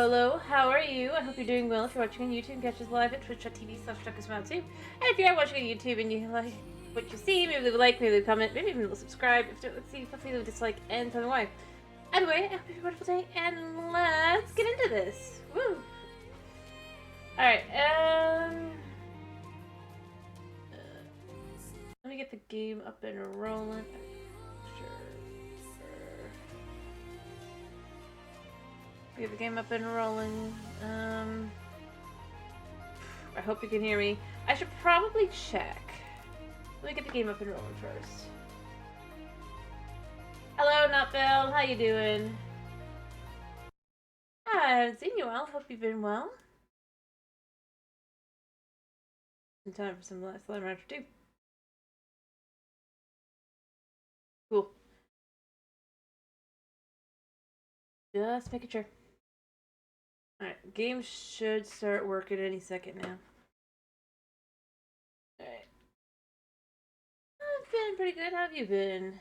Hello, how are you? I hope you're doing well. If you're watching on YouTube, catch us live at twitch.tv/TruckersMount2. And if you are watching on YouTube and you like what you see, maybe leave a like, maybe leave a comment, maybe even a little subscribe. If you don't see, feel free to dislike and tell me why. Either way, I hope you have a wonderful day, and let's get into this. Woo! Alright, let me get the game up and rolling. Get the game up and rolling. I hope you can hear me. I should probably check. Let me get the game up and rolling first. Hello, Nutbell. How you doing? I haven't seen you well. Hope you've been well. In time for some last Slime Rancher 2. Cool. Just making sure. Alright, game should start working any second now. Alright. I've been pretty good. How have you been?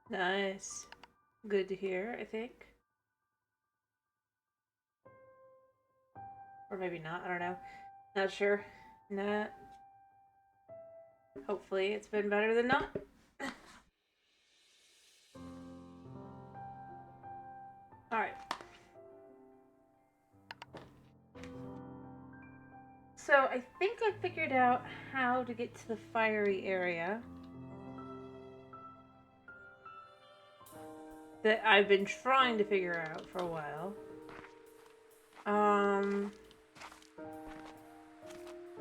Nice. Good to hear, I think. Or maybe not, I don't know. Not sure. Nah. Hopefully it's been better than not. Alright. So I think I figured out how to get to the fiery area that I've been trying to figure out for a while.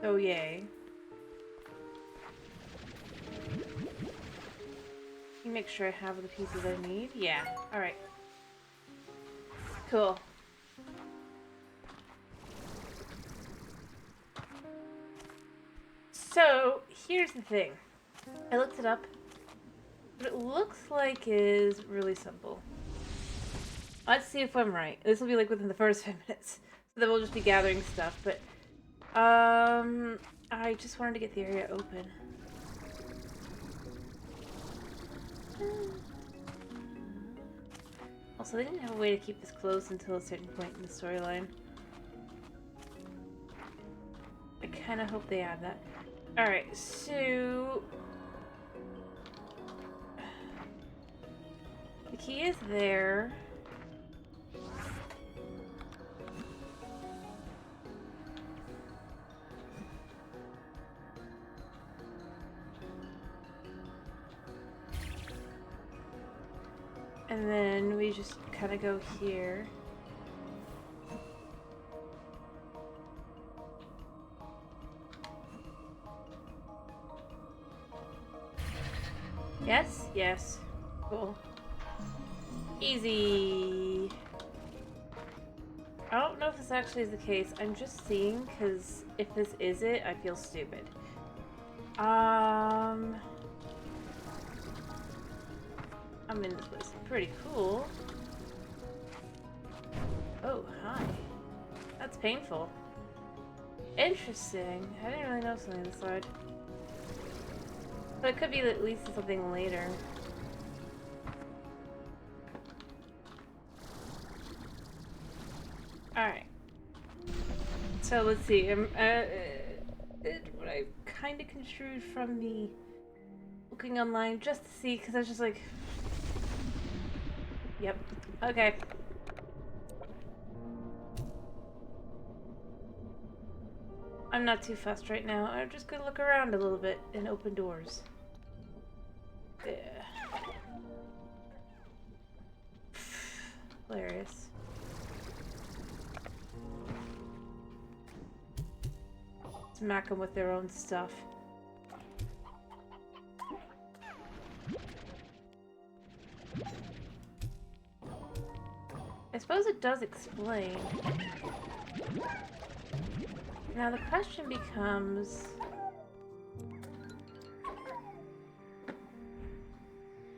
So yay. Let me make sure I have the pieces I need. Yeah, alright. Cool. So, here's the thing. I looked it up. What it looks like is really simple. Let's see if I'm right. This will be like within the first 5 minutes. So then we'll just be gathering stuff, but I just wanted to get the area open. Also, they didn't have a way to keep this closed until a certain point in the storyline. I kind of hope they add that. Alright, so the key is there. And then we just kind of go here. Yes? Yes. Cool. Easy. I don't know if this actually is the case. I'm just seeing, because if this is it, I feel stupid. I mean, this place is pretty cool. Oh, hi. That's painful. Interesting. I didn't really know something on the side. But it could be at least something later. Alright. So let's see. What I kind of construed from the looking online just to see, because I was just like, yep. Okay. I'm not too fussed right now. I'm just gonna look around a little bit and open doors. Yeah. Hilarious. Smack them with their own stuff. I suppose it does explain. Now the question becomes...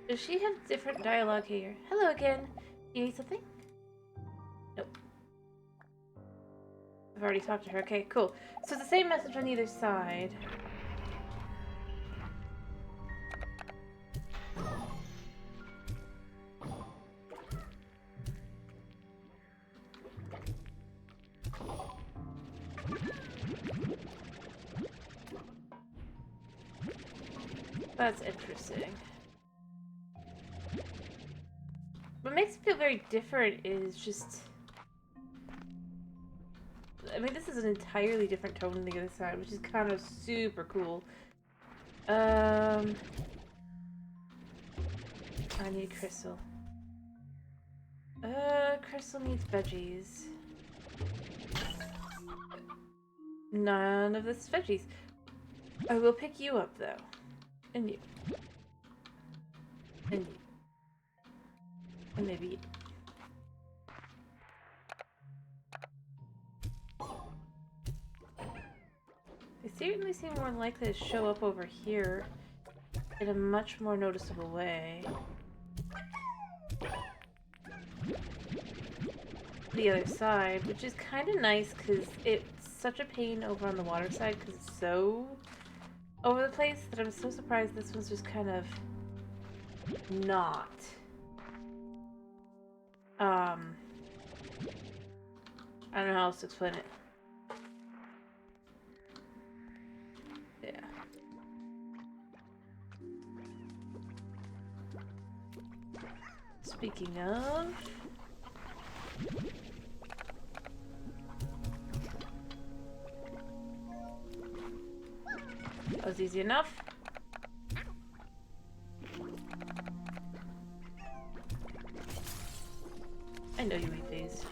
does she have different dialogue here? Hello again. You need something? Nope. I've already talked to her. Okay, cool. So it's the same message on either side. That's interesting. What makes it feel very different is just... I mean, this is an entirely different tone than the other side, which is kind of super cool. I need Crystal. Crystal needs veggies. None of this is veggies. I will pick you up, though. And you. And you. And maybe you. They certainly seem more likely to show up over here in a much more noticeable way. The other side, which is kind of nice because it's such a pain over on the water side because it's so over the place that I'm so surprised this one's just kind of not. I don't know how else to explain it. Yeah. Speaking of... That was easy enough. I know you eat these.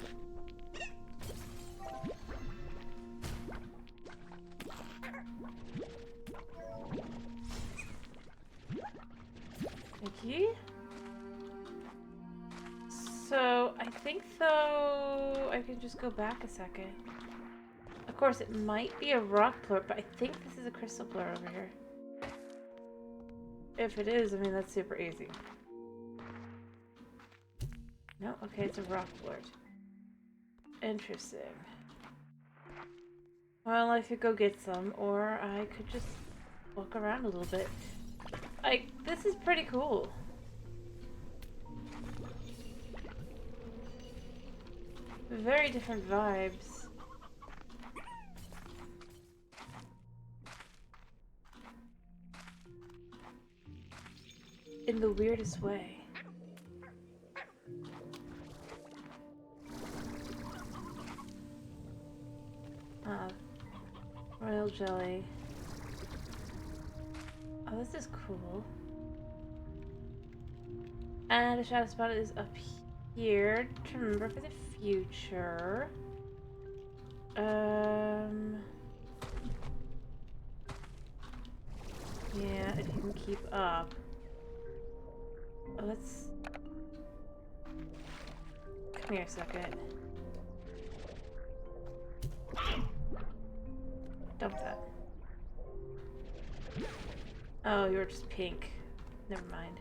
Thank you. So, I think though I can just go back a second. Of course, it might be a rock plort, but I think this is a crystal plort over here. If it is, I mean, that's super easy. No? Okay, it's a rock plort. Interesting. Well, I could go get some, or I could just walk around a little bit. This is pretty cool. Very different vibes. In the weirdest way. Royal jelly. Oh, this is cool. And a shadow spot is up here to remember for the future. Yeah, if you can keep up. Oh, let's... Come here a second. Dump that. Oh, you're just pink. Never mind.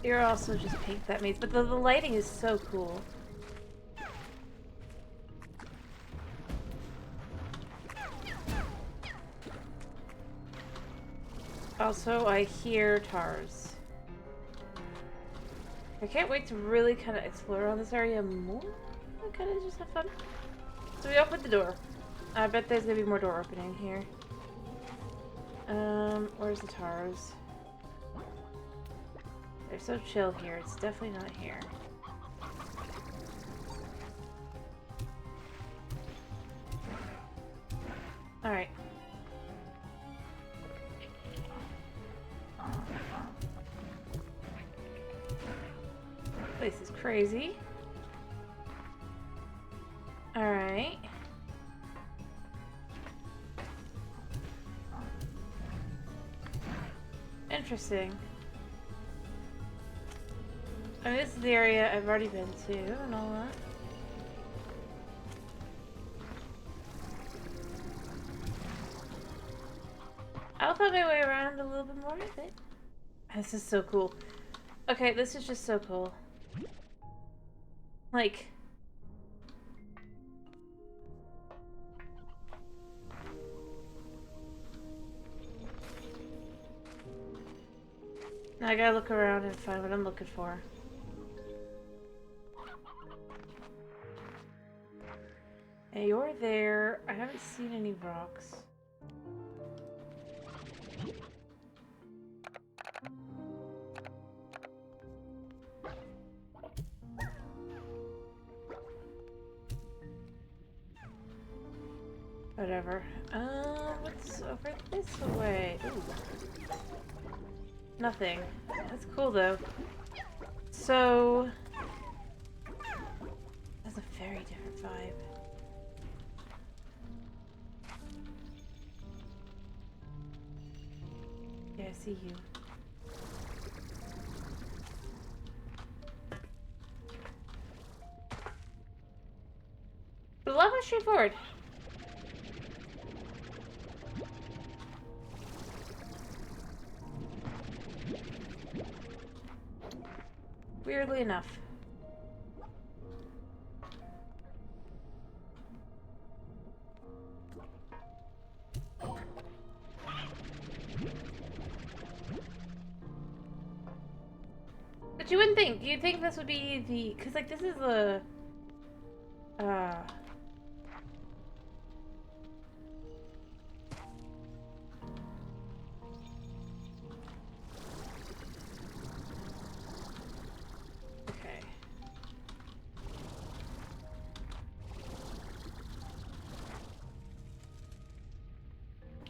You're also just pink, that means. But the lighting is so cool. Also, I hear tars. I can't wait to really kind of explore around this area more. I kind of just have fun. So we opened the door. I bet there's gonna be more door opening here. Where's the tars? They're so chill here. It's definitely not here. Alright. This is crazy. Alright. Interesting. I mean, this is the area I've already been to and all that. I'll find my way around a little bit more with it. This is so cool. Okay, this is just so cool. Like... Now I gotta look around and find what I'm looking for. Hey, you're there. I haven't seen any rocks. Whatever. What's over this way? Ooh. Nothing. That's cool though. So... That's a very different vibe. Yeah, I see you. But a lot more straightforward. Weirdly enough. But you wouldn't think. You'd think this would be the... Because, like, this is the... Okay.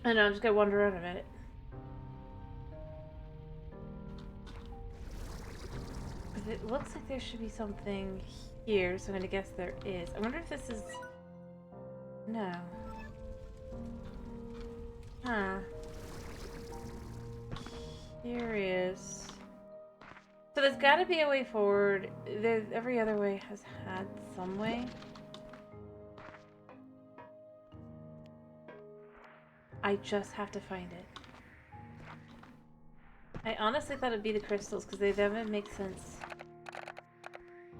I know, I'm just gonna wander around a minute. It looks like there should be something here, so I'm gonna guess there is. I wonder if this is... No. Huh. Curious. So there's gotta be a way forward. Every other way has had some way. I just have to find it. I honestly thought it'd be the crystals, because that would make sense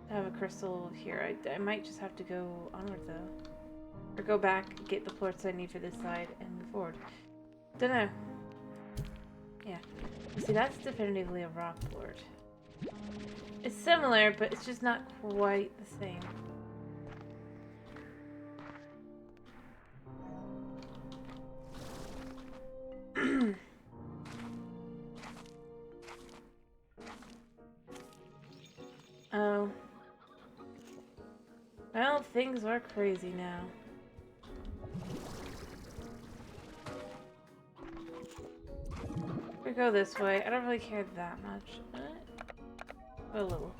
to have a crystal here. I might just have to go onward, though. Or go back, get the plorts I need for this side, and move forward. Dunno. Yeah. See, that's definitively a rock plort. It's similar, but it's just not quite the same. Oh. Well, things are crazy now. We go this way. I don't really care that much. A little.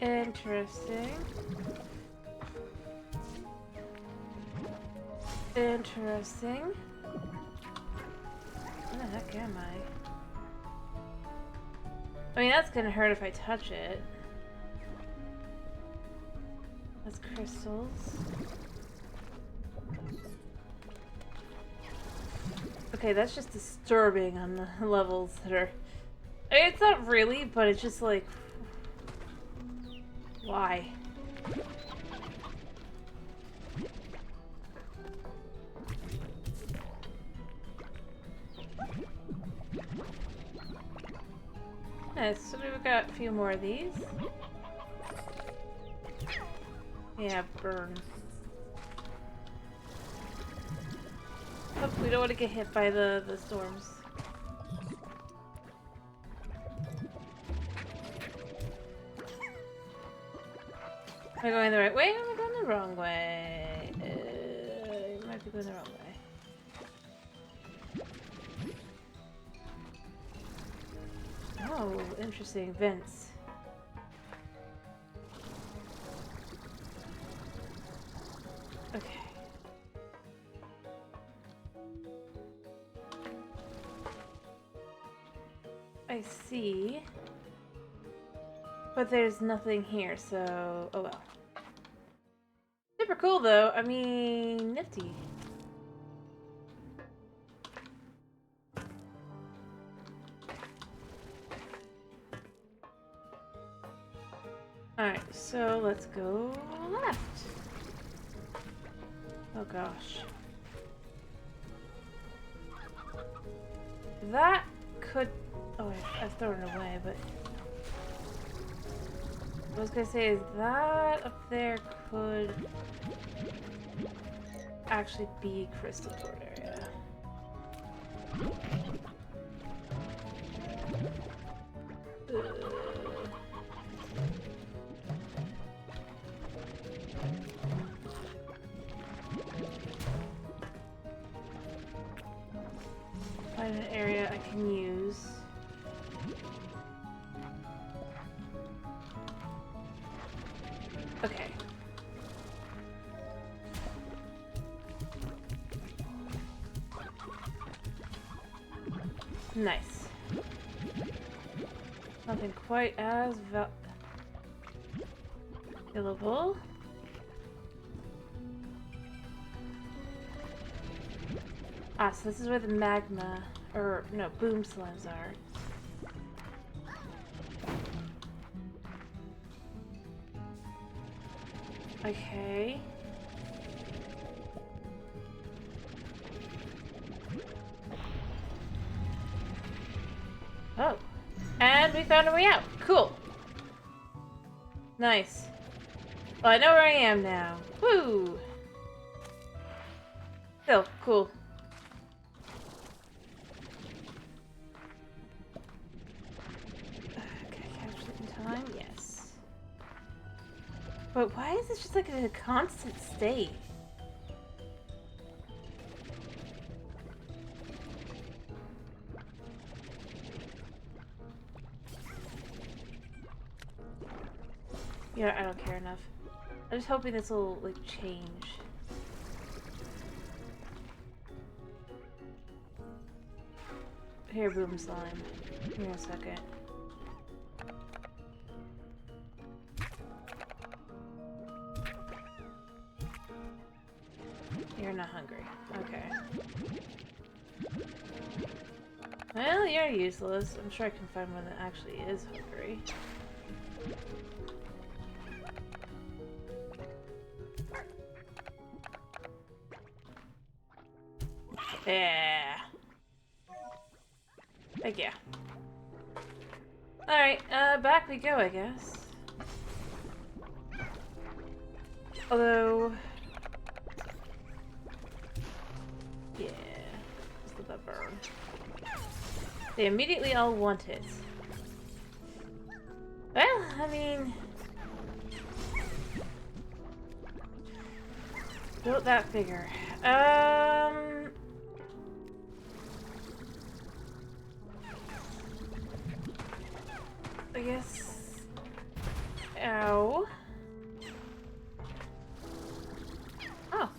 Interesting. Interesting. Where the heck am I mean, that's gonna hurt if I touch it. That's crystals. Okay, that's just disturbing on the levels that are... I mean, it's not really, but it's just like... Why? Nice, so we've got a few more of these. Yeah, burn. Oh, we don't want to get hit by the storms. Am I going the right way or am I going the wrong way? I might be going the wrong way. Oh, interesting. Vents. Okay. I see. But there's nothing here, so... oh well. Super cool, though. I mean, nifty. Alright, so let's go left. Oh gosh. That could... oh, I've thrown it away, but... what I was gonna say is that up there could actually be crystal port area. Find an area I can use. Okay. Nice. Nothing quite as valuable. Ah, so this is where the magma, or no, boom slimes are. Okay. Oh. And we found a way out. Cool. Nice. Well, I know where I am now. Woo! Still, cool. Can I capture it in time? Yes. But why is this just like in a constant state? Yeah, I don't care enough. I'm just hoping this will, like, change. Here, boom slime. Give me a second. You're not hungry. Okay. Well, you're useless. I'm sure I can find one that actually is hungry. Yeah. Heck yeah. Alright, back we go, I guess. Although... yeah. Just let that burn. They immediately all want it. Well, I mean... built that figure. I guess... ow. Oh.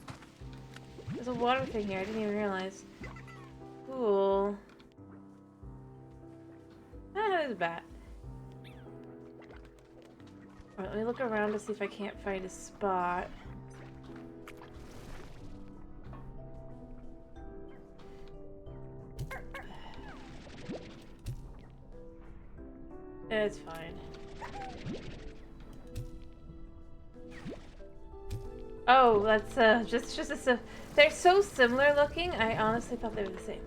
There's a water thing here, I didn't even realize. Cool. Ah, there's a bat. Alright, let me look around to see if I can't find a spot. It's fine. Oh, that's just a. They're so similar looking. I honestly thought they were the same.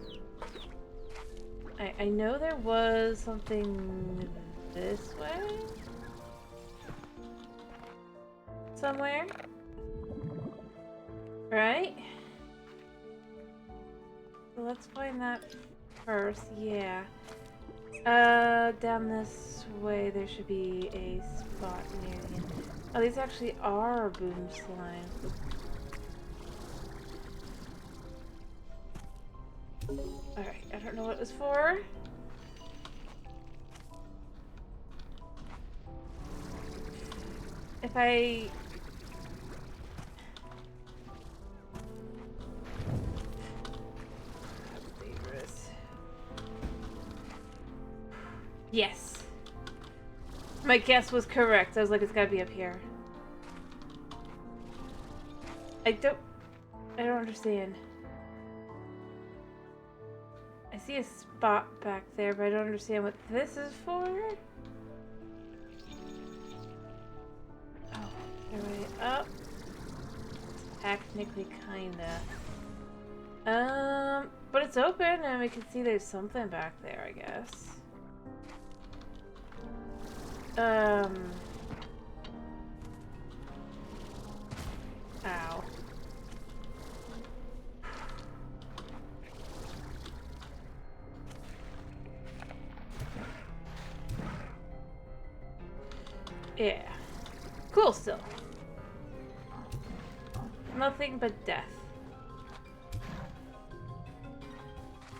I know there was something this way somewhere, right? So let's find that first. Yeah. Down this way there should be a spot near the end. Oh, these actually are boom slimes. Alright, I don't know what it was for. If I... yes. My guess was correct. I was like, it's gotta be up here. I don't understand. I see a spot back there, but I don't understand what this is for. Oh, they're way up. Technically, kinda. But it's open, and we can see there's something back there, I guess. Ow. Yeah. Cool still. Nothing but death.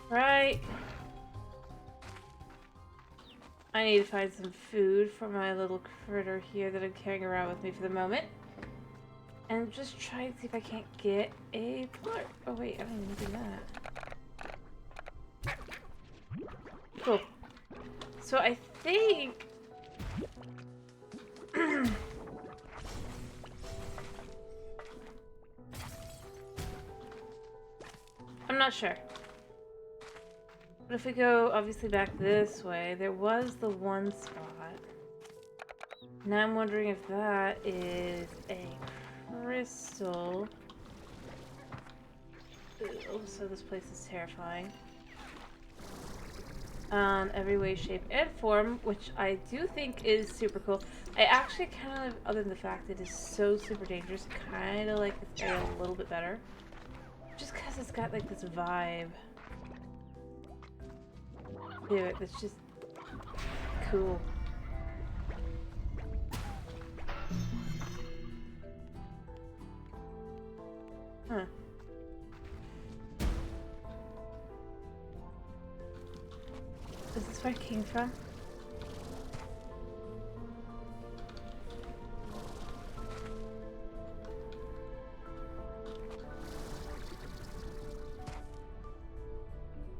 Right. I need to find some food for my little critter here that I'm carrying around with me for the moment. And just try and see if I can't get a plort. Oh wait, I don't even do that. Cool. So I think... I'm not sure. But if we go, obviously, back this way, there was the one spot. Now I'm wondering if that is a crystal. Ooh, so this place is terrifying. Every way, shape, and form, which I do think is super cool. I actually kind of, other than the fact that it is so super dangerous, kind of like this area a little bit better. Just because it's got like this vibe to it that's just cool. Huh. Is this where it came from?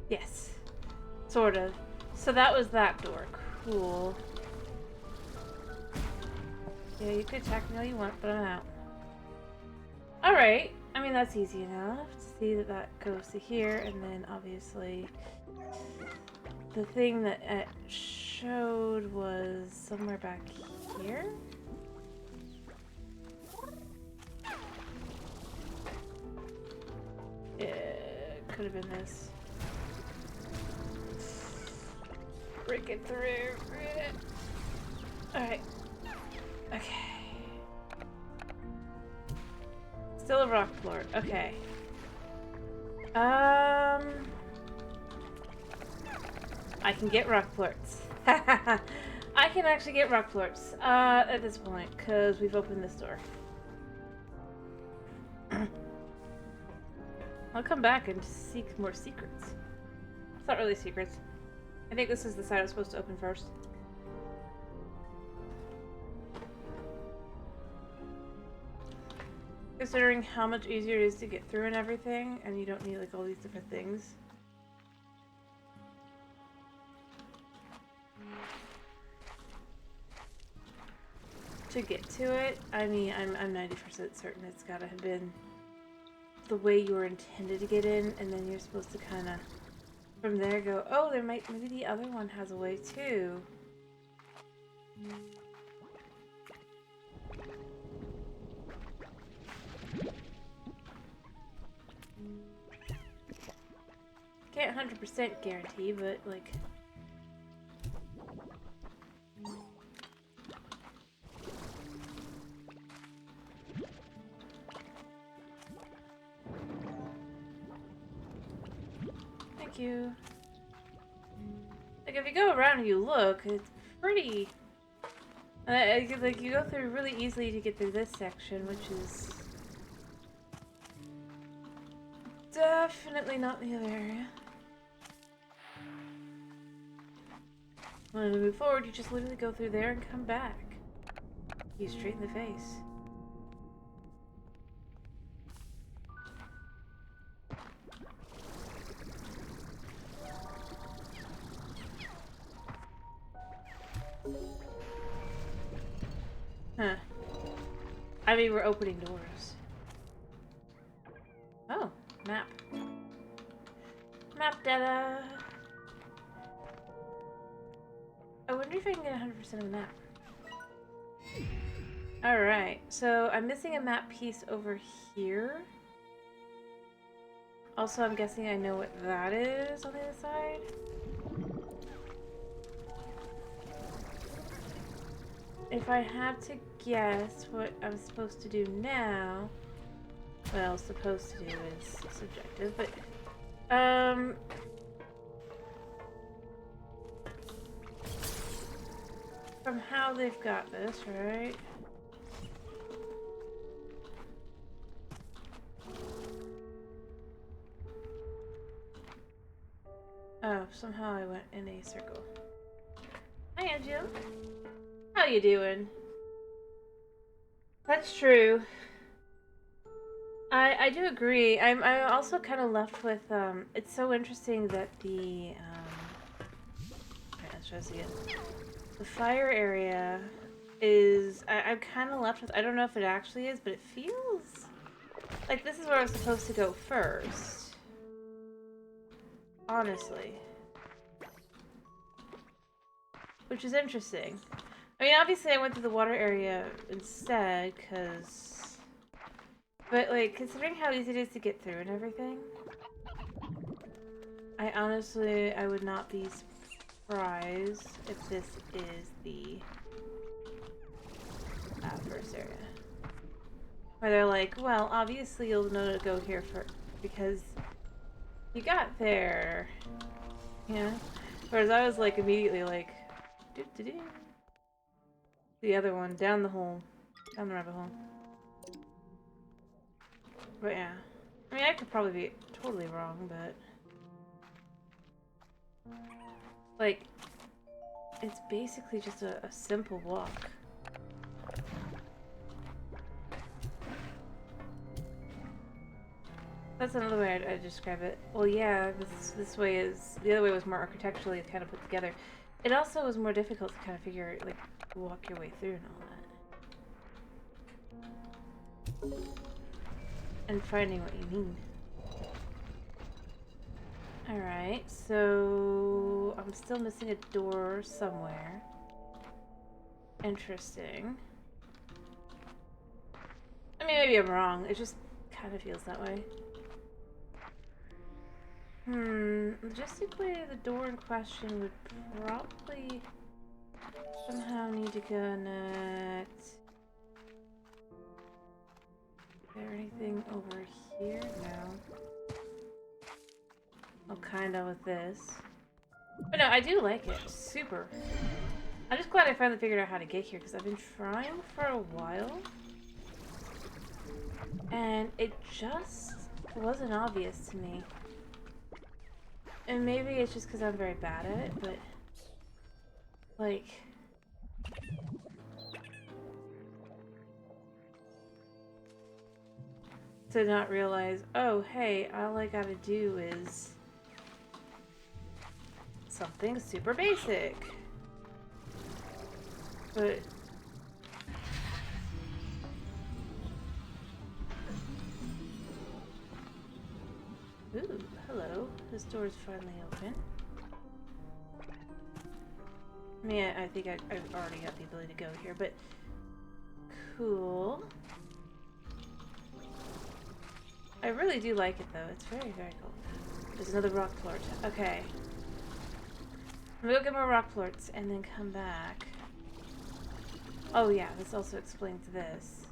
Yes. Sort of. So that was that door. Cool. Yeah, you could attack me all you want, but I'm out. Alright. I mean, that's easy enough to see that that goes to here, and then obviously the thing that it showed was somewhere back here. It could have been this. Break it through. Alright. Okay. Still a rock plort. Okay. I can get rock plorts. I can actually get rock plorts at this point because we've opened this door. I'll come back and seek more secrets. It's not really secrets. I think this is the side I was supposed to open first. Considering how much easier it is to get through and everything, and you don't need like all these different things. To get to it, I mean, I'm 90% certain it's gotta have been the way you were intended to get in, and then you're supposed to kind of from there go, oh, there might, maybe the other one has a way too. Can't 100% guarantee, but like... Thank you. Like, if you go around and you look, it's pretty... like, you go through really easily to get through this section, which is... definitely not the other area. When we move forward, you just literally go through there and come back. You straight in the face. Huh. I mean, we're opening doors. Oh, map. Map data. I wonder if I can get 100% of the map. Alright, so I'm missing a map piece over here. Also, I'm guessing I know what that is on the other side. If I had to guess what I'm supposed to do now, well, supposed to do is subjective, but, from how they've got this, right? Oh, somehow I went in a circle. Hi, Angela. How you doing? That's true. I do agree. I'm also kind of left with it's so interesting that the let's try this again. The fire area is I'm kind of left with, I don't know if it actually is, but it feels like this is where I was supposed to go first. Honestly. Which is interesting. I mean, obviously I went to the water area instead, because... But, like, considering how easy it is to get through and everything, I would not be surprised if this is the first area. Where they're like, well, obviously you'll know to go here for because you got there. You know? Whereas I was like immediately like doo-doo-doo. The other one, down the hole. Down the rabbit hole. But yeah. I mean, I could probably be totally wrong, but like it's basically just a simple walk. That's another way I'd describe it. Well, yeah, this way is... The other way was more architecturally kind of put together. It also was more difficult to kind of figure, like, walk your way through and all that. And finding what you need. Alright, so... I'm still missing a door somewhere. Interesting. I mean, maybe I'm wrong. It just kind of feels that way. Logistically, the door in question would probably somehow need to connect. Is there anything over here? No. Oh, kinda with this. But no, I do like it. Super. I'm just glad I finally figured out how to get here, because I've been trying for a while. And it just wasn't obvious to me. And maybe it's just because I'm very bad at it, but... Like... To not realize, oh, hey, all I gotta do is... something super basic. But... Ooh, hello. This door is finally open. I mean, I think I've already got the ability to go here, but... Cool. I really do like it, though. It's very, very cool. There's another rock plort. Okay. I'm gonna go get more rock plorts and then come back. Oh, yeah. This also explains this.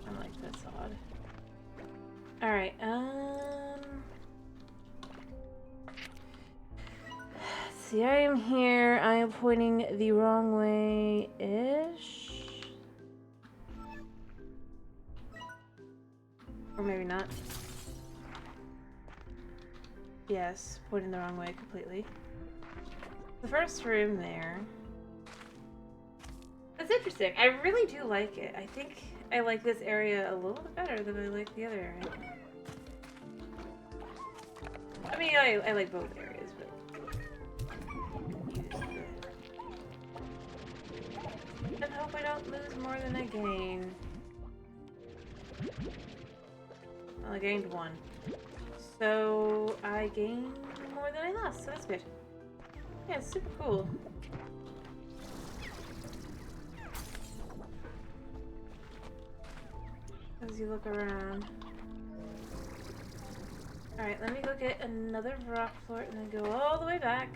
I'm like, that's odd. Alright, see, I am here. I am pointing the wrong way-ish. Or maybe not. Yes, pointing the wrong way completely. The first room there. That's interesting. I really do like it. I think I like this area a little bit better than I like the other area. I mean, I like both areas, but... And hope I don't lose more than I gain. Well, I gained 1. So I gained more than I lost, so that's good. Yeah, it's super cool. As you look around. Alright, let me go get another rock plort and then go all the way back.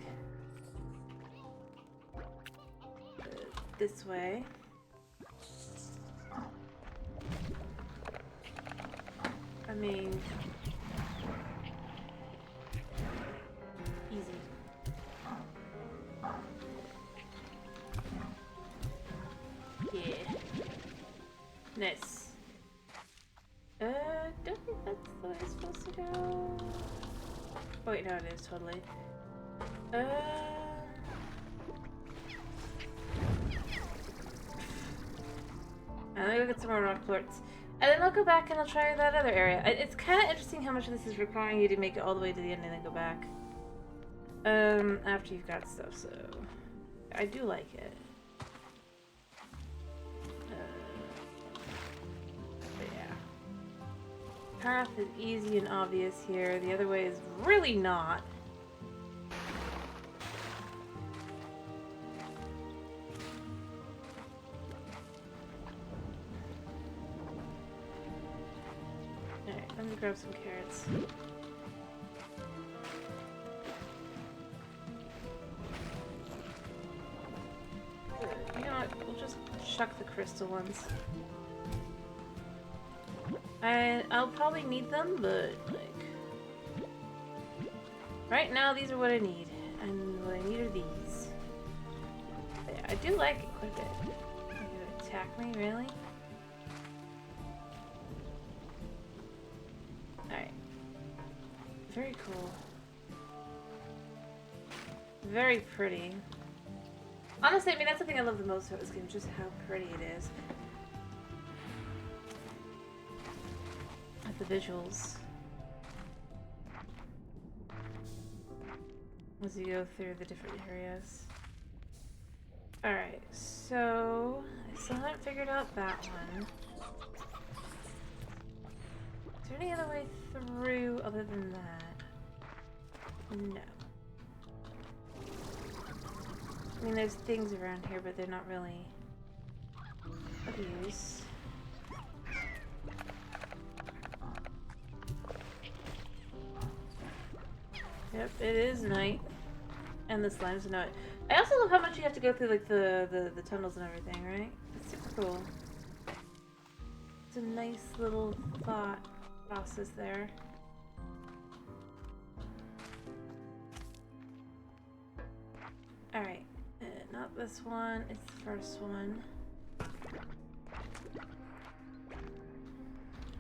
This way. I mean... easy. Yeah. Nice. Don't think that's the way it's supposed to go. Oh wait, no it is, totally. Let me go get some more rock plorts. And then I'll go back and I'll try that other area. It's kind of interesting how much of this is requiring you to make it all the way to the end and then go back. After you've got stuff, so... I do like it. But yeah. Path is easy and obvious here. The other way is really not. Alright, let me grab some carrots. You know what? We'll just chuck the crystal ones. I'll probably need them, but like... right now, these are what I need. And what I need are these. But yeah, I do like it quite a bit. Are you gonna attack me, really? Alright. Very cool. Very pretty. Honestly, I mean, that's the thing I love the most about this game, just how pretty it is. At the visuals. As you go through the different areas. Alright, so... I still haven't figured out that one. Is there any other way through other than that? No. I mean, there's things around here, but they're not really of use. Yep, it is night. And the slimes know it. I also love how much you have to go through, like, the tunnels and everything, right? It's super cool. It's a nice little thought process there. Alright. Not this one, it's the first one.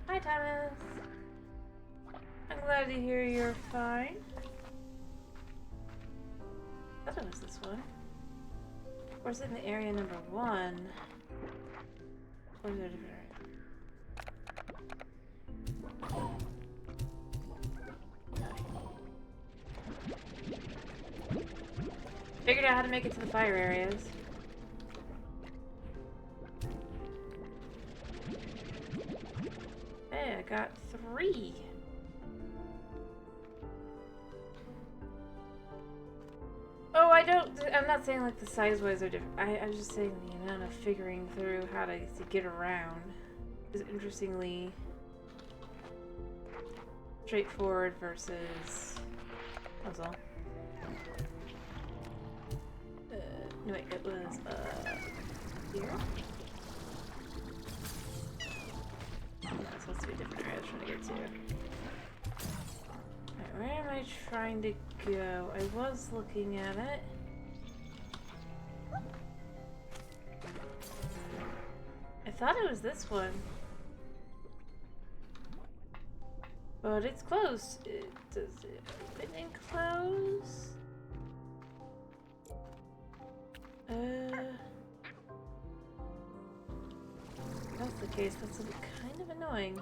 Hi, Thomas! I'm glad to hear you're fine. I thought it was this one. Or is it in the area number 1? Or is it a different area? Figured out how to make it to the fire areas. Hey, I got 3. Oh, I'm not saying like the size-wise are different. I was just saying the amount of figuring through how to get around is interestingly straightforward versus... That was all. No, wait, it was, here? Yeah, it's supposed to be a different area I was trying to get to. Alright, where am I trying to go? I was looking at it. I thought it was this one. But it's closed. Does it open and close? If that's the case, that's kind of annoying.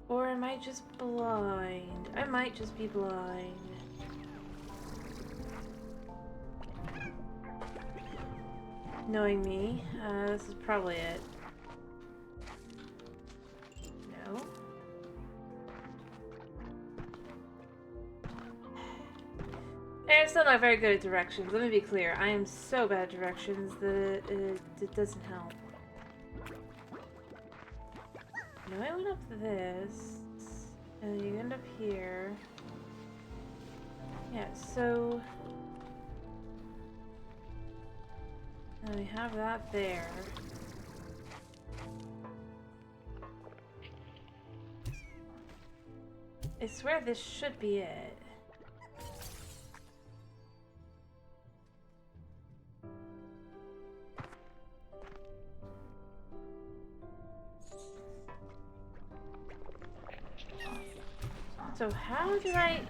Or am I just blind? I might just be blind. Knowing me, this is probably it. No. I'm still not very good at directions. Let me be clear. I am so bad at directions that it doesn't help. No, I went up this, and then you end up here. Yeah, so... And we have that there. I swear this should be it. So how do I...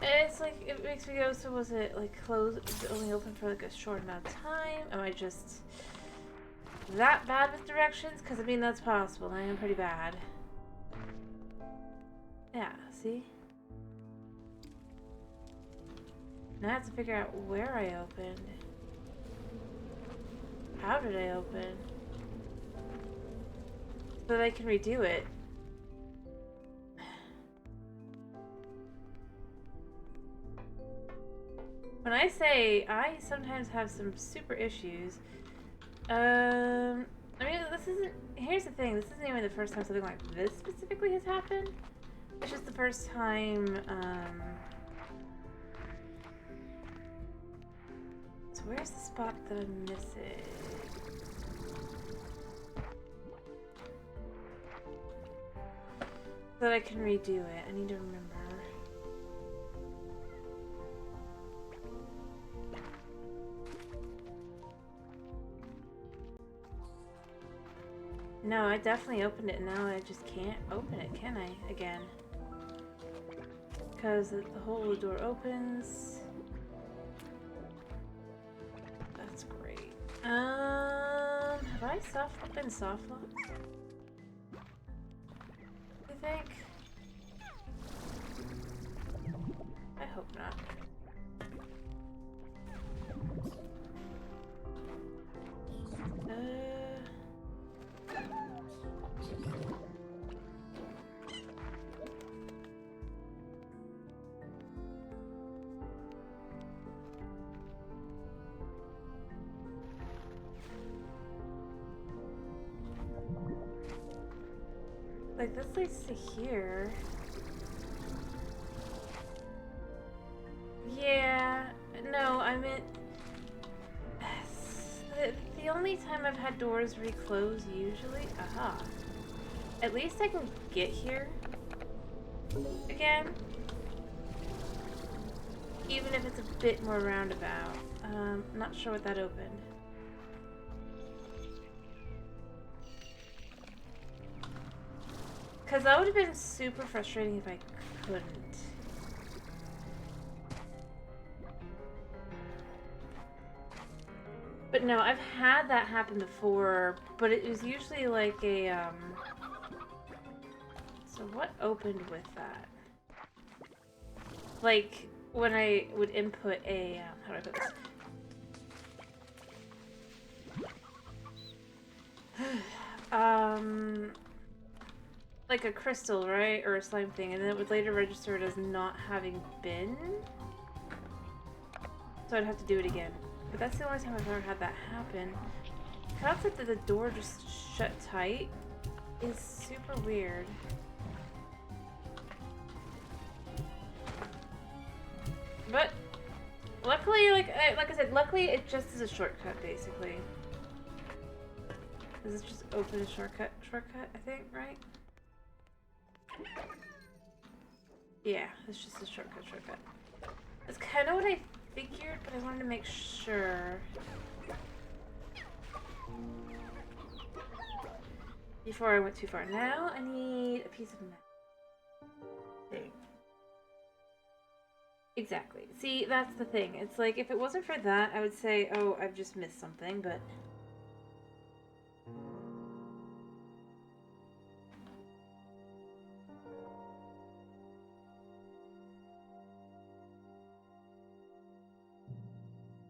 It's like, it makes me go, so was it like closed, only open for like a short amount of time? Am I just that bad with directions? Because I mean, that's possible. I am pretty bad. Yeah, see? Now I have to figure out where I opened. How did I open? So that I can redo it. When I say I sometimes have some super issues, I mean, this isn't, here's the thing, this isn't even the first time something like this specifically has happened. It's just the first time, so where's the spot that I'm missing? So that I can redo it, I need to remember. No, I definitely opened it, now I just can't open it, can I? Again. Because the whole door opens. That's great. Have I been soft locked? You think? I hope not. Like, this leads to here. Yeah, no, I meant... The only time I've had doors reclose, usually... Aha. At least I can get here. Again. Even if it's a bit more roundabout. Not sure what that opened. Because that would have been super frustrating if I couldn't. But no, I've had that happen before, but it was usually like a, So what opened with that? Like, when I would input a, how do I put this? Like a crystal, right? Or a slime thing, and then it would later register it as not having been. So I'd have to do it again. But that's the only time I've ever had that happen. The concept that the door just shut tight is super weird. But luckily, like I said, luckily it just is a shortcut, basically. Does this just open a shortcut, I think, right? Yeah, it's just a shortcut. That's kind of what I figured, but I wanted to make sure. Before I went too far. Now I need a piece of map. Exactly. See, that's the thing. It's like, if it wasn't for that, I would say, oh, I've just missed something, but...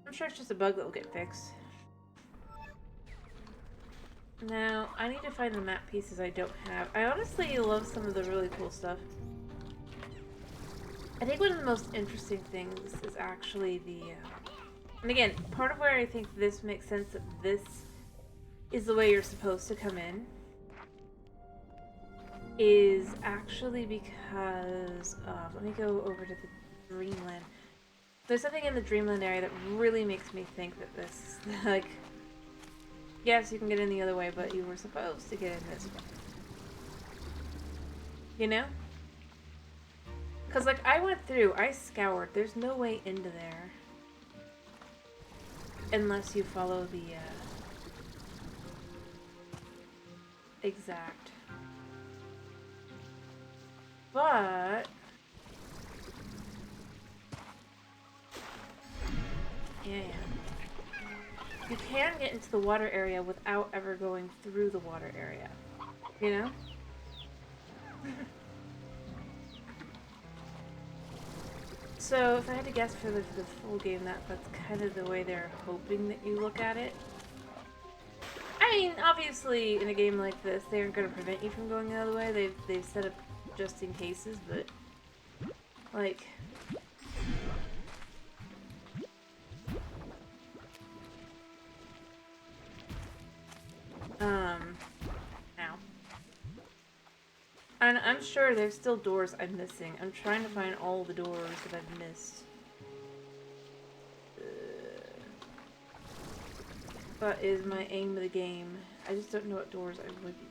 I'm sure it's just a bug that will get fixed. Now, I need to find the map pieces I don't have. I honestly love some of the really cool stuff. I think one of the most interesting things is actually the... and again, part of where I think this makes sense that this is the way you're supposed to come in is actually because of... let me go over to the Dreamland. There's something in the Dreamland area that really makes me think that this, like... yes, you can get in the other way, but you were supposed to get in this way. You know? Because, like, I went through, I scoured. There's no way into there. Unless you follow the, exact. But... yeah. You can get into the water area without ever going through the water area. You know? So, if I had to guess for the full game, that's kind of the way they're hoping that you look at it. I mean, obviously, in a game like this, they aren't going to prevent you from going the other way. They've set up just in cases, but... like... Ow. And I'm sure there's still doors I'm missing. I'm trying to find all the doors that I've missed. That is my aim of the game. I just don't know what doors I would be missing.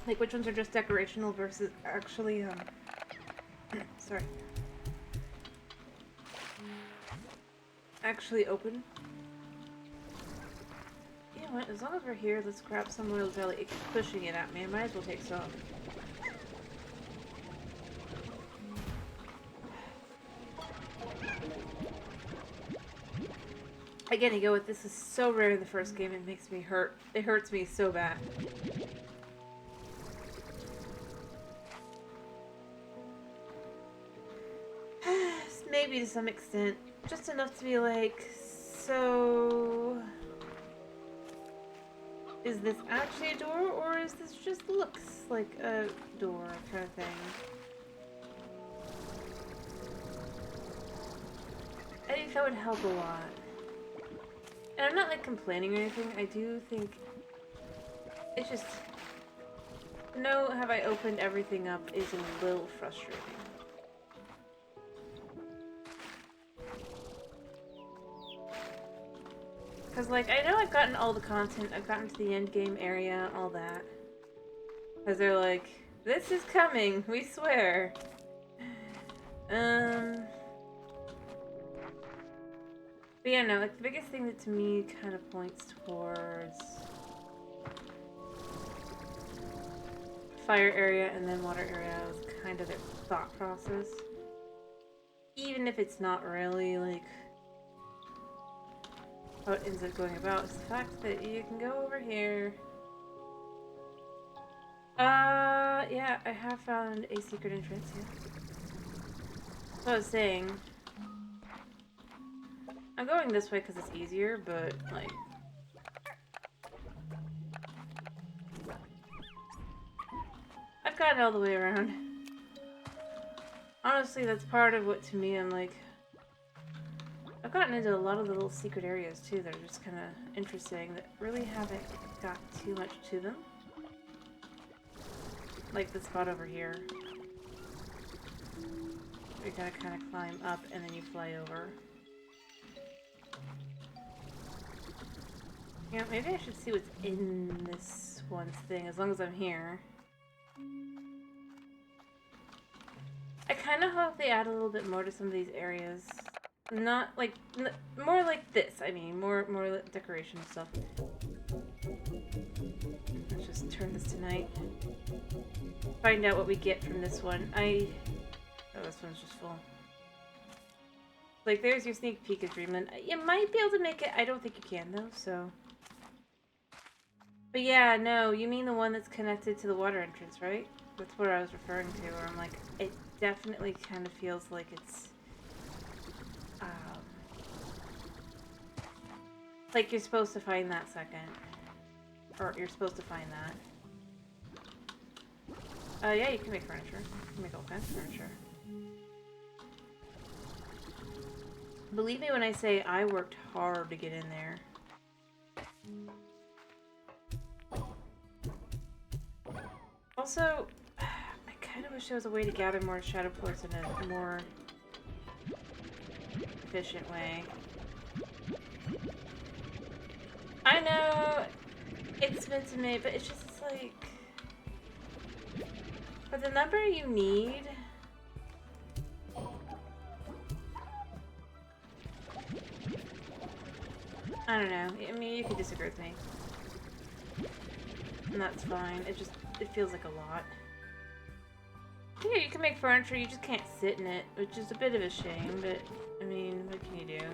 Like, which ones are just decorational versus actually, sorry. Actually open. You know what, as long as we're here, let's grab some royal jelly. It keeps pushing it at me. I might as well take some. Again, you go with this is so rare in the first game, it makes me hurt. It hurts me so bad. Maybe to some extent. Just enough to be like, so... is this actually a door, or is this just looks like a door kind of thing? I think that would help a lot. And I'm not like complaining or anything, I do think it's just... no, have I opened everything up is a little frustrating. Because, like, I know I've gotten all the content, I've gotten to the end game area, all that. Because they're like, this is coming, we swear. But yeah, no, like, the biggest thing that to me kind of points towards fire area and then water area is kind of their thought process. Even if it's not really, like, how it ends up going about, is the fact that you can go over here. Yeah, I have found a secret entrance here. So I was saying, I'm going this way because it's easier, but, like... I've gotten all the way around. Honestly, that's part of what, to me, I'm like... I've gotten into a lot of the little secret areas, too, that are just kind of interesting, that really haven't got too much to them. Like the spot over here. You gotta kind of climb up, and then you fly over. Yeah, maybe I should see what's in this one thing, as long as I'm here. I kind of hope they add a little bit more to some of these areas. Not like... more like this, I mean. More like decoration stuff. Let's just turn this to night. Find out what we get from this one. Oh, this one's just full. Like, there's your sneak peek of Dreamland. You might be able to make it. I don't think you can, though, so... But yeah, no, you mean the one that's connected to the water entrance, right? That's what I was referring to, where I'm like, it definitely kind of feels like it's, like you're supposed to find that second. Or you're supposed to find that. Yeah, you can make furniture. You can make all kinds of furniture. Believe me when I say I worked hard to get in there. Also, I kind of wish there was a way to gather more shadow plorts in a more efficient way. I know it's meant to me, but it's just like for the number you need. I don't know. I mean, you could disagree with me, and that's fine. It feels like a lot. Yeah, you can make furniture. You just can't sit in it, which is a bit of a shame. But I mean, what can you do?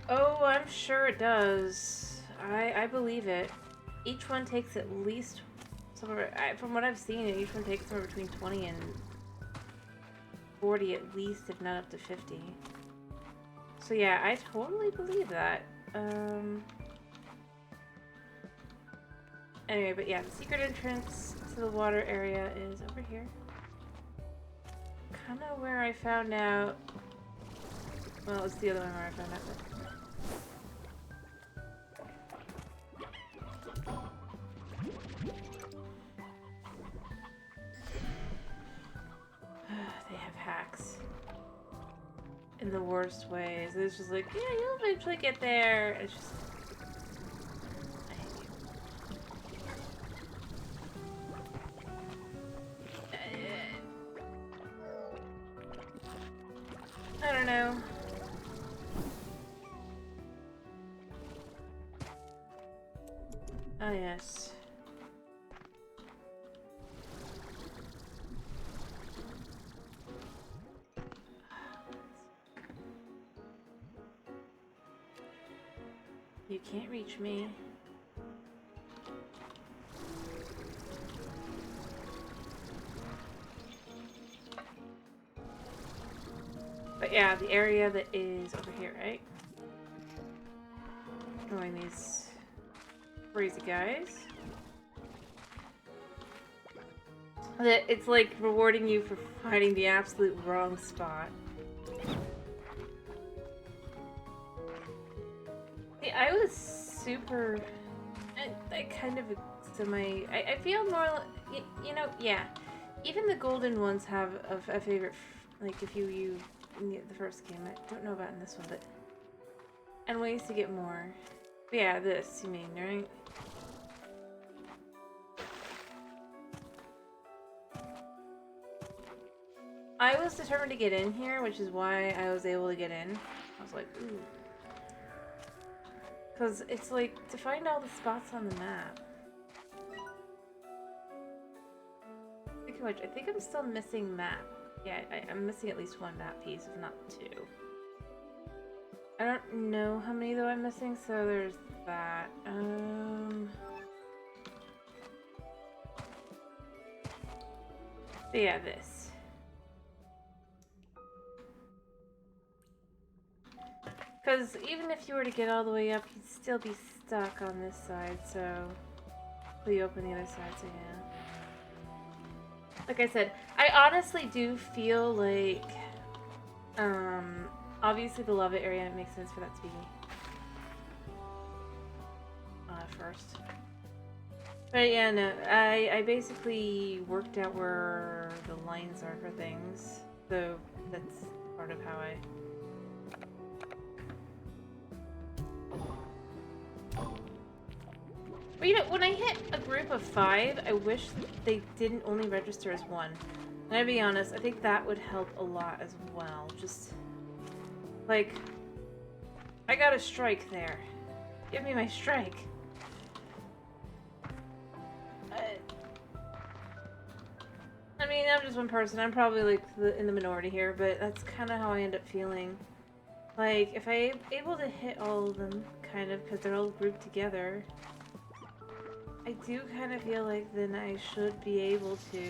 Oh, I'm sure it does. I believe it. Each one takes at least somewhere, from what I've seen, each one takes somewhere between 20 and 40 at least, if not up to 50. So yeah, I totally believe that. Anyway, but yeah, the secret entrance to the water area is over here. Kind of where I found out. Well, it's the other one where I found out that. They have hacks in the worst ways. It's just like, yeah, you'll eventually get there. It's just, I hate you. I don't know. Oh yes. You can't reach me. But yeah, the area that is over here, right? Knowing these crazy guys. That it's like rewarding you for finding the absolute wrong spot. I was super. I kind of I feel more. You know, yeah. Even the golden ones have a favorite. Like if you the first game, I don't know about in this one, but and ways to get more. But yeah, this you mean, right? I was determined to get in here, which is why I was able to get in. I was like, ooh. Because it's like, to find all the spots on the map. Speaking of which, I think I'm still missing map. Yeah, I'm missing at least one map piece, if not two. I don't know how many though I'm missing, so there's that. But yeah, this. Because even if you were to get all the way up, you'd still be stuck on this side, so we open the other side, so yeah. Like I said, I honestly do feel like, obviously the lava area, it makes sense for that to be first. But yeah, no, I basically worked out where the lines are for things, so that's part of how I... But you know, when I hit a group of 5, I wish they didn't only register as 1. And to be honest, I think that would help a lot as well. Just, like, I got a strike there. Give me my strike. I mean, I'm just one person. I'm probably, like, in the minority here, but that's kind of how I end up feeling. Like, if I'm able to hit all of them, kind of, because they're all grouped together, I do kind of feel like then I should be able to...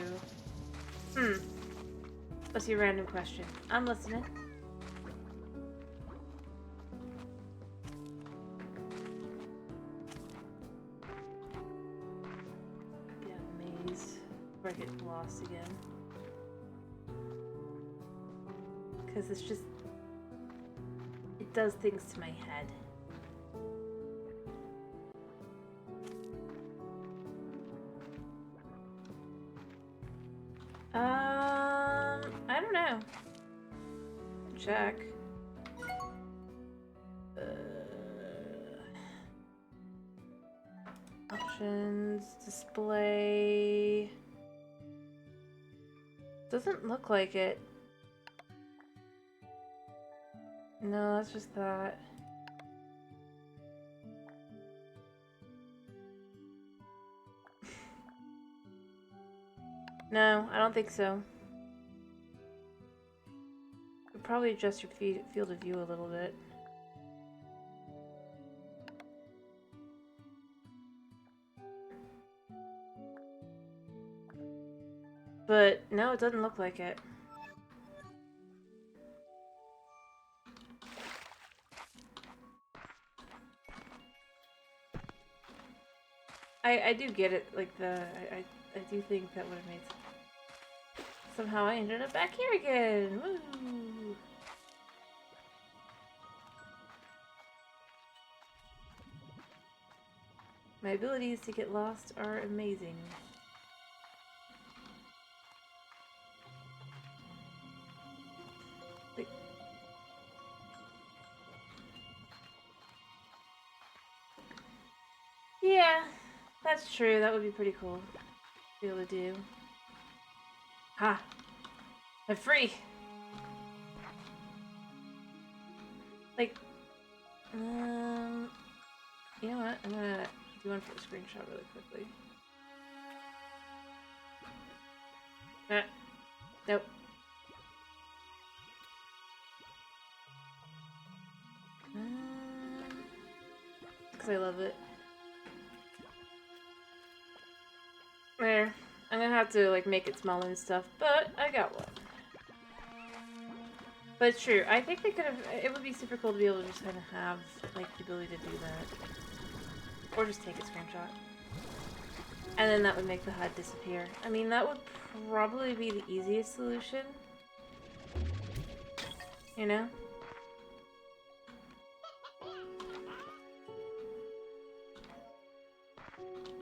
What's your random question? I'm listening. Yeah, maze. Before I get lost again. Because it's just... It does things to my head. I don't know. Check. Options, display. Doesn't look like it. No, that's just that. No, I don't think so. You'll probably adjust your field of view a little bit. But no, it doesn't look like it. I do get it, like I do think that would have made sense. Somehow I ended up back here again. Woo! My abilities to get lost are amazing. Like, yeah, that's true. That would be pretty cool to be able to do. Ha! I'm free! Like, you know what? I'm gonna do one for the screenshot really quickly. Nope. Because I love it. There. I'm gonna have to, like, make it smaller and stuff, but I got one. But it's true. I think they could have... It would be super cool to be able to just kind of have, like, the ability to do that. Or just take a screenshot. And then that would make the HUD disappear. I mean, that would probably be the easiest solution. You know?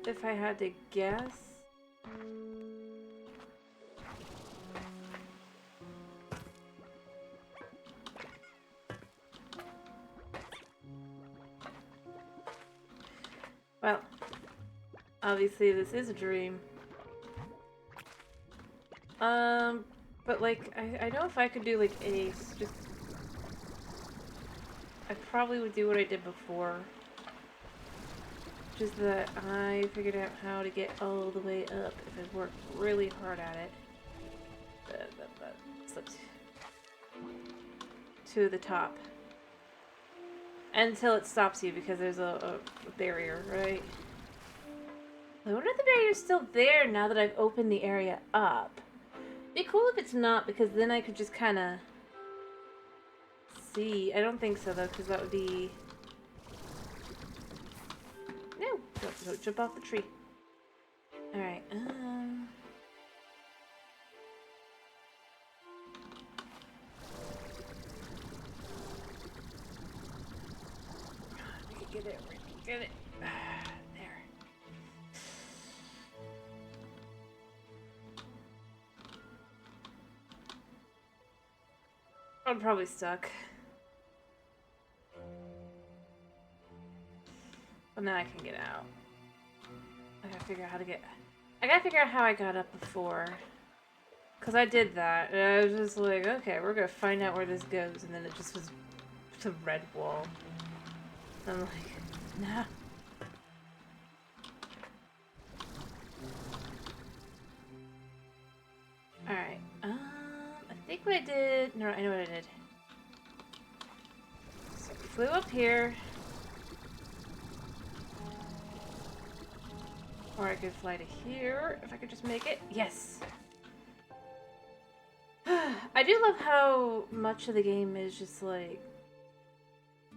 If I had to guess... Well, obviously this is a dream. But like, I know if I could do like a just... I probably would do what I did before. Just that I figured out how to get all the way up if I worked really hard at it. Slipped to the top. Until it stops you because there's a barrier, right? I wonder if the barrier's still there now that I've opened the area up. It'd be cool if it's not, because then I could just kind of see. I don't think so though, because that would be... No! Don't jump off the tree. Alright, Get it, get it. There. I'm probably stuck. But now I can get out. I gotta figure out how to get... I gotta figure out how I got up before. Because I did that, and I was just like, okay, we're gonna find out where this goes, and then it just was the red wall. I'm like, nah. Alright, I think what I did... No, I know what I did. So we flew up here. Or I could fly to here, if I could just make it. Yes! I do love how much of the game is just like...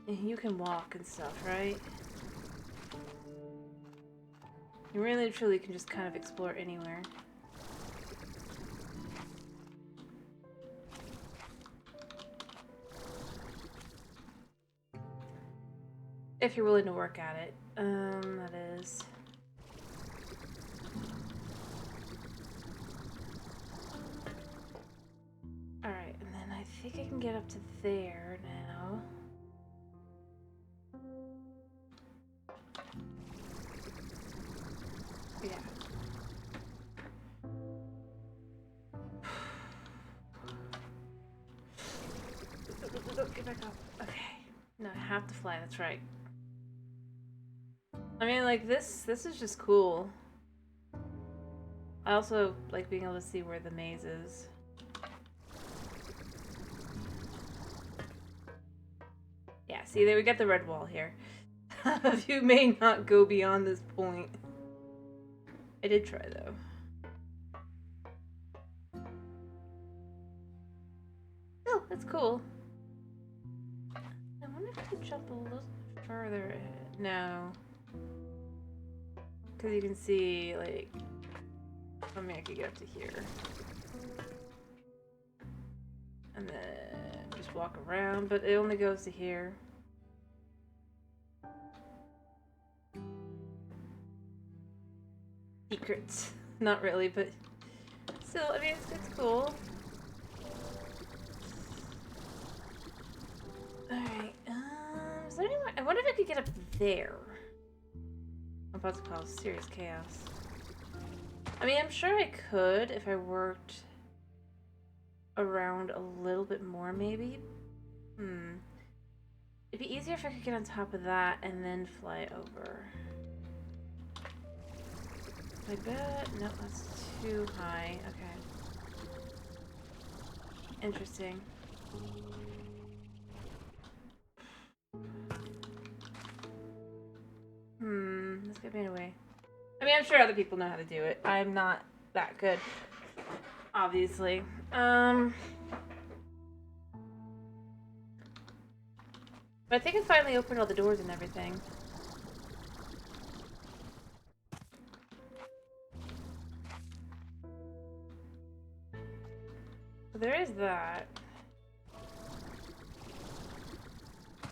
You can walk and stuff, right? You really truly can just kind of explore anywhere. If you're willing to work at it. That is... Alright, and then I think I can get up to there now. Yeah. Get back up. Okay. No, I have to fly, that's right. I mean, like, this is just cool. I also like being able to see where the maze is. Yeah, see, there we got the red wall here. You may not go beyond this point. I did try, though. Oh, that's cool. I wonder if I could jump a little further ahead. No. Because you can see, like... I mean, I could get up to here. And then just walk around, but it only goes to here. Secrets. Not really, but still, I mean, it's cool. Alright, is there anywhere? I wonder if I could get up there. I'm about to cause serious chaos. I mean, I'm sure I could if I worked around a little bit more, maybe. It'd be easier if I could get on top of that and then fly over. I bet... No, that's too high. Okay. Interesting. This could be a way. I mean, I'm sure other people know how to do it. I'm not that good, obviously. But I think I finally opened all the doors and everything. So there is that.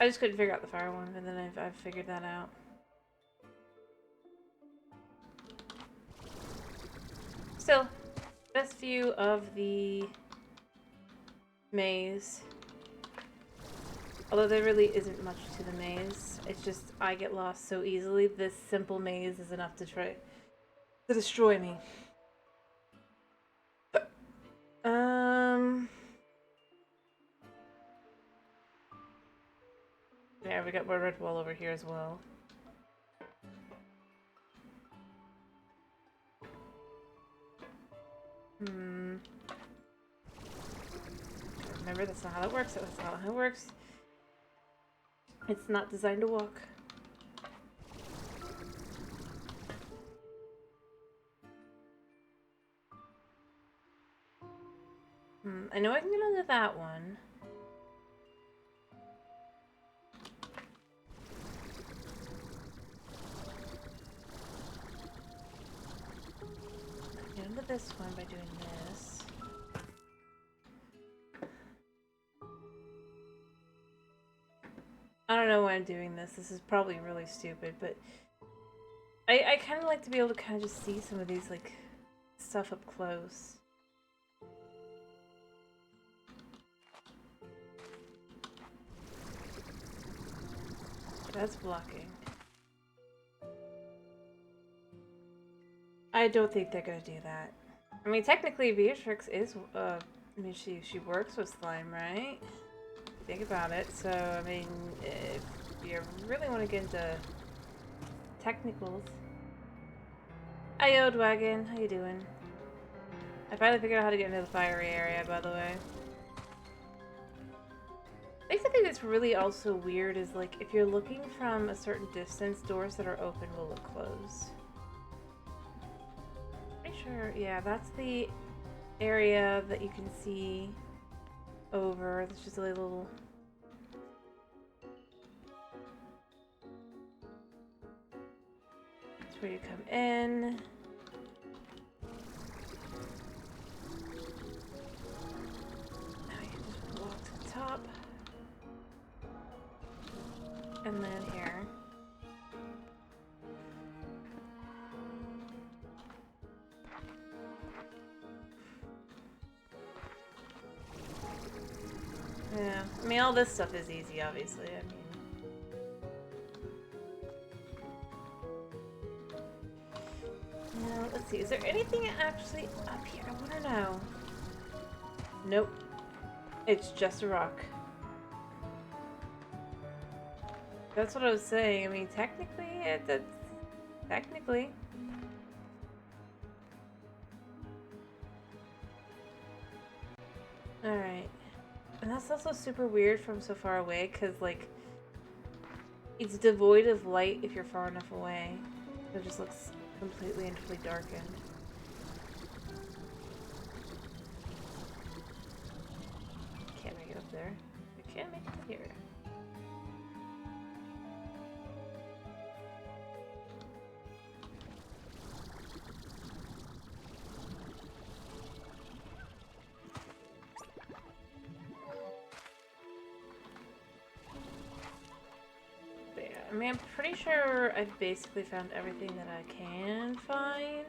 I just couldn't figure out the fire one, and then I've figured that out. Still, best view of the maze. Although there really isn't much to the maze. It's just I get lost so easily. This simple maze is enough to try to destroy me. Yeah, we got more red wall over here as well. Remember, that's not how that works. That's not how it works. It's not designed to walk. I know I can get onto that one. I can get into this one by doing this. I don't know why I'm doing this. This is probably really stupid, but I kind of like to be able to kind of just see some of these, like, stuff up close. That's blocking. I don't think they're gonna do that. I mean, technically, Beatrix is, I mean, she works with slime, right? Think about it. So, I mean, if you really want to get into technicals. Hi, Old Wagon. How you doing? I finally figured out how to get into the fiery area, by the way. I think something that's really also weird is, like, if you're looking from a certain distance, doors that are open will look closed. Pretty sure, yeah, that's the area that you can see over. It's just a little... That's where you come in. Now you can just walk to the top. And then here. Yeah, I mean, all this stuff is easy, obviously. I mean... Now, let's see. Is there anything actually up here? I want to know. Nope. It's just a rock. That's what I was saying. I mean, technically, that's... Technically. Alright. And that's also super weird from so far away, because, like, it's devoid of light if you're far enough away. It just looks completely and totally darkened. Can't make it up there. I can't make it here. I mean, I'm pretty sure I've basically found everything that I can find.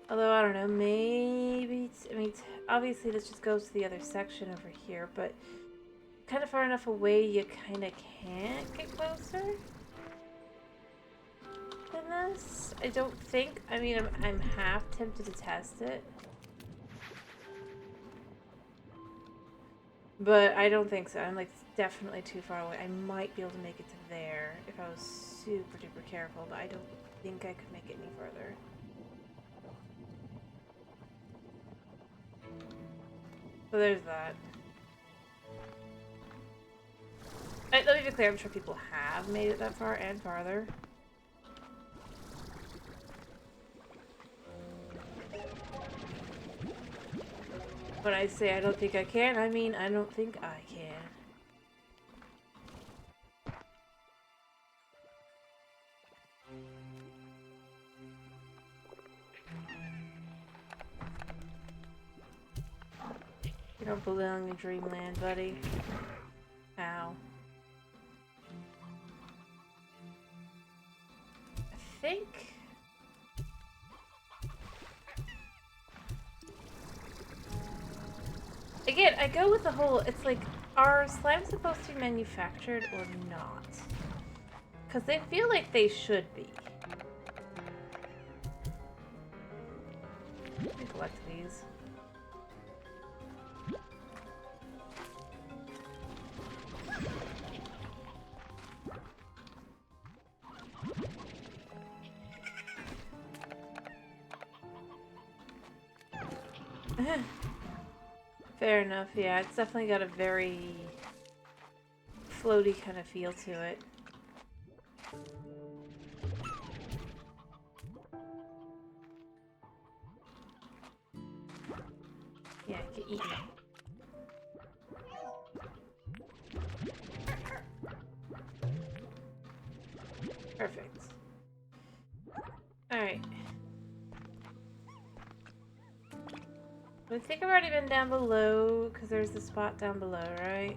Although, I don't know, maybe... I mean, obviously this just goes to the other section over here, but kind of far enough away you kind of can't get closer than this. I don't think... I mean, I'm half tempted to test it. But I don't think so. I'm, like, definitely too far away. I might be able to make it to there if I was super duper careful, but I don't think I could make it any further. So there's that. Let me be clear, I'm sure people have made it that far and farther. When I say I don't think I can, I mean I don't think I can. You don't belong in dreamland, buddy. Ow. I think... Again, I go with the whole, it's like, are slimes supposed to be manufactured or not? Because they feel like they should be. Let me collect these. Fair enough, yeah. It's definitely got a very floaty kind of feel to it. Yeah, get eaten. Perfect. Alright. I think I've already been down below, because there's the spot down below, right?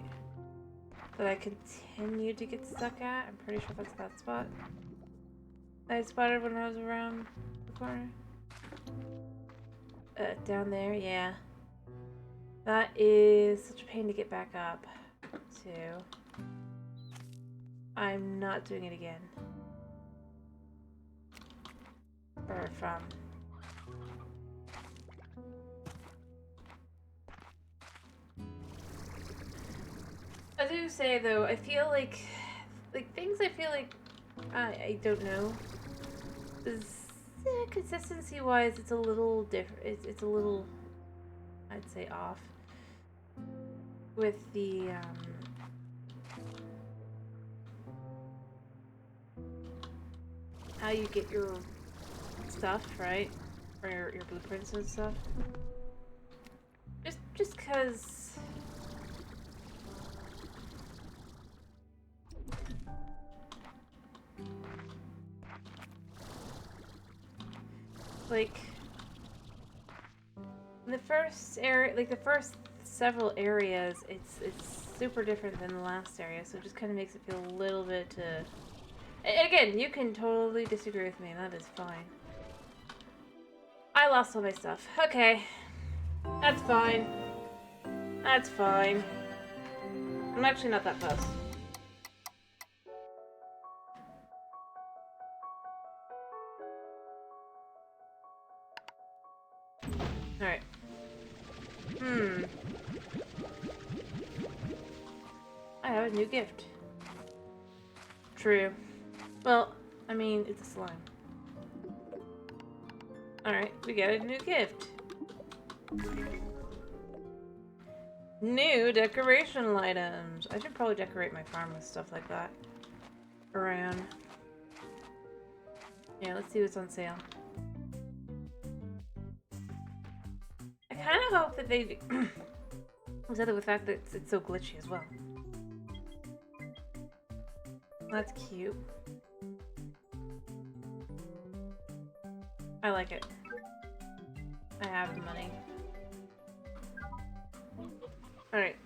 That I continue to get stuck at. I'm pretty sure that's that spot that I spotted when I was around the corner. Down there, yeah. That is such a pain to get back up to. I'm not doing it again. Or from. I do say though, I feel like things I feel like I don't know is consistency wise it's a little different. It's a little, I'd say, off with the how you get your stuff, right? Or your blueprints and stuff. Just cause like in the first area, like the first several areas, it's super different than the last area, so it just kind of makes it feel a little bit and again, you can totally disagree with me, that is fine. I lost all my stuff. Okay. That's fine. That's fine. I'm actually not that close. Alright. I have a new gift. True. Well, I mean, it's a slime. Alright, we got a new gift. New decoration items. I should probably decorate my farm with stuff like that around. Yeah, let's see what's on sale. I kind of hope that they was other with the fact that it's so glitchy as well. That's cute. I like it. I have the money. Alright.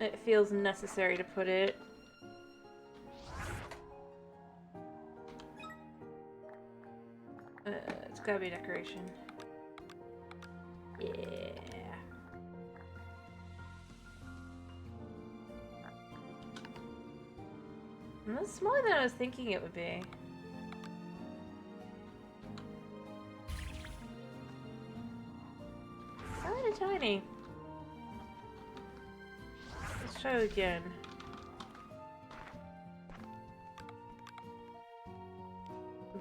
It feels necessary to put it. It's gotta be a decoration. Yeah. That's smaller than I was thinking it would be. Kinda tiny. Let's try it again.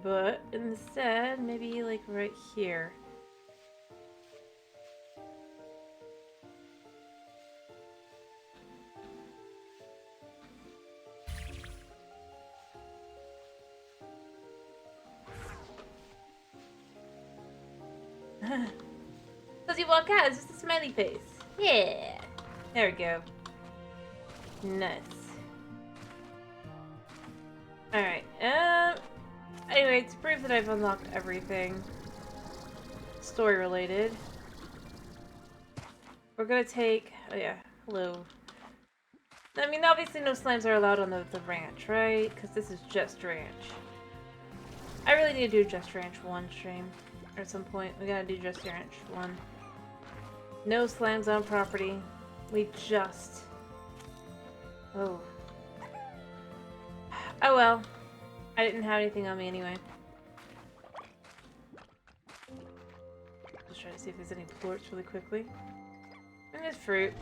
But instead, maybe like right here. As you walk out, it's just a smiley face. Yeah. There we go. Nice. Alright, anyway, to prove that I've unlocked everything story related, we're gonna take, oh yeah, hello. I mean, obviously no slimes are allowed on the ranch, right? Because this is just ranch. I really need to do just ranch 1 stream. Or at some point, we gotta do just ranch 1. No slimes on property. We just... Oh. Oh well. I didn't have anything on me anyway. Just try to see if there's any plorts really quickly. And there's fruit.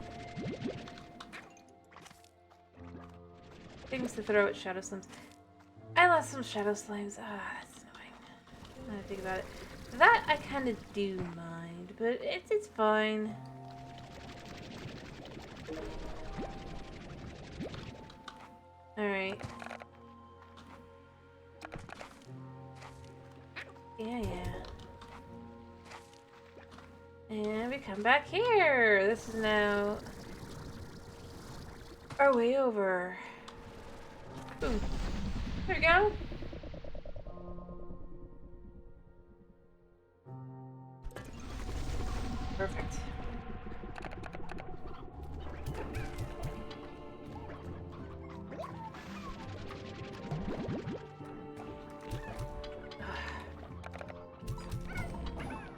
Things to throw at shadow slimes. I lost some shadow slimes. Ah, that's annoying. Now I think about it. That I kind of do mind, but it's fine. Alright. Yeah. And we come back here. This is now our way over. Boom. There we go. Perfect.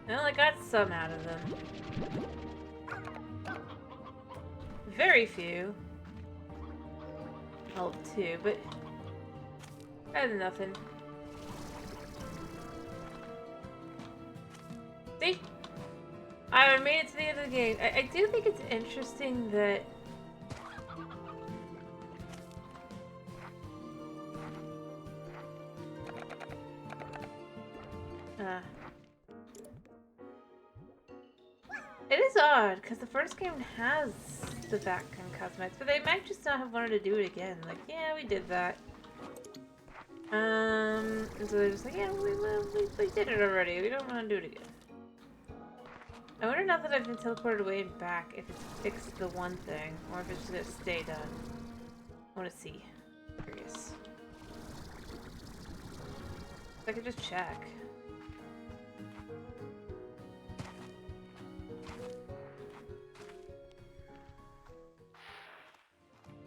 Well, I got some out of them. Very few. Well, 2, but better than nothing. See? I made it to the end of the game. I do think it's interesting that... It is odd, because the first game has the background cosmetics, but they might just not have wanted to do it again. Like, yeah, we did that. And so they're just like, yeah, we did it already. We don't want to do it again. I wonder now that I've been teleported away and back if it's fixed the one thing, or if it's just gonna stay done. I want to see. Curious. I could just check.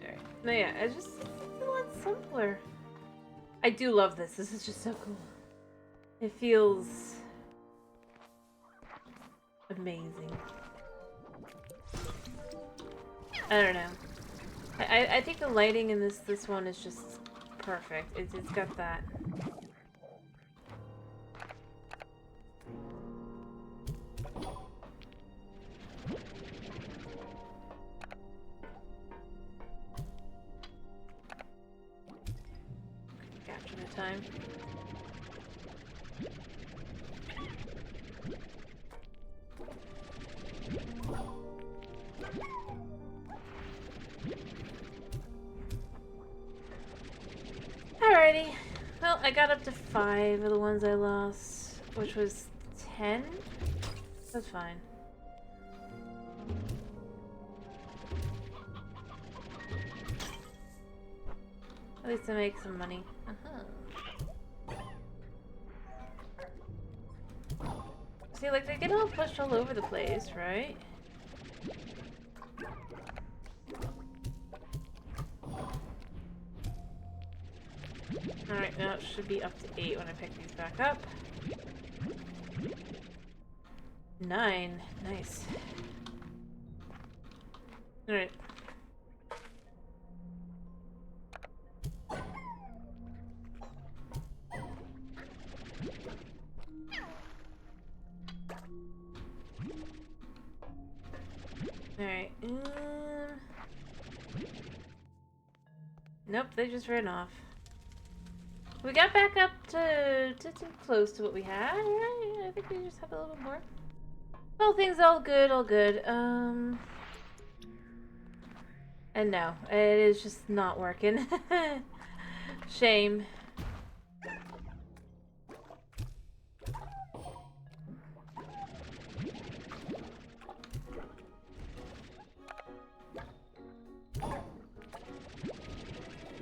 Alright. No, yeah, it's just a lot simpler. I do love this. This is just so cool. It feels amazing. I don't know. I think the lighting in this one is just perfect. It's got that. Capture the time. Alrighty. Well, I got up to 5 of the ones I lost, which was 10. That's fine. At least I make some money. See, like, they get all pushed all over the place, right? Alright, now it should be up to 8 when I pick these back up. 9. Nice. Alright. Alright. Nope, they just ran off. We got back up to close to what we had, right? I think we just have a little bit more. Well, things all good, all good. And no, it is just not working. Shame.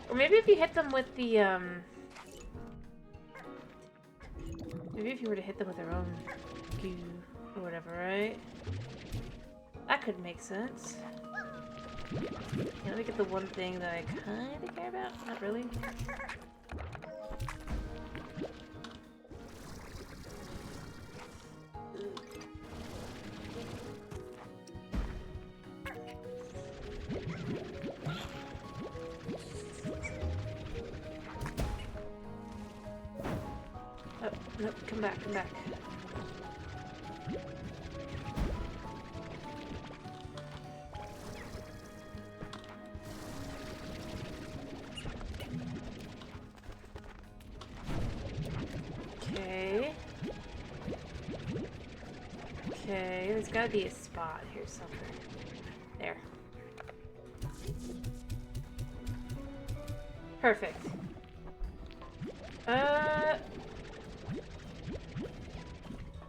Or maybe if you hit them with the, maybe if you were to hit them with their own goo or whatever, right? That could make sense. Yeah, let me get the one thing that I kinda care about. Not really. Oh, nope, come back, come back. Okay. Okay, there's gotta be a spot here somewhere. There. Perfect.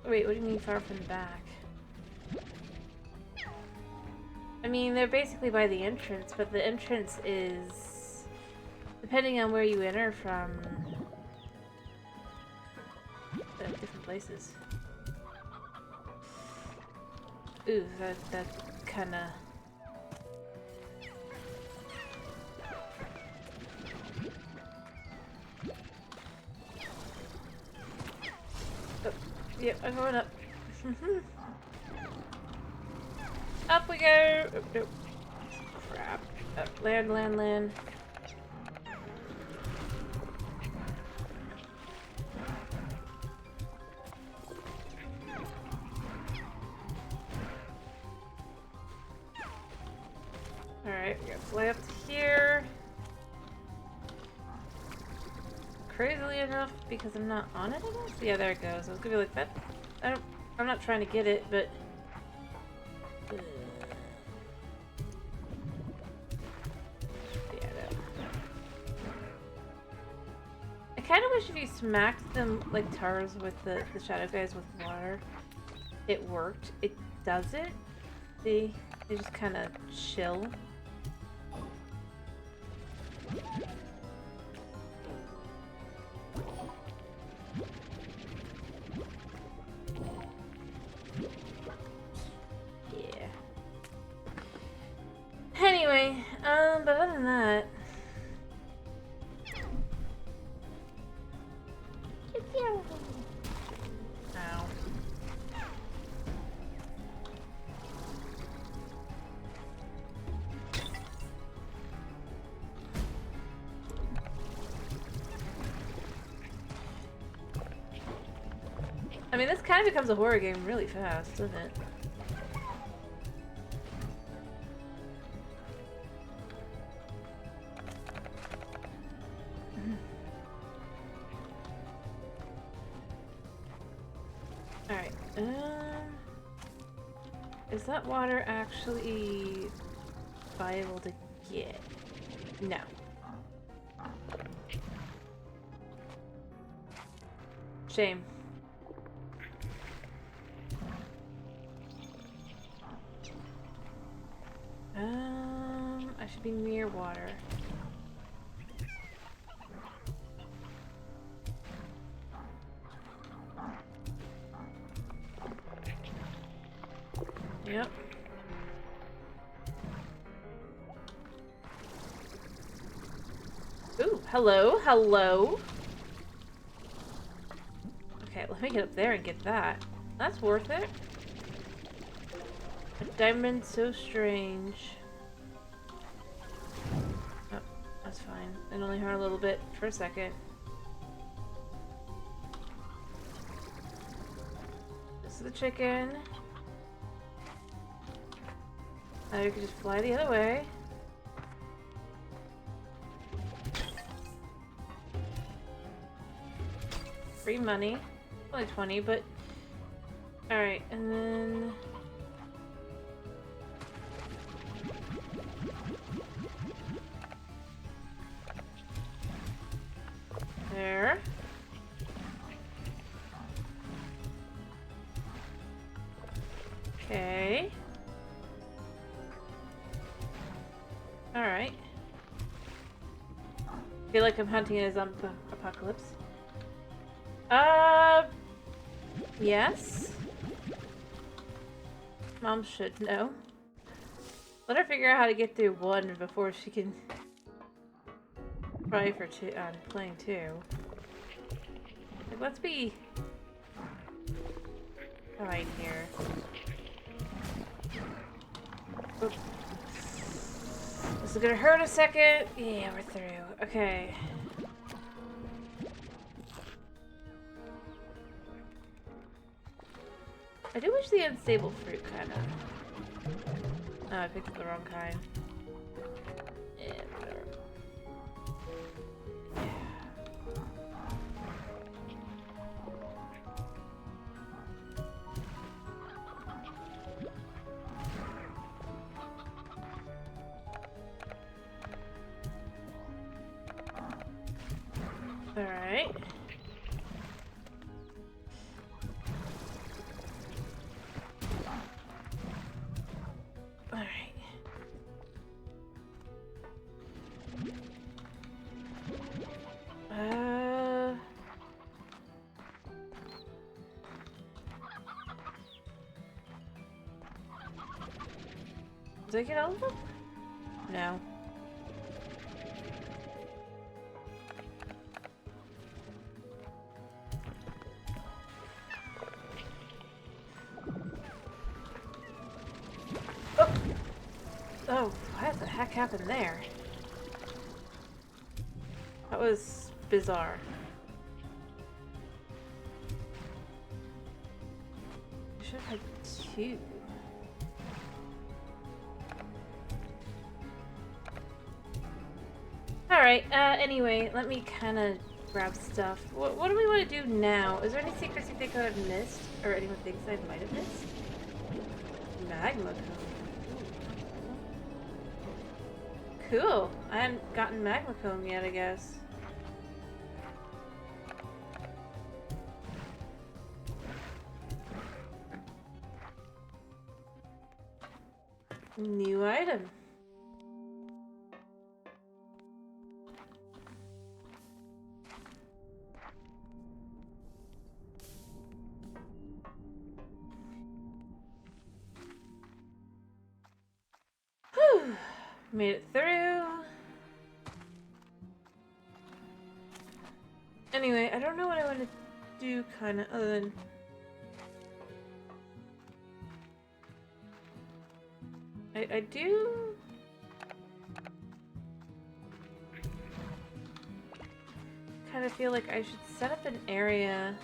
Wait, what do you mean far from the back? I mean, they're basically by the entrance, but the entrance is... depending on where you enter from... different places. Ooh, that kinda... Oh, yep, I'm going up. Up we go! Oh, no. Crap. Land, land, land. way up to here. Crazily enough, because I'm not on it, I guess? Yeah, there it goes. I was gonna be like, that... I'm not trying to get it, but... Yeah, no. I kind of wish if you smacked them like tars with the shadow guys with water, it worked. It doesn't. See? They just kind of chill. Anyway, but other than that... Ow. I mean, this kind of becomes a horror game really fast, doesn't it? Alright, is that water actually viable to get? No. Shame. I should be near water. Yep. Ooh, hello, hello. Okay, let me get up there and get that. That's worth it. A diamond so strange. Oh, that's fine. It only hurt a little bit for a second. This is the chicken. Now you can just fly the other way. Free money. Only 20, but... Alright, and then... There. Okay. Alright. Feel like I'm hunting a zombie apocalypse. Yes. Mom should know. Let her figure out how to get through one before she can try for two, playing two. Like, let's be fine here. Oop. This is gonna hurt a second. Yeah, we're through. Okay. I do wish the unstable fruit kind of... Oh, I picked up the wrong kind. Yeah, whatever. Alright. Alright. Did I get all of them? No. Oh, what the heck happened there? That was bizarre. I should have had two. Alright, anyway, let me kind of grab stuff. What do we want to do now? Is there any secrets you think I've missed? Or anyone thinks I might have missed? Magma cone. Cool. I hadn't gotten magma cone yet, I guess. New item. Whew. Made it through. Anyway, I don't know what I want to do, kind of, other than... I do... kind of feel like I should set up an area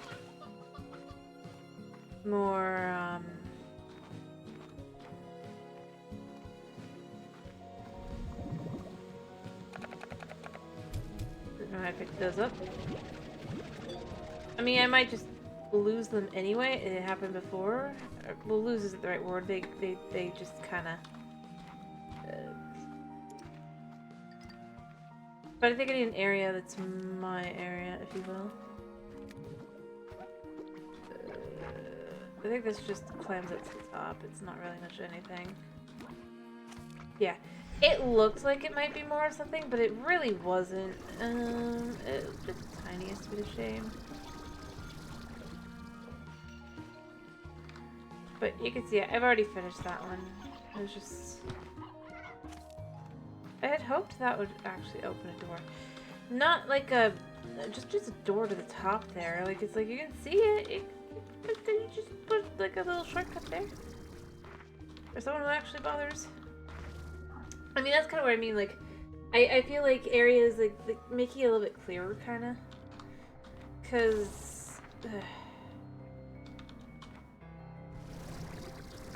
more, I don't know how I picked those up. I mean, I might just lose them anyway. It happened before. Well, lose isn't the right word. They just kind of... But I think I need an area that's my area, if you will. I think this just climbs up to the top. It's not really much of anything. Yeah. It looked like it might be more of something, but it really wasn't. It was just the tiniest bit of shame. But you can see, I've already finished that one. It was just... I had hoped that would actually open a door. Not like a... Just a door to the top there. Like, it's like, you can see it. But then you just put, like, a little shortcut there. For someone who actually bothers. I mean, that's kind of what I mean. Like, I feel like areas, like making it a little bit clearer, kind of. Because...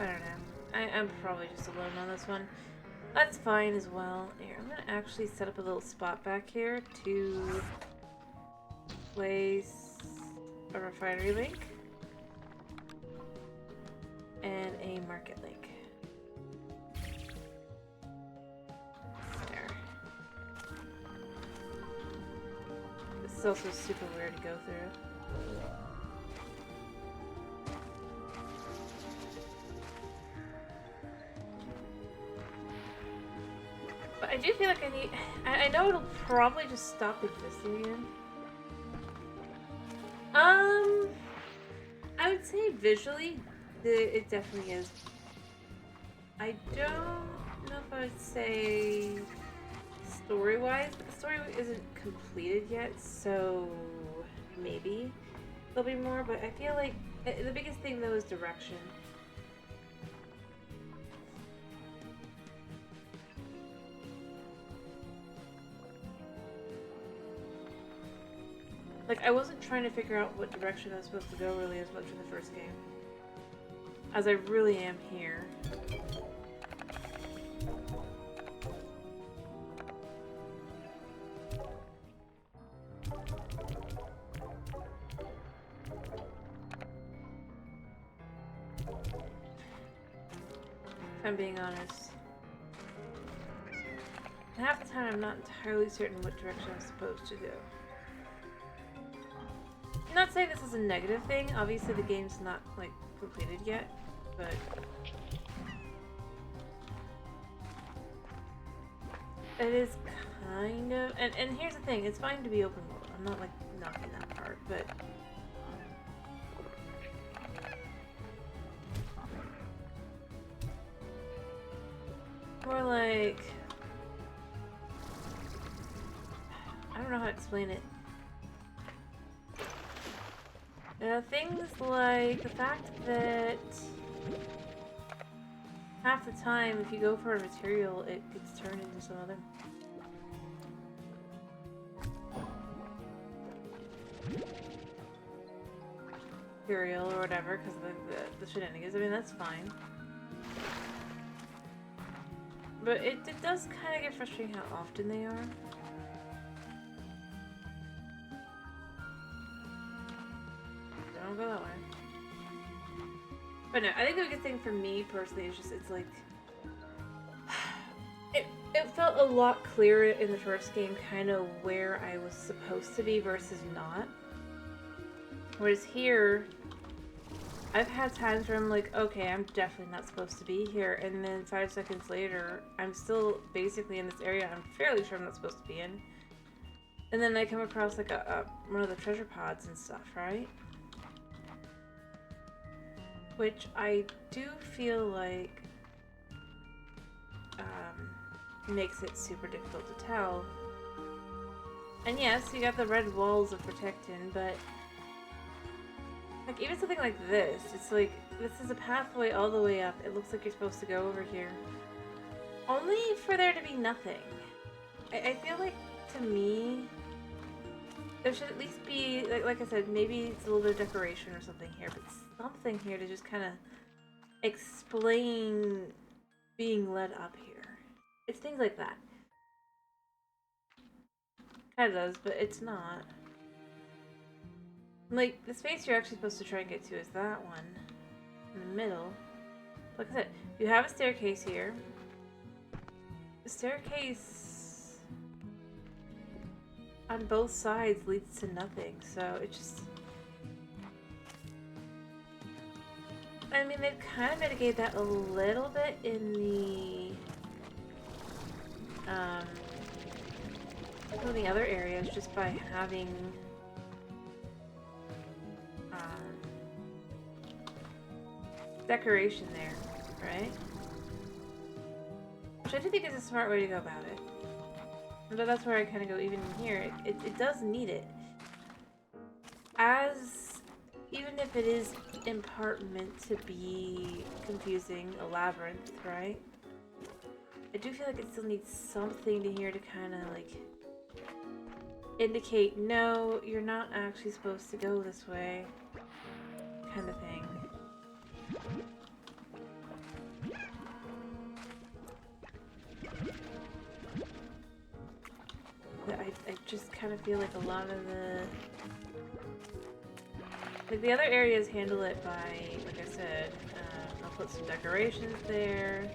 I don't know. I'm probably just alone on this one. That's fine as well. Here, I'm gonna actually set up a little spot back here to place a refinery link and a market link. There. This is also super weird to go through. But I do feel like I need... I know it'll probably just stop existing again. I would say visually, it definitely is. I don't know if I would say story-wise, but the story isn't completed yet, so maybe there'll be more, but I feel like the biggest thing though is direction. Like, I wasn't trying to figure out what direction I was supposed to go really as much in the first game. As I really am here. If I'm being honest. Half the time I'm not entirely certain what direction I'm supposed to go. I'm not saying this is a negative thing. Obviously the game's not, like, completed yet, but... It is kind of... And here's the thing, it's fine to be open world. I'm not, like, knocking that part, but... More like... I don't know how to explain it. Things like the fact that half the time if you go for a material it gets turned into some other. Material or whatever because of the shenanigans. I mean, that's fine. But it does kind of get frustrating how often they are. go that way. But no, I think the biggest thing for me personally is just, it's like... It felt a lot clearer in the first game kind of where I was supposed to be versus not. Whereas here, I've had times where I'm like, okay, I'm definitely not supposed to be here, and then 5 seconds later, I'm still basically in this area I'm fairly sure I'm not supposed to be in. And then I come across like one of the treasure pods and stuff, right? Which I do feel like makes it super difficult to tell. And yes, you got the red walls of protecting, but like even something like this, it's like this is a pathway all the way up. It looks like you're supposed to go over here, only for there to be nothing. I feel like, to me, there should at least be, like I said, maybe it's a little bit of decoration or something here, but something here to just kind of explain being led up here. It's things like that. Kind of does, but it's not. Like, the space you're actually supposed to try and get to is that one. In the middle. Like I said, you have a staircase here. The staircase on both sides leads to nothing, so it just... I mean, they've kind of mitigated that a little bit in the... some of the other areas, just by having decoration there, right? Which I do think is a smart way to go about it. But that's where I kind of go even in here. It does need it. Even if it is in part meant to be confusing, a labyrinth, right? I do feel like it still needs something to here to kind of like indicate, no, you're not actually supposed to go this way, kind of thing. But I just kind of feel like a lot of the other areas handle it by, like I said, I'll put some decorations there.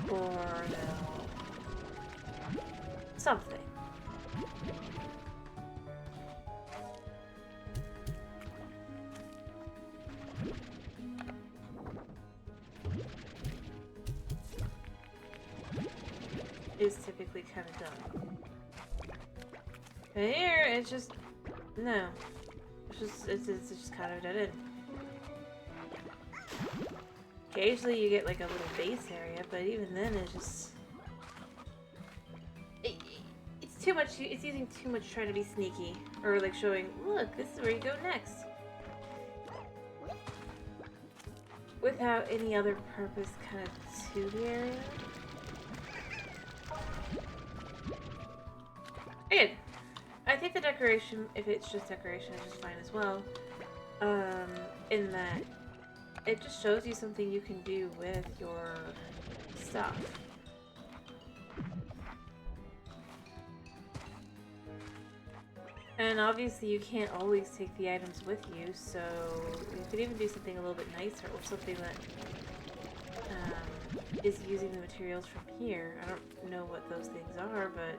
Or something. Is typically kind of done. But here, it's just no. It's just kind of dead end. Occasionally you get like a little base area, but even then it's just... It's too much, it's using too much trying to be sneaky. Or like showing, look, this is where you go next. Without any other purpose kind of to the area. Again, I think the decoration, if it's just decoration, is just fine as well. In that it just shows you something you can do with your stuff. And obviously you can't always take the items with you, so you could even do something a little bit nicer, or something that is using the materials from here. I don't know what those things are, but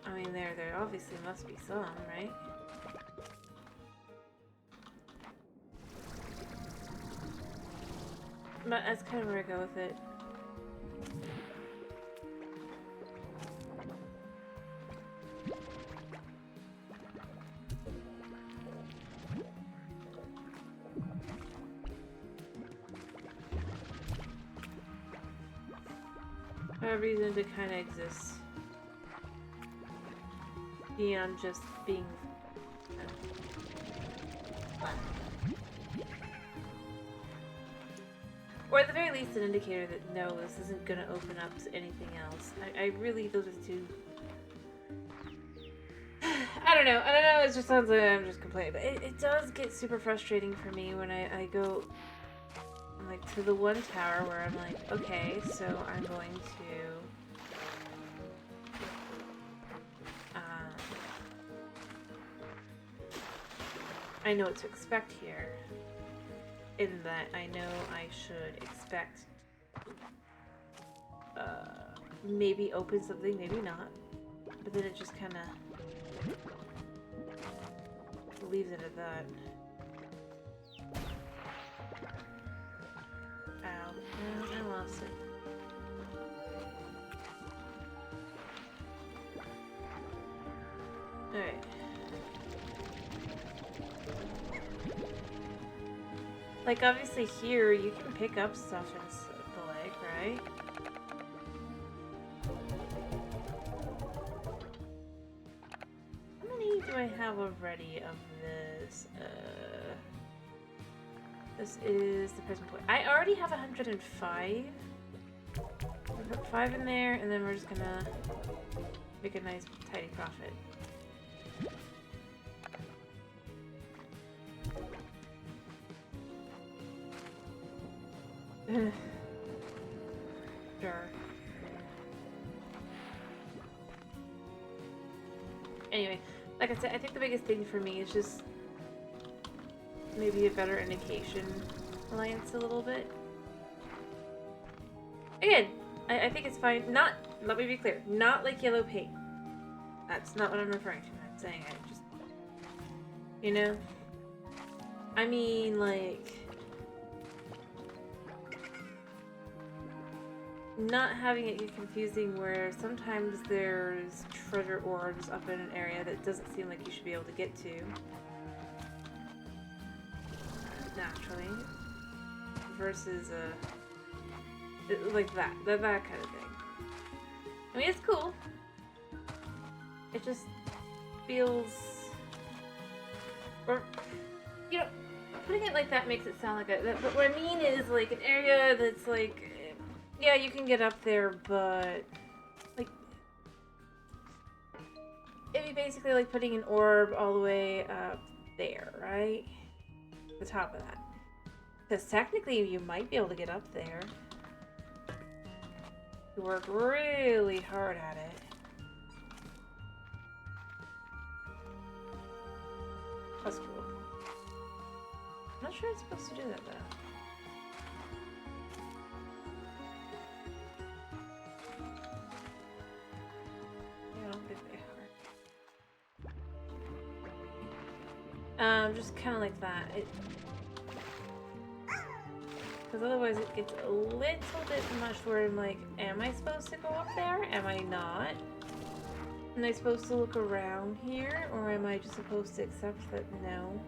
I mean there obviously must be some, right? But that's kind of where I go with it. A reason to kind of exist beyond just being fun. Or at the very least an indicator that no, this isn't going to open up to anything else. I really, those are the two. I don't know, it just sounds like I'm just complaining, but it does get super frustrating for me when I go like to the one tower where I'm like, okay, so I'm going to I know what to expect here. In that I know I should expect maybe open something, maybe not. But then it just kind of leaves it at that. Ow. No, I lost it. Alright. Like, obviously here, you can pick up stuff in the leg, right? How many do I have already of this? This is the prison point. I already have 105. We'll put 5 in there, and then we're just gonna make a nice, tidy profit. Sure. Anyway, like I said, I think the biggest thing for me is just maybe a better indication alliance a little bit. Again, I think it's fine. Not, let me be clear, not like yellow paint. That's not what I'm referring to. I'm saying I just, you know? I mean, like, not having it get confusing where sometimes there's treasure orbs up in an area that doesn't seem like you should be able to get to naturally versus like that kind of thing. I mean, it's cool. It just feels, or you know, putting it like that makes it sound like but what I mean is like an area that's like, yeah, you can get up there, but like it'd be basically like putting an orb all the way up there, right? The top of that. Because technically you might be able to get up there. You work really hard at it. That's cool. I'm not sure it's supposed to do that though. I don't think they are. Just kind of like that. Because otherwise it gets a little bit much where I'm like, am I supposed to go up there? Am I not? Am I supposed to look around here? Or am I just supposed to accept that no?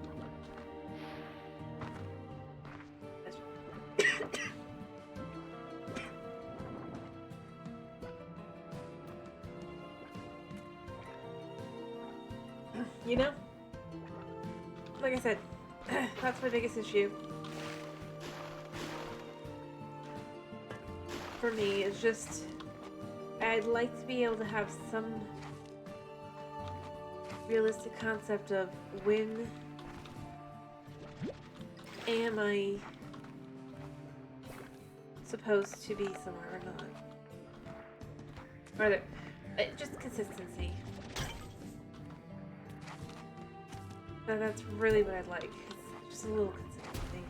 You know? Like I said, that's my biggest issue. For me, it's just, I'd like to be able to have some realistic concept of when am I supposed to be somewhere or not. Rather, just consistency. That's really what I'd like. It's just a little consistency.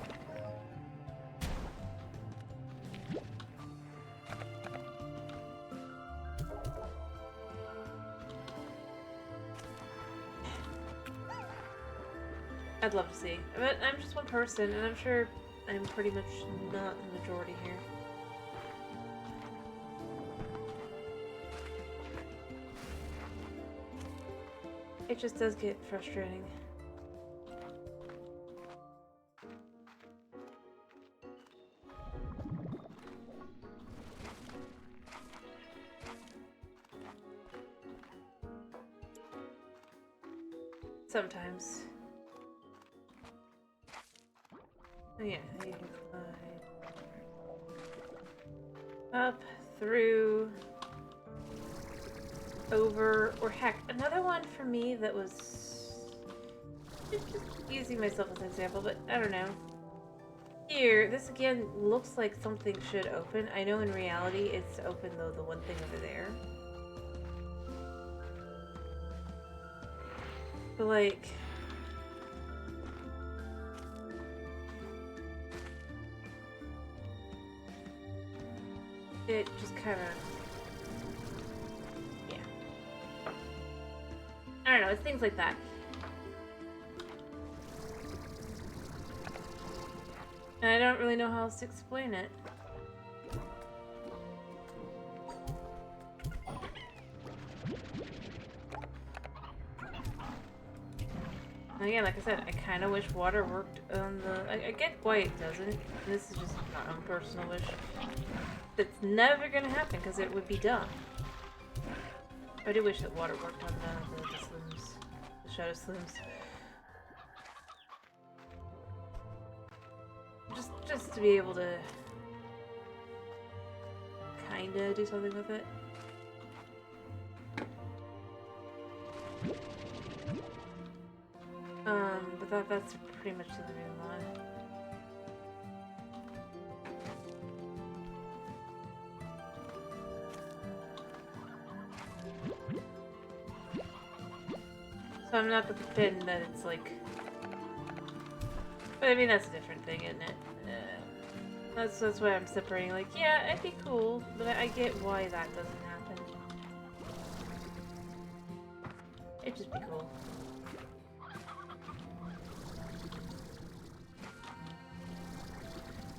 I'd love to see. But I'm just one person, and I'm sure I'm pretty much not the majority here. It just does get frustrating. Sometimes. Oh yeah, you can climb up, through, over, or heck, another one for me that was just using myself as an example, but I don't know. Here, this again looks like something should open. I know in reality it's open though, the one thing over there. But like, kind of... Yeah. I don't know, it's things like that. And I don't really know how else to explain it. Again, like I said, I kind of wish water worked on the... I get why it doesn't. This is just my own personal wish. It's never gonna happen because it would be dumb. I do wish that water worked on the slims. The shadow slims. Just to be able to kinda do something with it. But that's pretty much the reason why. So I'm not pretending that it's like... But I mean, that's a different thing, isn't it? That's why I'm separating, like, yeah, it'd be cool, but I get why that doesn't happen. It'd just be cool.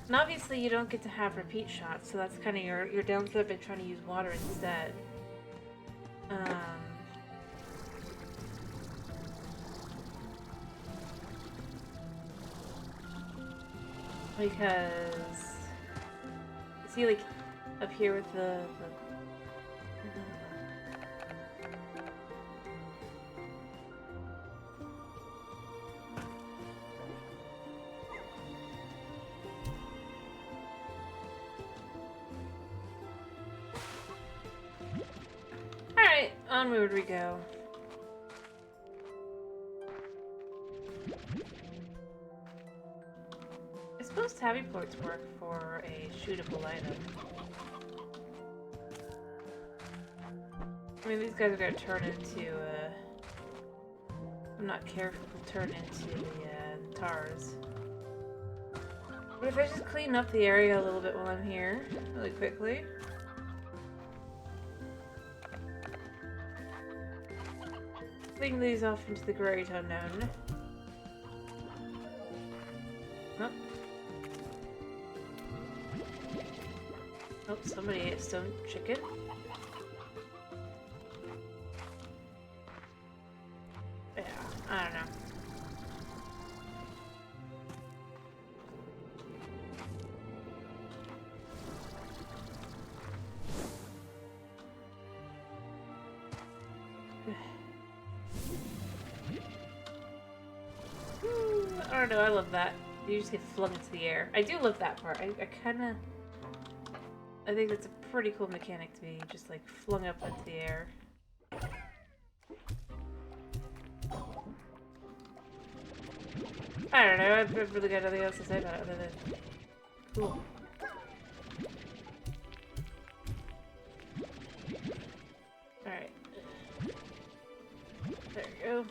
And obviously you don't get to have repeat shots, so that's kind of your downside by trying to use water instead. Because see, like up here with the Alright, onward we go. I suppose tabby plorts work for a shootable item. I mean, these guys are gonna turn into, I'm not careful, turn into the, tars. But if I just clean up the area a little bit while I'm here, really quickly. Fling these off into the great unknown. Nope. Oh, somebody ate stone chicken. Yeah, I don't know. I don't know, I love that. You just get flung into the air. I do love that part. I kinda... I think that's a pretty cool mechanic to be just like flung up into the air. I don't know, I've really got nothing else to say about it other than... Cool. Alright. There we go.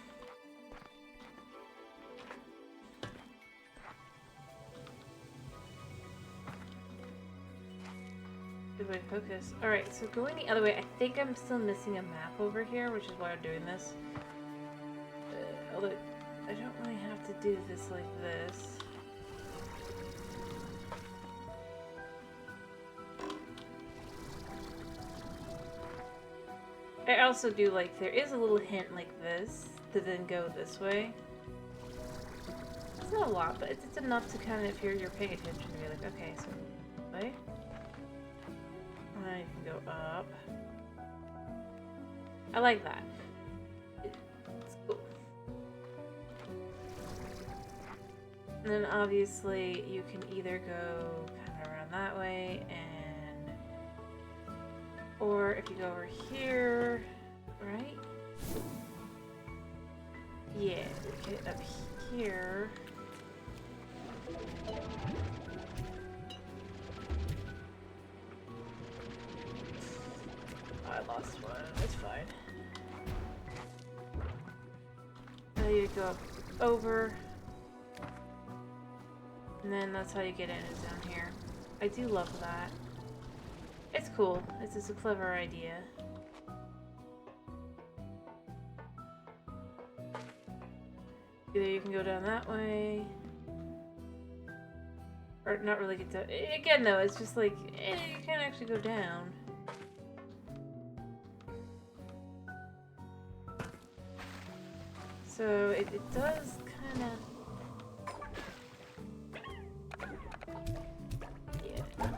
Good way to focus. Alright, so going the other way, I think I'm still missing a map over here, which is why I'm doing this. Although, I don't really have to do this like this. I also do like, there is a little hint like this, to then go this way. It's not a lot, but it's enough to kind of, if you're paying attention, to be like, okay, so, way. And then you can go up. I like that. It's cool. And then obviously you can either go kind of around that way and... Or if you go over here, right? Yeah, get up here. I lost one. It's fine. Now you go up over. And then that's how you get in, is down here. I do love that. It's cool. It's just a clever idea. Either you can go down that way, or not really get down. Again, though, it's just like, you can't actually go down. So it does kind of...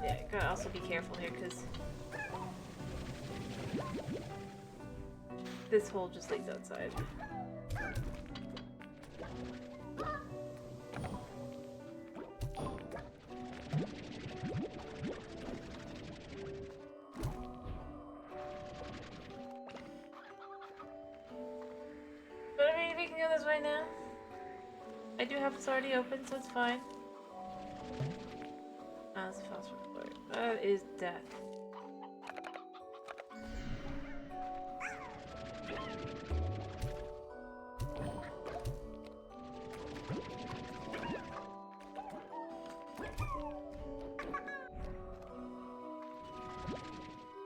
Yeah, gotta also be careful here, because this hole just leads outside. But I mean, we can go this way now. I do have this already open, so it's fine. Oh, that's a phosphor plort. That is death.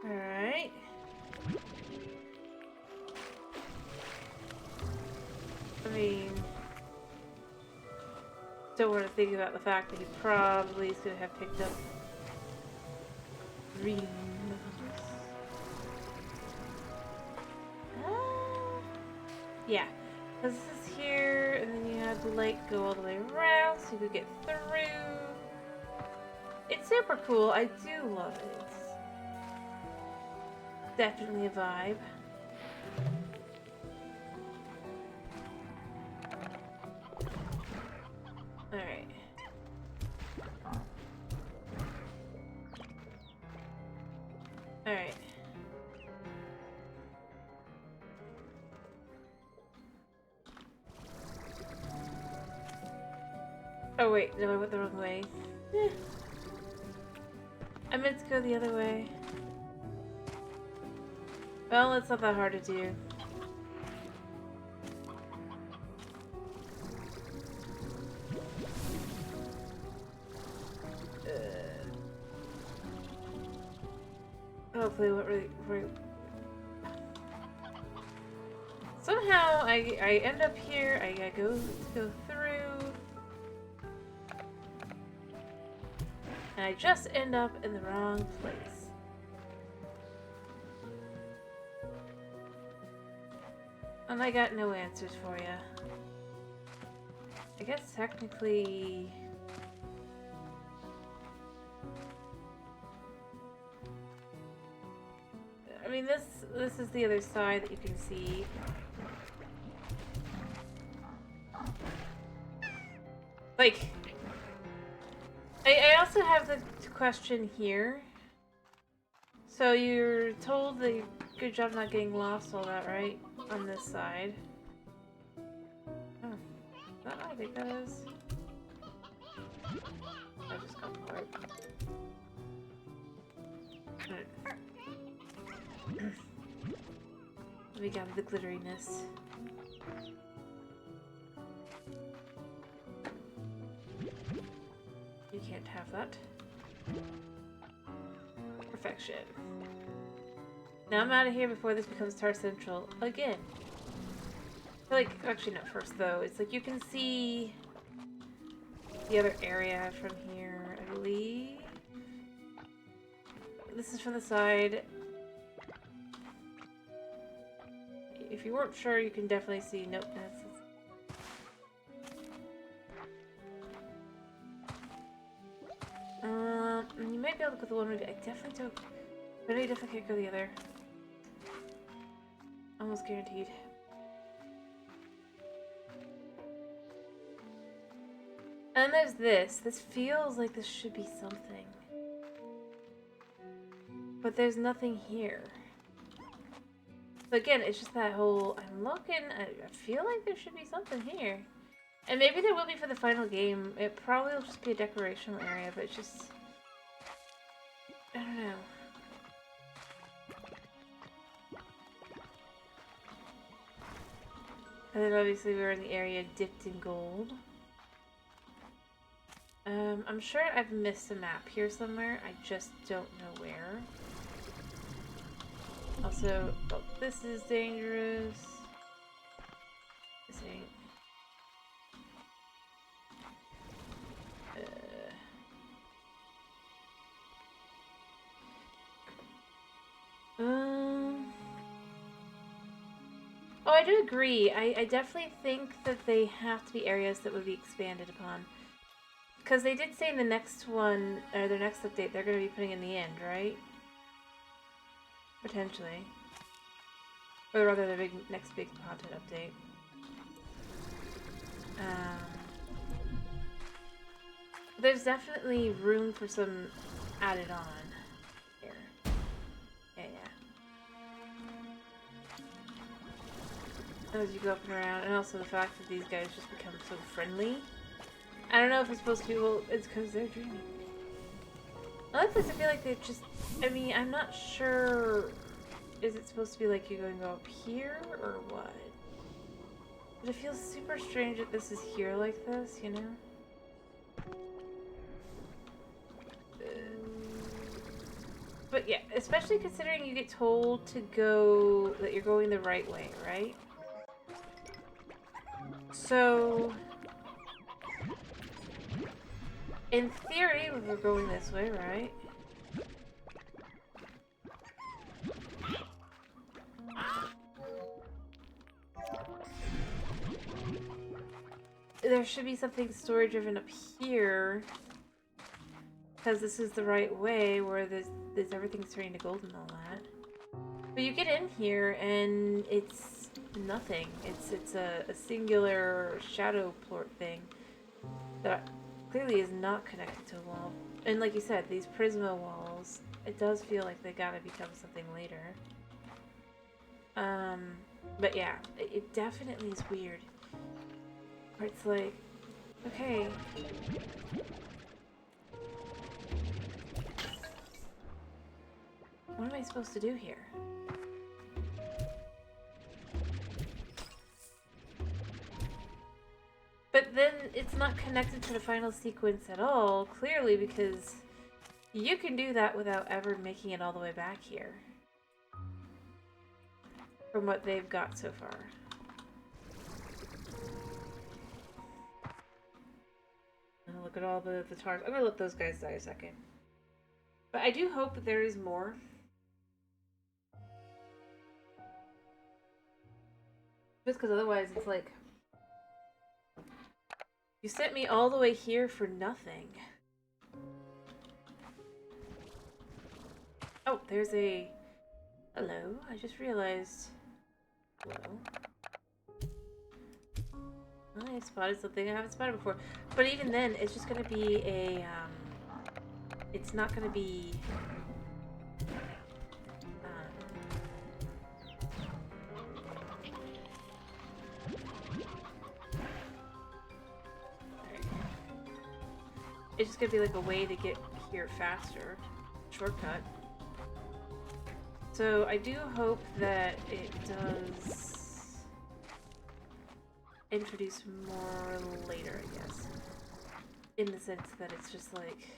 Alright. I mean, don't want to think about the fact that he probably is going to have picked up green metals. Yeah, because this is here, and then you have the light go all the way around, so you could get through. It's super cool. I do love it. It's definitely a vibe. Alright. Alright. Oh wait, no, I went the wrong way. I meant to go the other way. Well, it's not that hard to do. Hopefully, what really... Somehow, I end up here. I go through, and I just end up in the wrong place. And I got no answers for you. I guess technically... I mean, this is the other side that you can see. Like, I also have the question here. So you're told that good job not getting lost, all that, right? On this side. Oh, is that what I think that is? I just got bored. We got the glitteriness. You can't have that. Perfection. Now I'm out of here before this becomes Tar Central again. Like, actually not first though. It's like you can see the other area from here, I believe. This is from the side. If you weren't sure, you can definitely see. Nope, that's... you might be able to go the one way. I definitely don't. But I definitely can't go the other. Almost guaranteed. And there's this. This feels like this should be something. But there's nothing here. So again, it's just that whole, I'm looking, I feel like there should be something here. And maybe there will be for the final game. It probably will just be a decorational area, but it's just... I don't know. And then obviously we're in the area dipped in gold. I'm sure I've missed a map here somewhere. I just don't know where. Also, oh, this is dangerous. This ain't. Oh, I do agree. I definitely think that they have to be areas that would be expanded upon. Because they did say in the next one, or their next update, they're going to be putting in the end, right? Potentially. Or rather, their next big content update. There's definitely room for some added on here. Yeah. As you go up and around, and also the fact that these guys just become so friendly. I don't know if it's supposed to be, well, it's because they're dreaming. Other place I feel like they just, I mean, I'm not sure, is it supposed to be like you're going to go up here, or what? But it feels super strange that this is here like this, you know? But yeah, especially considering you get told to go, that you're going the right way, right? So, in theory, we're going this way, right? There should be something story-driven up here. Because this is the right way, where there's everything's turning to gold and all that. But you get in here, and it's nothing. It's a singular shadow plort thing that clearly is not connected to a wall. And like you said, these Prisma walls, it does feel like they gotta become something later. But yeah, it definitely is weird. Where it's like, okay. What am I supposed to do here? But then it's not connected to the final sequence at all, clearly, because you can do that without ever making it all the way back here. From what they've got so far. And look at all the tars. I'm gonna let those guys die a second. But I do hope that there is more. Just because otherwise it's like, you sent me all the way here for nothing. Oh, there's a... Hello, I just realized... Hello. I spotted something I haven't spotted before. But even then, it's just gonna be a, it's not gonna be... It's just gonna be like a way to get here faster. Shortcut. So I do hope that it does introduce more later, I guess. In the sense that it's just like...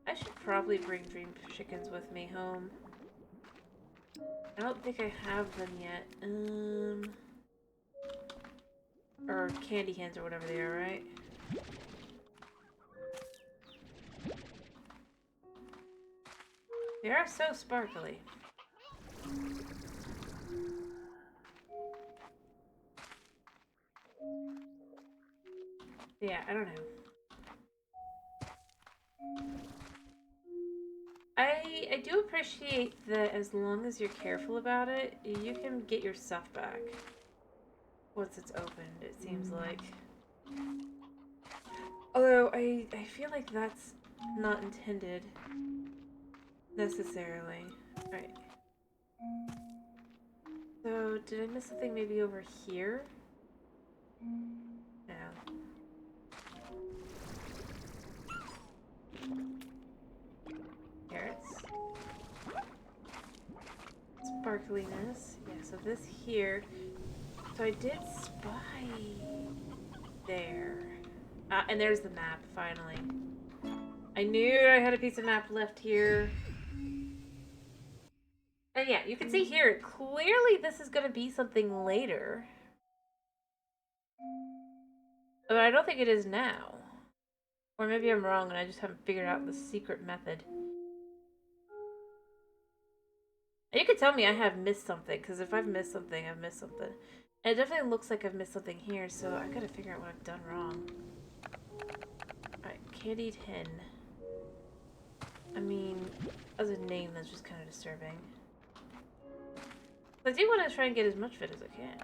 I should probably bring dream chickens with me home. I don't think I have them yet. Or candy hens or whatever they are, right? They are so sparkly. Yeah, I don't know. I do appreciate that as long as you're careful about it, you can get your stuff back. Once it's opened, it seems like. Although, I feel like that's not intended. Necessarily. Alright. So, did I miss something maybe over here? No. Carrots. Sparkliness. Yeah, so this here. So I did spy there. And there's the map, finally. I knew I had a piece of map left here. And yeah, you can see here, clearly this is going to be something later. But I don't think it is now. Or maybe I'm wrong and I just haven't figured out the secret method. You could tell me I have missed something, because if I've missed something, I've missed something. And it definitely looks like I've missed something here, so I gotta figure out what I've done wrong. Alright, candied hen. I mean, as a name, that's just kind of disturbing. But I do want to try and get as much of it as I can.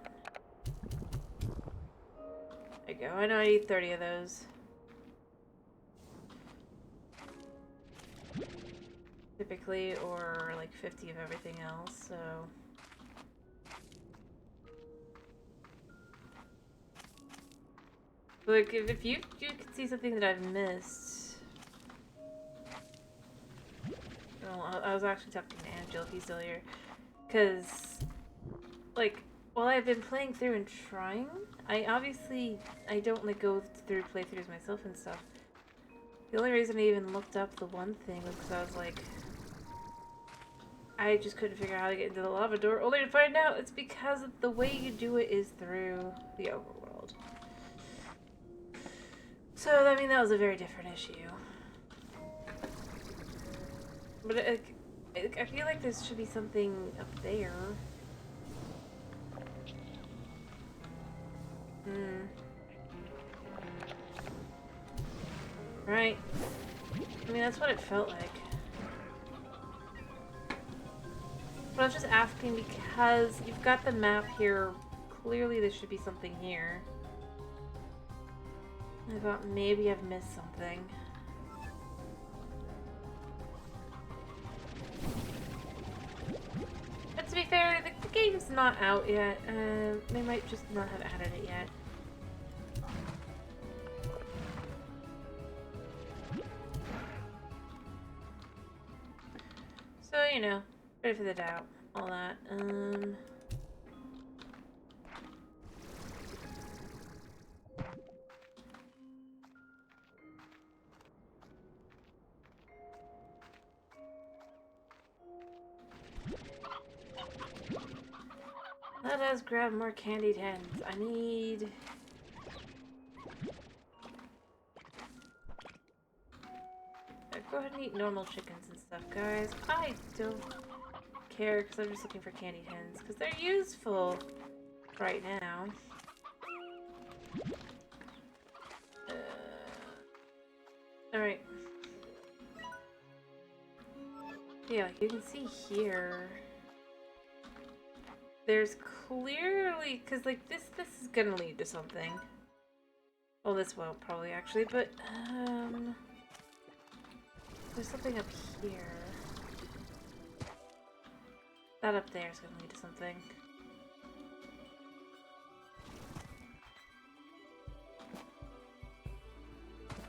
There you go. I know I need 30 of those. Typically, or like 50 of everything else, so... Like, if you can see something that I've missed... Well, I was actually talking to Angel, if he's still here. Because, like, while I've been playing through and trying, I don't, like, go through playthroughs myself and stuff. The only reason I even looked up the one thing was because I was like... I just couldn't figure out how to get into the lava door, only to find out it's because the way you do it is through the overworld. So, I mean, that was a very different issue. But I feel like there should be something up there. Right. I mean, that's what it felt like. But I was just asking because you've got the map here. Clearly there should be something here. I thought maybe I've missed something. But to be fair, the game's not out yet. They might just not have added it yet. So, you know, ready for the doubt. All that. Let us grab more candied hens. I need... Go ahead and eat normal chickens and stuff, guys. I don't care because I'm just looking for candied hens because they're useful right now. Alright. Yeah, like you can see here. There's clearly, because like this is gonna lead to something. Well, this won't probably actually, but there's something up here. That up there is gonna lead to something.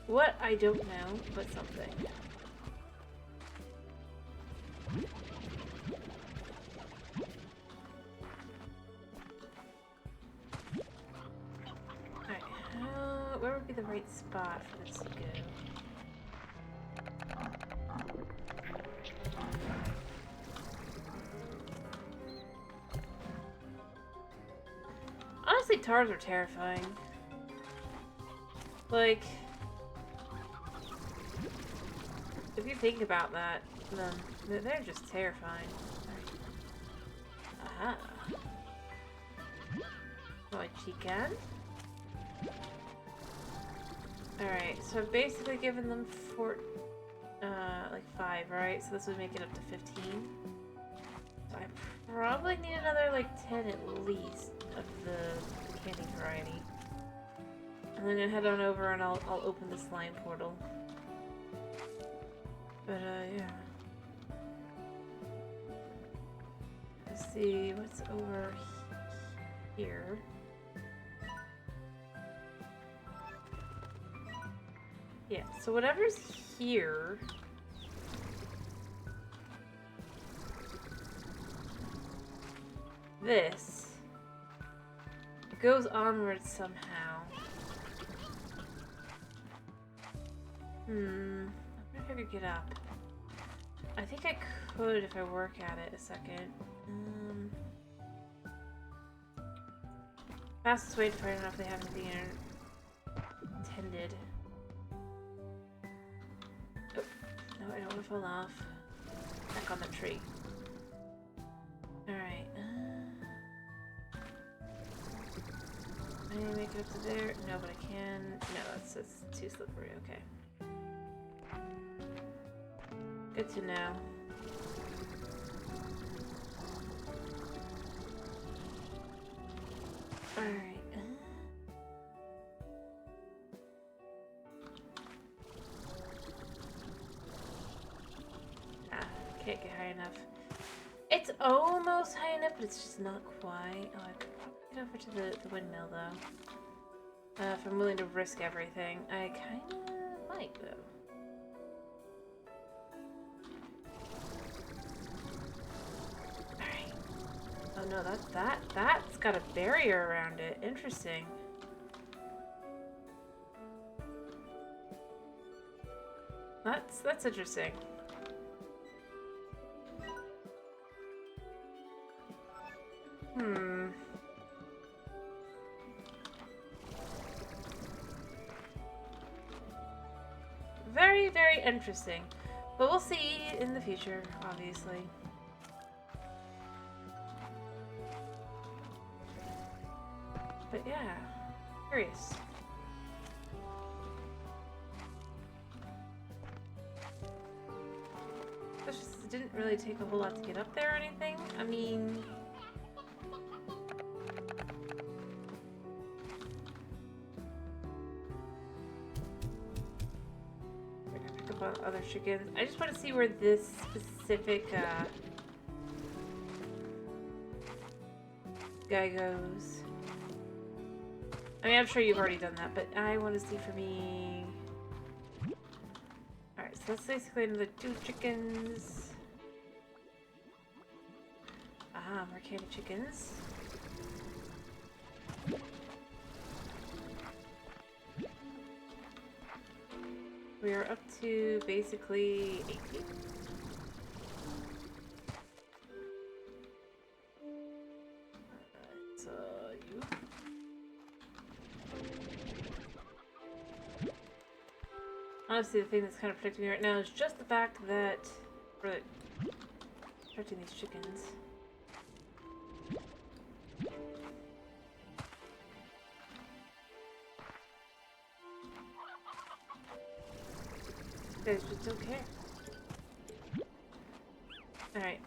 What? I don't know, but something. Alright, where would be the right spot for this to go? Honestly, tars are terrifying. Like, if you think about that, then they're just terrifying. Aha. My chicken. Alright, so I've basically given them like 5, right? So this would make it up to 15. So I probably need another like 10 at least of the candy variety. And then I'm gonna head on over and I'll open the slime portal. But yeah. Let's see what's over here. Yeah, so whatever's here... This goes onwards somehow. I'm I could get up. I think I could if I work at it a second. Fastest way to find out if they have anything intended. Oh, no, I don't want to fall off. Back on the tree. Alright. Can I make it up to there? No, but I can. No, that's too slippery. Okay. Good to know. Alright. Can't get high enough. It's almost high enough, but it's just not quite. Oh, I could probably get over to the windmill, though. If I'm willing to risk everything. I kinda might, though. Alright. Oh no, that's got a barrier around it. Interesting. That's interesting. Very, very interesting. But we'll see in the future, obviously. But yeah, curious. It didn't really take a whole lot to get up there or anything. I mean... other chickens. I just want to see where this specific guy goes. I mean, I'm sure you've already done that, but I want to see for me. Alright, so that's basically another 2 chickens. Ah, more candy chickens. We are up to basically 18. So you. Honestly, the thing that's kind of protecting me right now is just the fact that we're protecting these chickens. Guys just don't care. Alright,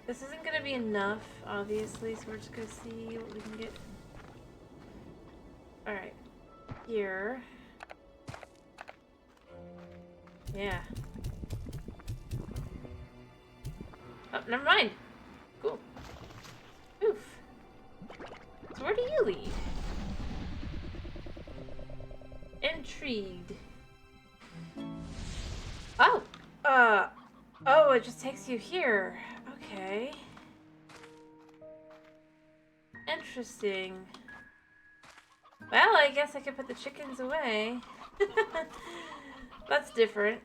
this isn't gonna be enough, obviously, so we're just gonna see what we can get. Alright. Here. Yeah. Oh, never mind! Cool. Oof. So where do you lead? Intrigued. Oh! Oh, it just takes you here. Okay. Interesting. Well, I guess I could put the chickens away. That's different.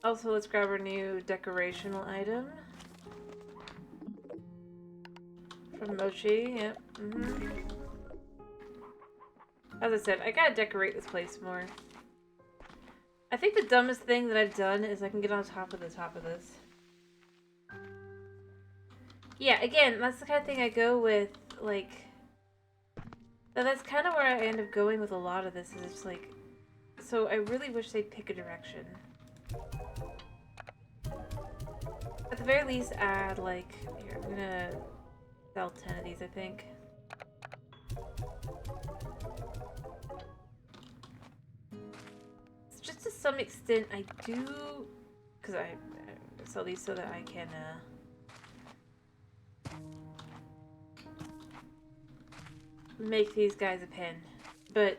Also, let's grab our new decorational item. From Mochi, yep. As I said, I gotta decorate this place more. I think the dumbest thing that I've done is I can get on top of the top of this. Yeah, again, that's the kind of thing I go with, like... That's kind of where I end up going with a lot of this, is it's like... So I really wish they'd pick a direction. At the very least, add, like... Here, I'm gonna sell 10 of these, I think. Just to some extent, I do... Because I sell these so that I can, make these guys a pen. But...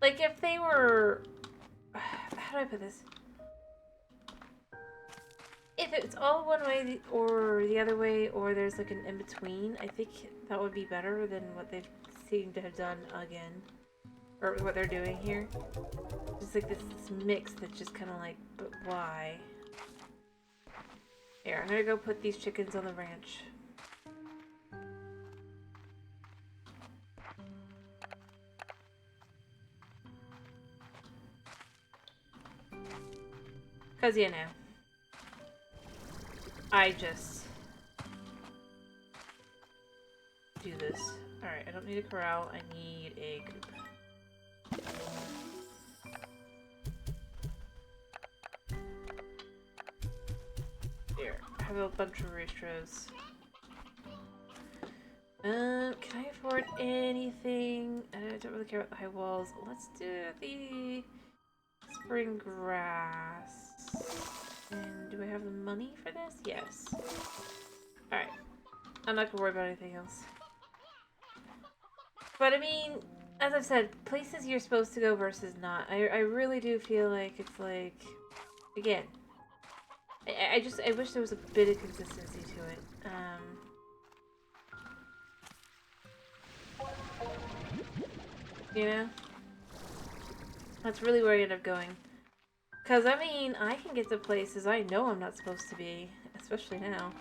Like, if they were... How do I put this? If it's all one way or the other way, or there's like an in-between, I think that would be better than what they seem to have done again. or what they're doing here. It's like this mix that's just kind of like, but why? Here, I'm gonna go put these chickens on the ranch. Cause you know, I just do this. Alright, I don't need a corral, I need a coop. Here, I have a bunch of roosters. Can I afford anything? I don't really care about the high walls. Let's do the spring grass. And do I have the money for this? Yes. Alright. I'm not gonna worry about anything else. But I mean, as I've said, places you're supposed to go versus not. I really do feel like it's like, again, I wish there was a bit of consistency to it. You know? That's really where I end up going. Because, I mean, I can get to places I know I'm not supposed to be. Especially now.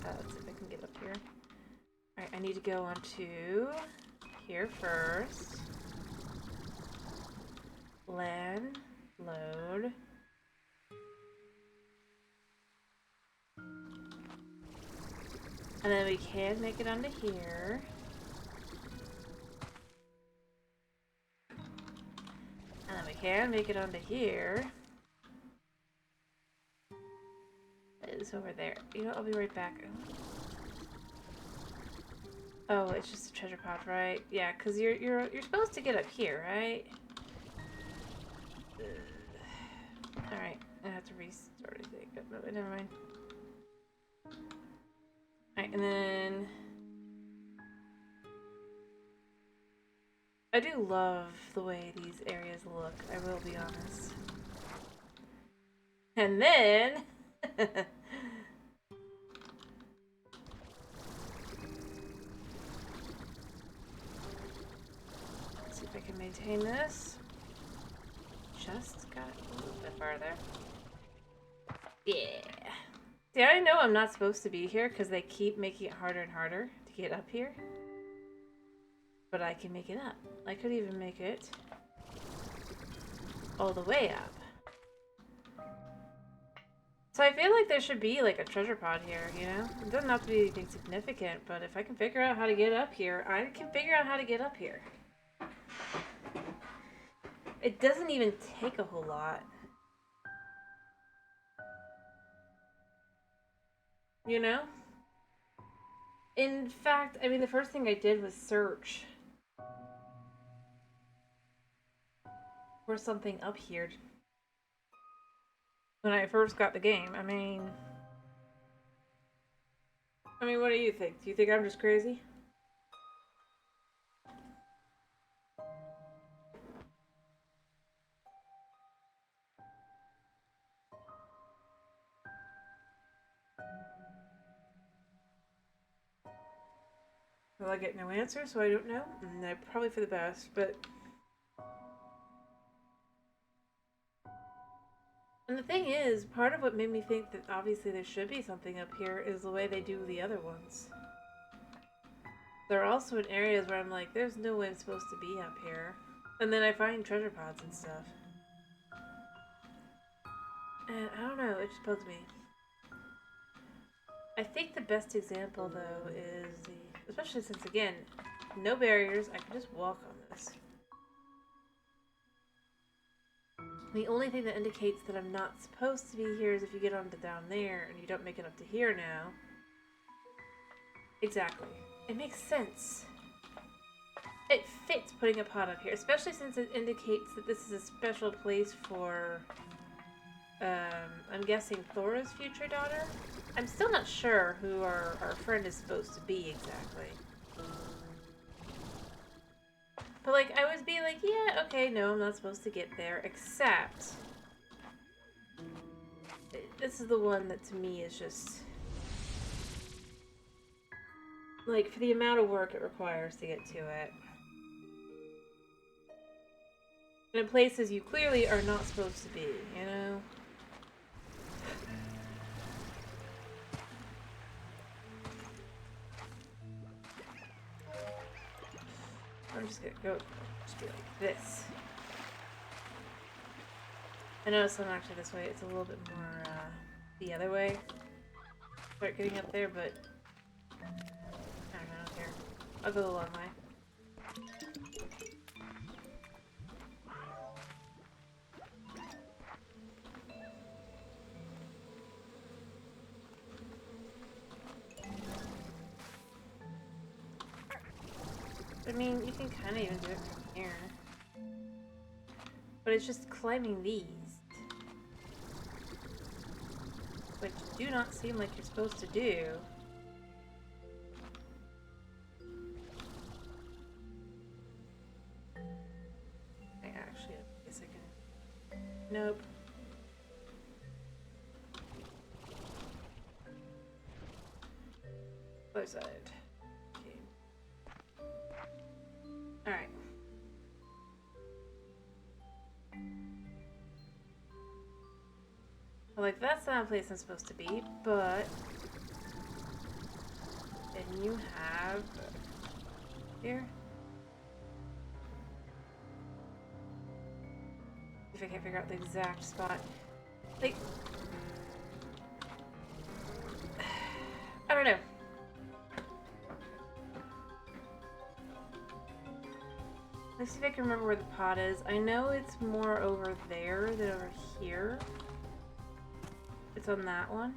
Let's see if I can get up here. Alright, I need to go onto here first. Land. Load. And then we can make it onto here. And then we can make it onto here. It's over there. You know, I'll be right back. Oh, it's just a treasure pod, right? Yeah, because you're supposed to get up here, right? Alright, I have to restart, I think. No, never mind. Alright, and then I do love the way these areas look, I will be honest. And then let's see if I can maintain this. Just got a little bit farther. Yeah. See, I know I'm not supposed to be here because they keep making it harder and harder to get up here. But I can make it up. I could even make it all the way up. So I feel like there should be like a treasure pod here, you know? It doesn't have to be anything significant, but if I can figure out how to get up here, I can figure out how to get up here. It doesn't even take a whole lot. You know? In fact, I mean, the first thing I did was search for something up here. When I first got the game, I mean, what do you think? Do you think I'm just crazy? Will I get no answer, so I don't know? No, probably for the best, but... And the thing is, part of what made me think that obviously there should be something up here is the way they do the other ones. There are also in areas where I'm like, there's no way I'm supposed to be up here. And then I find treasure pods and stuff. And I don't know, it just bugs me. I think the best example, though, is the... Especially since, again, no barriers, I can just walk on this. The only thing that indicates that I'm not supposed to be here is if you get onto down there and you don't make it up to here now. Exactly. It makes sense. It fits putting a pot up here, especially since it indicates that this is a special place for, I'm guessing Thora's future daughter? I'm still not sure who our friend is supposed to be exactly. But, like, I would be like, yeah, okay, no, I'm not supposed to get there, except... This is the one that, to me, is just... Like, for the amount of work it requires to get to it. in places you clearly are not supposed to be, you know? I'm just gonna go just be like this. I know it's not actually this way, it's a little bit more the other way. Start getting up there, but I don't know here. I'll go the long way. I mean, you can kind of even do it from here. But it's just climbing these. Which do not seem like you're supposed to do. Actually, I guess I can... Nope. Other side. Okay. Alright. Well, like, that's not a place I'm supposed to be, but... Then you have... Here? If I can't figure out the exact spot. Like... I don't know. Let's see if I can remember where the pot is. I know it's more over there than over here. It's on that one.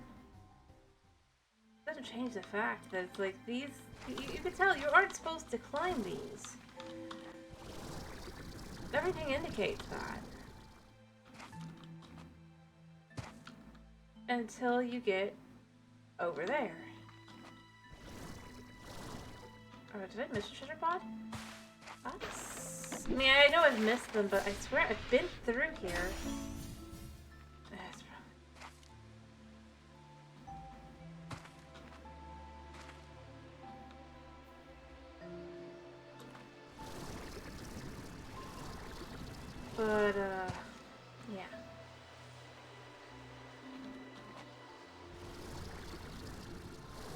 It doesn't change the fact that it's like these... You can tell you aren't supposed to climb these. Everything indicates that. Until you get over there. Oh, did I miss a treasure pod? I mean, I know I've missed them, but I swear I've been through here. That's probably... But, yeah.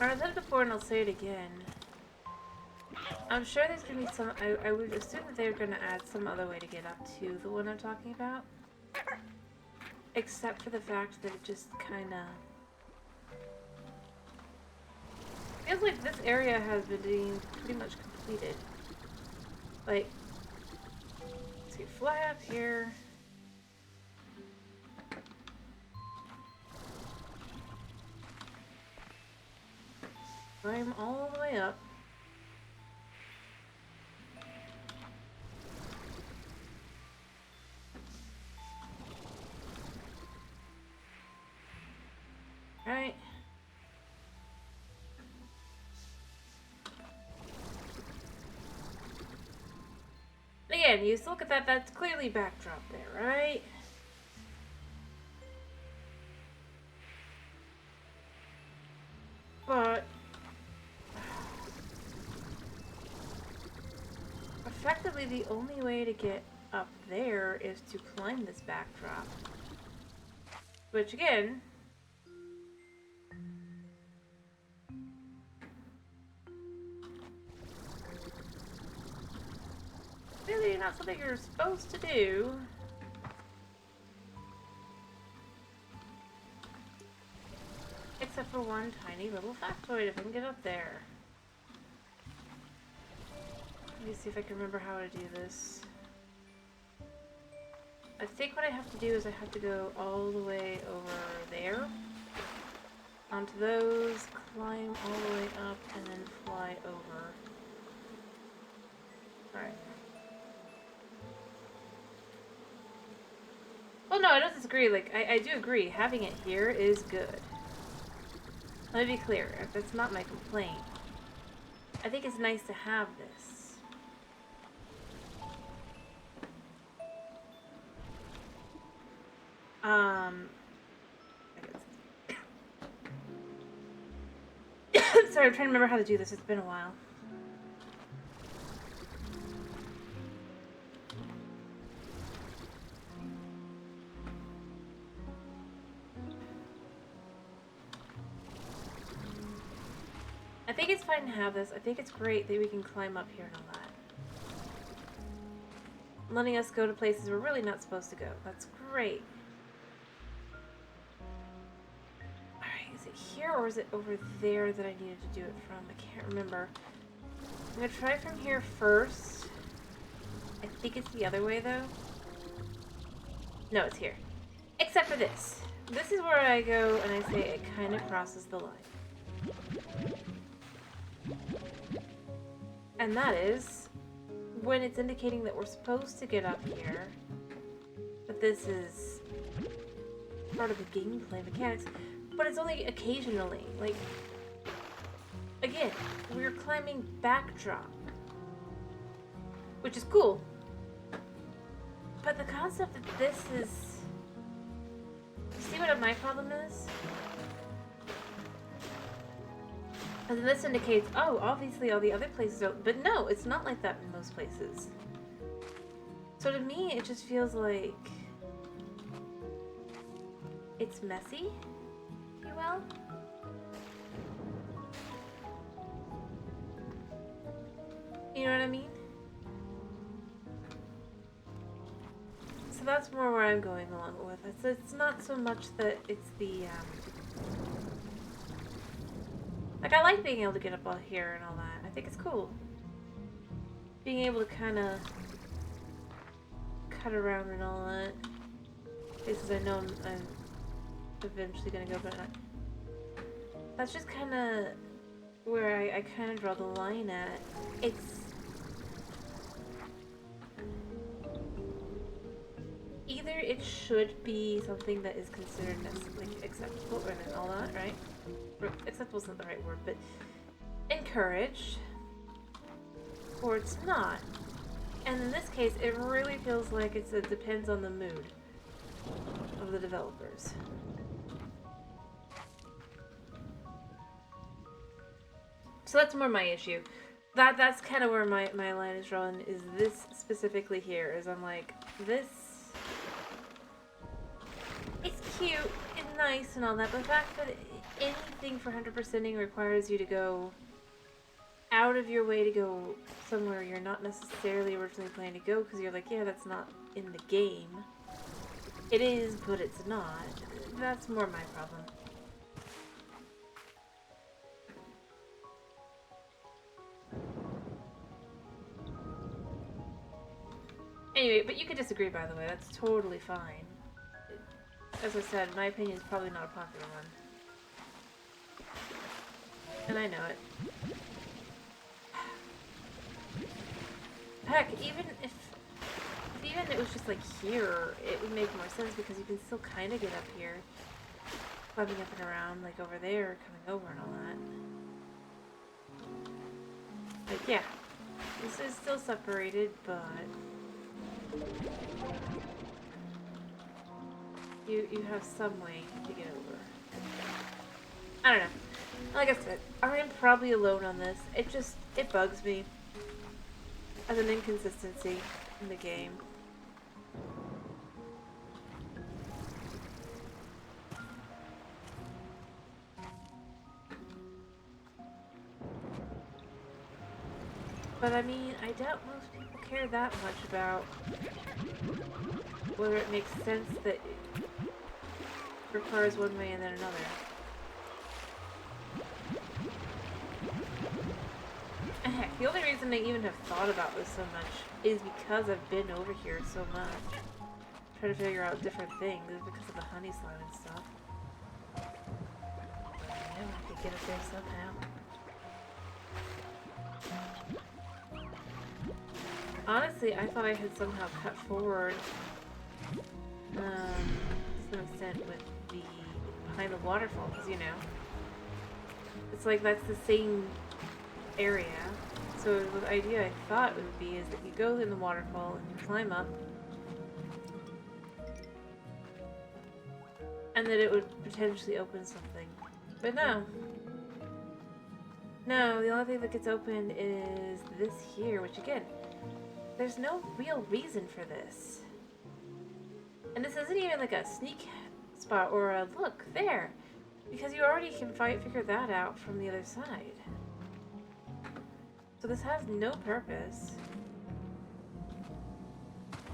I said it before and I'll say it again. I'm sure there's gonna be some... I would assume that they're gonna add some other way to get up to the one I'm talking about. Except for the fact that it just kinda... feels like this area has been being pretty much completed. Like... Let's see, fly up here... Climb all the way up. Right. Again, you look at that, that's clearly backdrop there, right? But... effectively, the only way to get up there is to climb this backdrop. Which, again... clearly not something you're supposed to do. Except for one tiny little factoid if I can get up there. Let me see if I can remember how to do this. I think what I have to do is I have to go all the way over there. Onto those, climb all the way up, and then fly over. Alright. Well, no, I don't disagree. Like, I do agree. Having it here is good. Let me be clear. That's not my complaint. I think it's nice to have this. Sorry, I'm trying to remember how to do this. It's been a while. think it's fine to have this. I think it's great that we can climb up here and all that. Letting us go to places we're really not supposed to go. That's great. Alright, is it here or is it over there that I needed to do it from? I can't remember. I'm gonna try from here first. I think it's the other way though. No, it's here. Except for this. This is where I go and I say it kind of crosses the line. And that is when it's indicating that we're supposed to get up here, but this is part of the gameplay mechanics, but it's only occasionally. Like, again, we're climbing backdrop, which is cool, but the concept that this is... You see what my problem is? And then this indicates, oh, obviously all the other places are... But no, it's not like that in most places. So to me, it just feels like... It's messy, if you will. You know what I mean? So that's more where I'm going along with it. So it's not so much that it's the... Like, I like being able to get up out here and all that. I think it's cool. Being able to kind of cut around and all that. Places I know I'm eventually going to go, but that's just kind of where I kind of draw the line at. It's... Either it should be something that is considered like acceptable and all that, right? Acceptable is not the right word, but encouraged, or it's not. And in this case, it really feels like it depends on the mood of the developers. So that's more my issue. That's kind of where my line is drawn, is this specifically here, is I'm like, this... It's cute and nice and all that, but the fact that anything for 100%ing requires you to go out of your way to go somewhere you're not necessarily originally planning to go, because you're like, yeah, that's not in the game. It is, but it's not. That's more my problem. Anyway, but you could disagree, by the way. That's totally fine. As I said, my opinion is probably not a popular one. And I know it. Heck, even if it was just like here, it would make more sense because you can still kind of get up here. Climbing up and around, like over there, coming over and all that. Like, yeah. This is still separated, but... You have some way to get over. I don't know. Like I said, I'm probably alone on this. It bugs me as an inconsistency in the game. But I mean, I doubt most people care that much about whether it makes sense that it requires one way and then another. And heck, the only reason I even have thought about this so much is because I've been over here so much. Trying to figure out different things because of the honey slime and stuff. I know I could get up there somehow. Honestly, I thought I had somehow cut forward to some extent with the behind the waterfall, because you know, it's like that's the same area. So the idea I thought would be is that you go in the waterfall and you climb up, and that it would potentially open something. But no. No, the only thing that gets opened is this here, which again, there's no real reason for this. And this isn't even like a sneak spot or a look there, because you already can figure that out from the other side. So this has no purpose.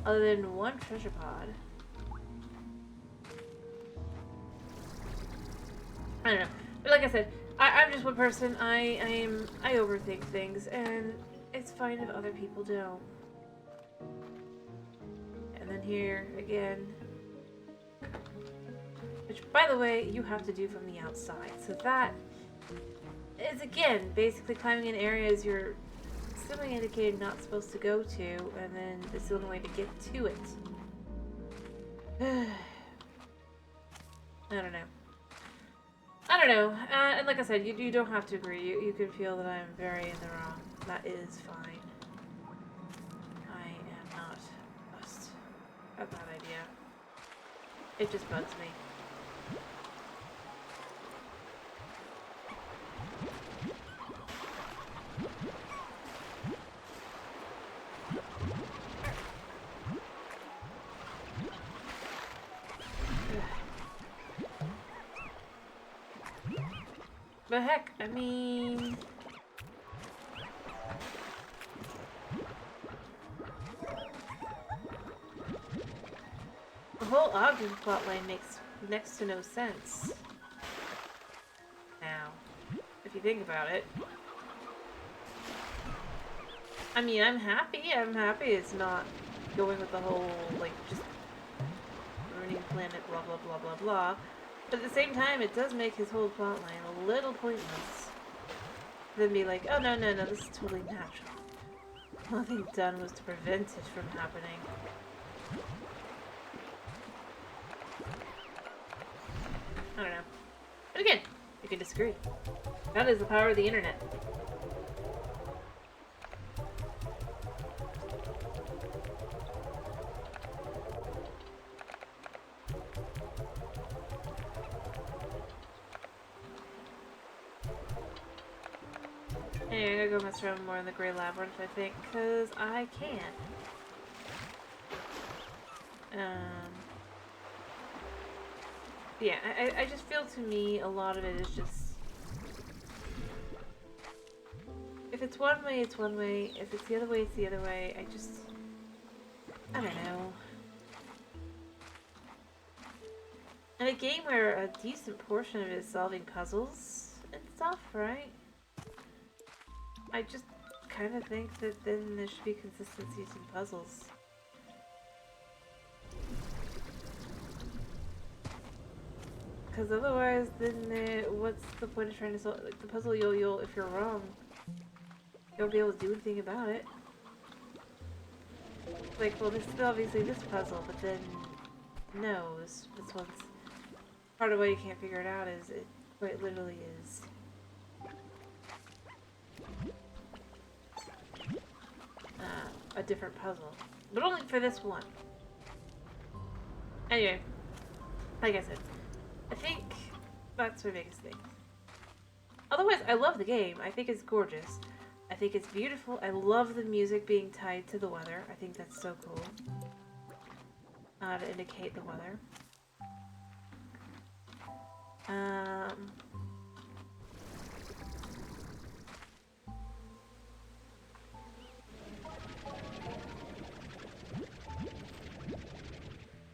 Other than one treasure pod. I don't know. But like I said, I'm just one person. I overthink things, and it's fine if other people don't. And then here again, which by the way, you have to do from the outside. So that is again basically climbing in areas you're simply indicated not supposed to go to, and then this is the only way to get to it. I don't know. I don't know. And like I said, you don't have to agree. You can feel that I'm very in the wrong. That is fine. I am not fussed at that idea. It just bugs me. But heck, I mean... the whole Ogden plotline makes next to no sense. Now, if you think about it. I mean, I'm happy it's not going with the whole, like, just ruining planet, blah, blah, blah, blah, blah. But at the same time, it does make his whole plotline a little pointless. Then be like, oh no, this is totally natural. Nothing done was to prevent it from happening. I don't know. But again, you can disagree. That is the power of the internet. Anyway, I'm gonna go mess around more in the Grey Labyrinth, I think, because I can. Yeah, I just feel to me a lot of it is just... if it's one way, it's one way. If it's the other way, it's the other way. I don't know. In a game where a decent portion of it is solving puzzles and stuff, right? I just kind of think that then there should be consistencies in puzzles. Because otherwise, then what's the point of trying to solve like the puzzle? You'll if you're wrong, you won't be able to do anything about it. Like, well, this is obviously this puzzle, but then no, this one's part of why you can't figure it out is it quite literally is. A different puzzle, but only for this one. Anyway, like I said, I think that's my biggest thing. Otherwise, I love the game. I think it's gorgeous. I think it's beautiful. I love the music being tied to the weather. I think that's so cool. To indicate the weather.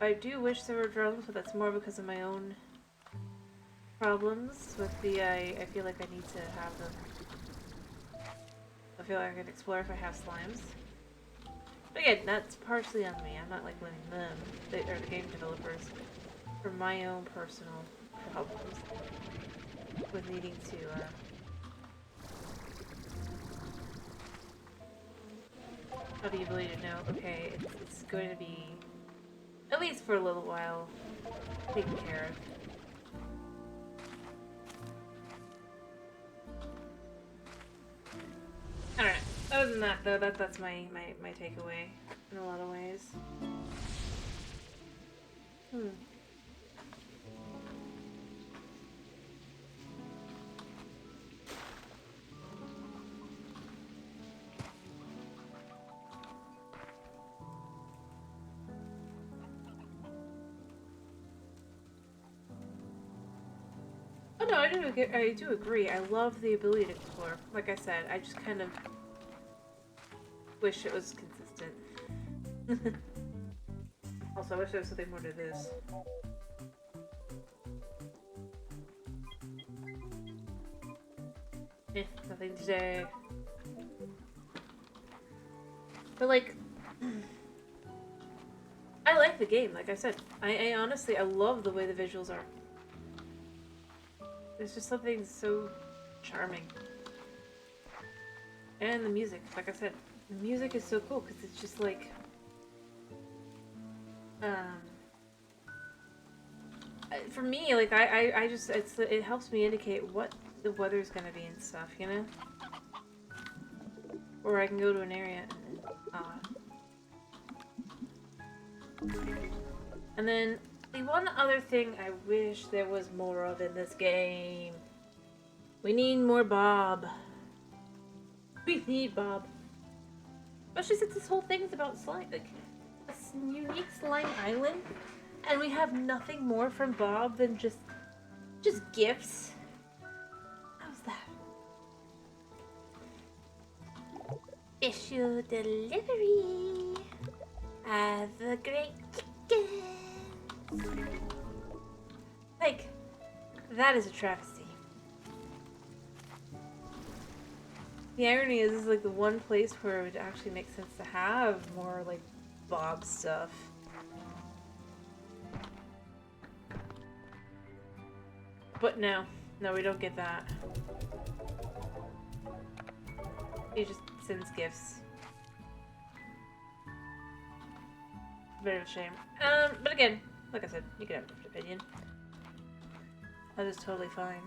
I do wish there were drums, but that's more because of my own problems with the, I feel like I need to have them. I feel like I can explore if I have slimes. But again, that's partially on me. I'm not like blaming them, or the game developers, for my own personal problems with needing to, have the ability to know, okay, it's going to be, at least for a little while, taken care of. I don't know. Other than that, though, that's my takeaway in a lot of ways. Oh no, I do agree. I love the ability to explore. Like I said, I just kind of wish it was consistent. Also, I wish there was something more to this. Nothing today. But like, I like the game, like I said. I honestly, I love the way the visuals are. There's just something so charming. And the music, like I said, the music is so cool because it's just like, for me, like I just, it helps me indicate what the weather's gonna be and stuff, you know? Or I can go to an area and then the one other thing I wish there was more of in this game. We need more Bob. We need Bob. Especially since this whole thing is about slime, like a unique slime island, and we have nothing more from Bob than just gifts. How's that? Issue delivery. Have a great chicken. Like, that is a travesty. The irony is, this is like the one place where it would actually make sense to have more like Bob stuff. But no, we don't get that. He just sends gifts. A bit of a shame. But again, like I said, you can have a different opinion. That is totally fine.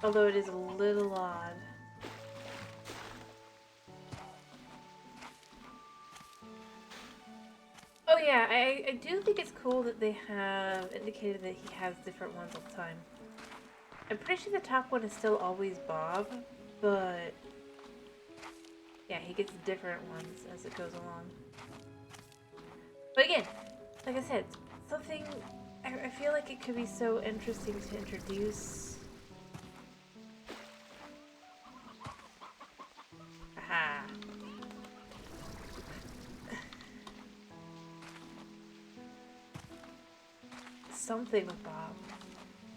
Although it is a little odd. Oh yeah, I do think it's cool that they have indicated that he has different ones all the time. I'm pretty sure the top one is still always Bob, but yeah, he gets different ones as it goes along. But again, like I said, something I feel like it could be so interesting to introduce. Aha. Something with Bob.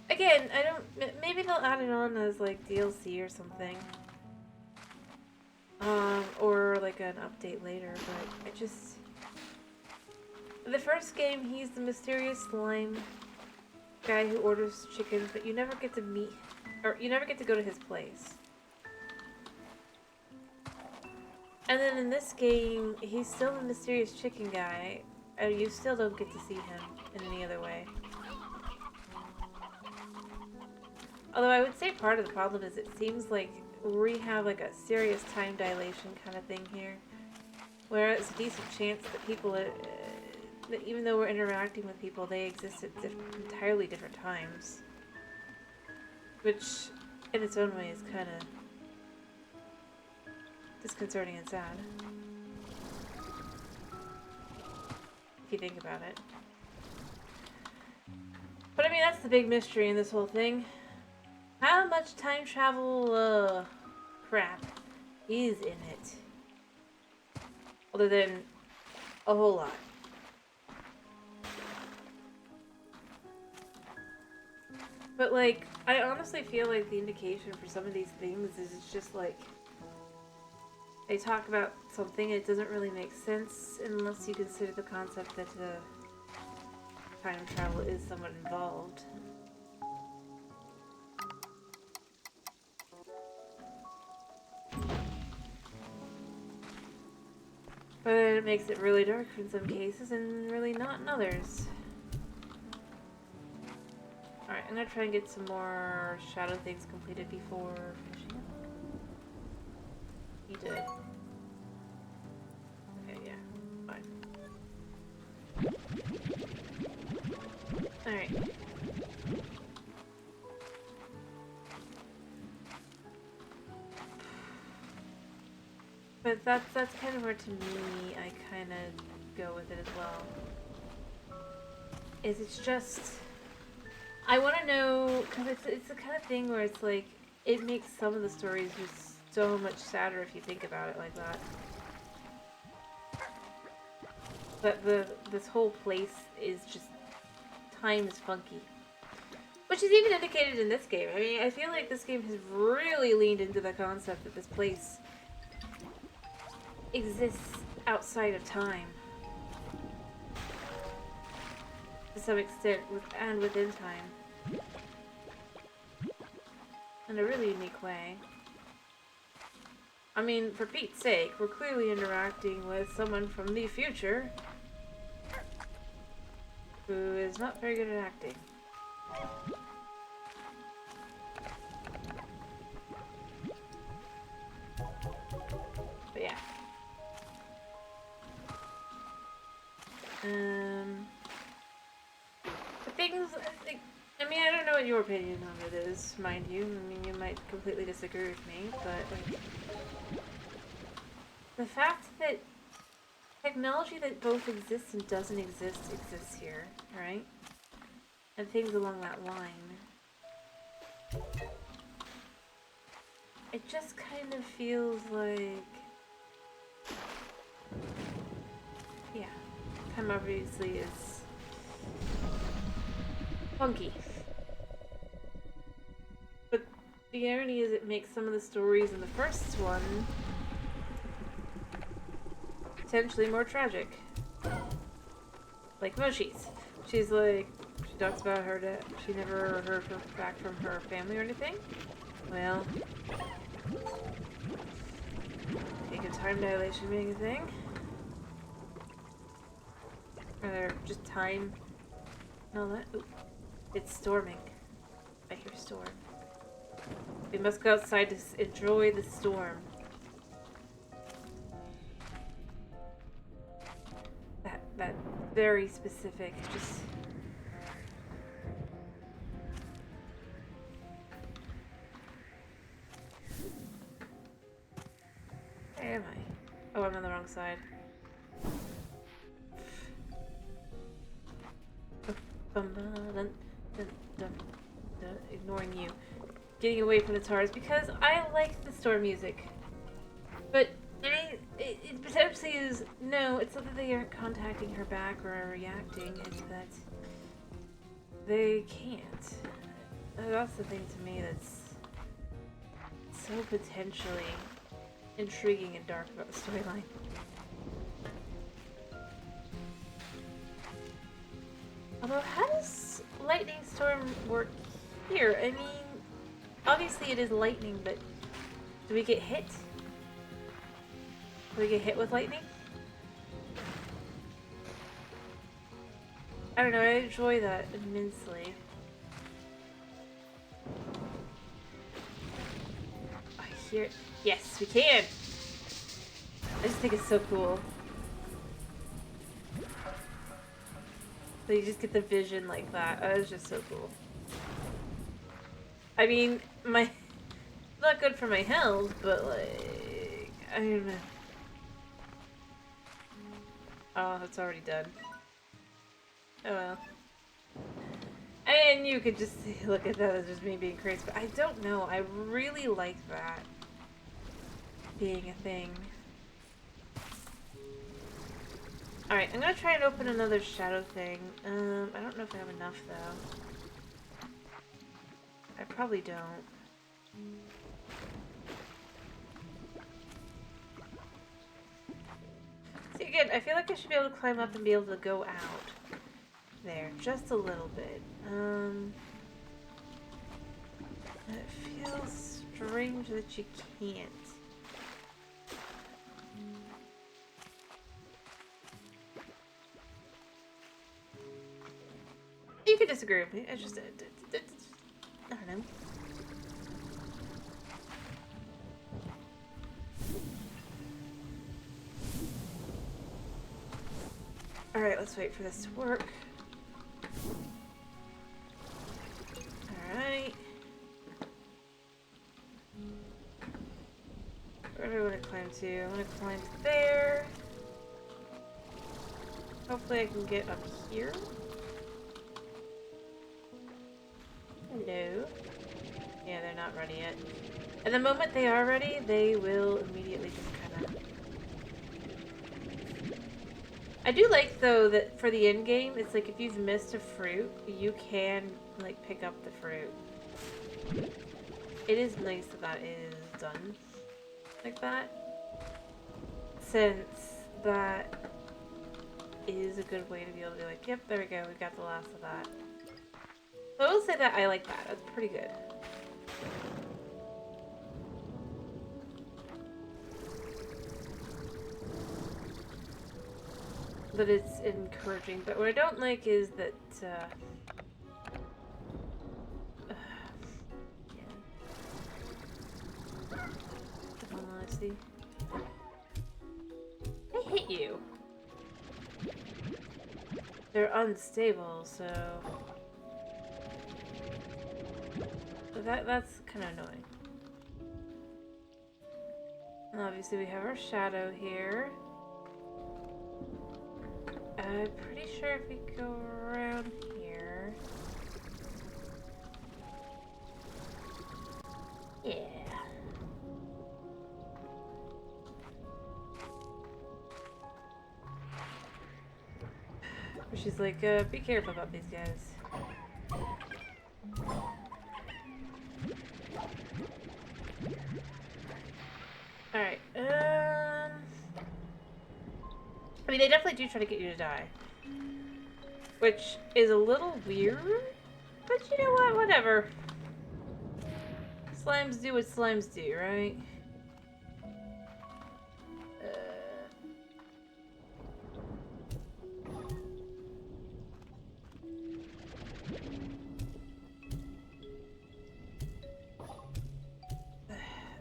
Again, I don't. Maybe they'll add it on as like DLC or something, or like an update later. But it just. The first game, he's the mysterious slime guy who orders chicken, but you never get to meet, or you never get to go to his place. And then in this game, he's still the mysterious chicken guy, and you still don't get to see him in any other way. Although I would say part of the problem is it seems like we have like a serious time dilation kind of thing here, where it's a decent chance that people, that even though we're interacting with people, they exist at entirely different times. Which, in its own way, is kind of disconcerting and sad. If you think about it. But I mean, that's the big mystery in this whole thing. How much time travel, crap is in it? Other than a whole lot. But, like, I honestly feel like the indication for some of these things is it's just like they talk about something and it doesn't really make sense unless you consider the concept that time travel is somewhat involved. But it makes it really dark in some cases and really not in others. Alright, I'm gonna try and get some more shadow things completed before finishing it. You did. Okay, yeah. Fine. Alright. But that's kind of where, to me, I kind of go with it as well. It's just I want to know, because it's the kind of thing where it's like, it makes some of the stories just so much sadder if you think about it like that. But this whole place is just, time is funky. Which is even indicated in this game. I mean, I feel like this game has really leaned into the concept that this place exists outside of time. To some extent, and within time. In a really unique way. I mean, for Pete's sake, we're clearly interacting with someone from the future who is not very good at acting. But yeah. The things, I mean, I don't know what your opinion on it is, mind you. I mean, you might completely disagree with me, but like, the fact that technology that both exists and doesn't exist exists here, right? And things along that line. It just kind of feels like... Yeah. Time obviously is... funky. But the irony is it makes some of the stories in the first one potentially more tragic. Like Moshi's. She's like... She talks about her death. She never heard back from her family or anything. Well... Think of time dilation being a thing? Or just time... No, that... Ooh. It's storming. I hear storm. We must go outside to enjoy the storm. That very specific, just... Where am I? Oh, I'm on the wrong side. Ignoring you. Getting away from the TARS because I like the storm music. But it potentially is... No, it's not that they aren't contacting her back or reacting. It's that they can't. That's the thing to me that's so potentially intriguing and dark about the storyline. Although, how does lightning storm work here? I mean, obviously it is lightning, but do we get hit? Do we get hit with lightning? I don't know, I enjoy that immensely. I hear it. Yes, we can! I just think it's so cool. So you just get the vision like that. That is just so cool. I mean, not good for my health, but like, I don't know. Oh, it's already done. Oh well. And you could just look at that as just me being crazy, but I don't know. I really like that being a thing. Alright, I'm gonna try and open another shadow thing. I don't know if I have enough, though. I probably don't. See, again, I feel like I should be able to climb up and be able to go out. There, just a little bit. It feels strange that you can't. You can disagree with me. It's just, I don't know. Alright, let's wait for this to work. Alright. Where do I want to climb to? I want to climb there. Hopefully I can get up here. No. Yeah, they're not ready yet. And the moment they are ready, they will immediately just kind of... I do like, though, that for the end game, it's like if you've missed a fruit, you can, like, pick up the fruit. It is nice that that is done like that. Since that is a good way to be able to be like, yep, there we go, we got the last of that. So I will say that I like that. That's pretty good. That it's encouraging. But what I don't like is that, yeah. Honesty. I hit you. They're unstable, so that's kind of annoying. And obviously we have our shadow here. I'm pretty sure if we go around here... Yeah. She's like, be careful about these guys. Alright, I mean, they definitely do try to get you to die. Which is a little weird, but you know what? Whatever. Slimes do what slimes do, right?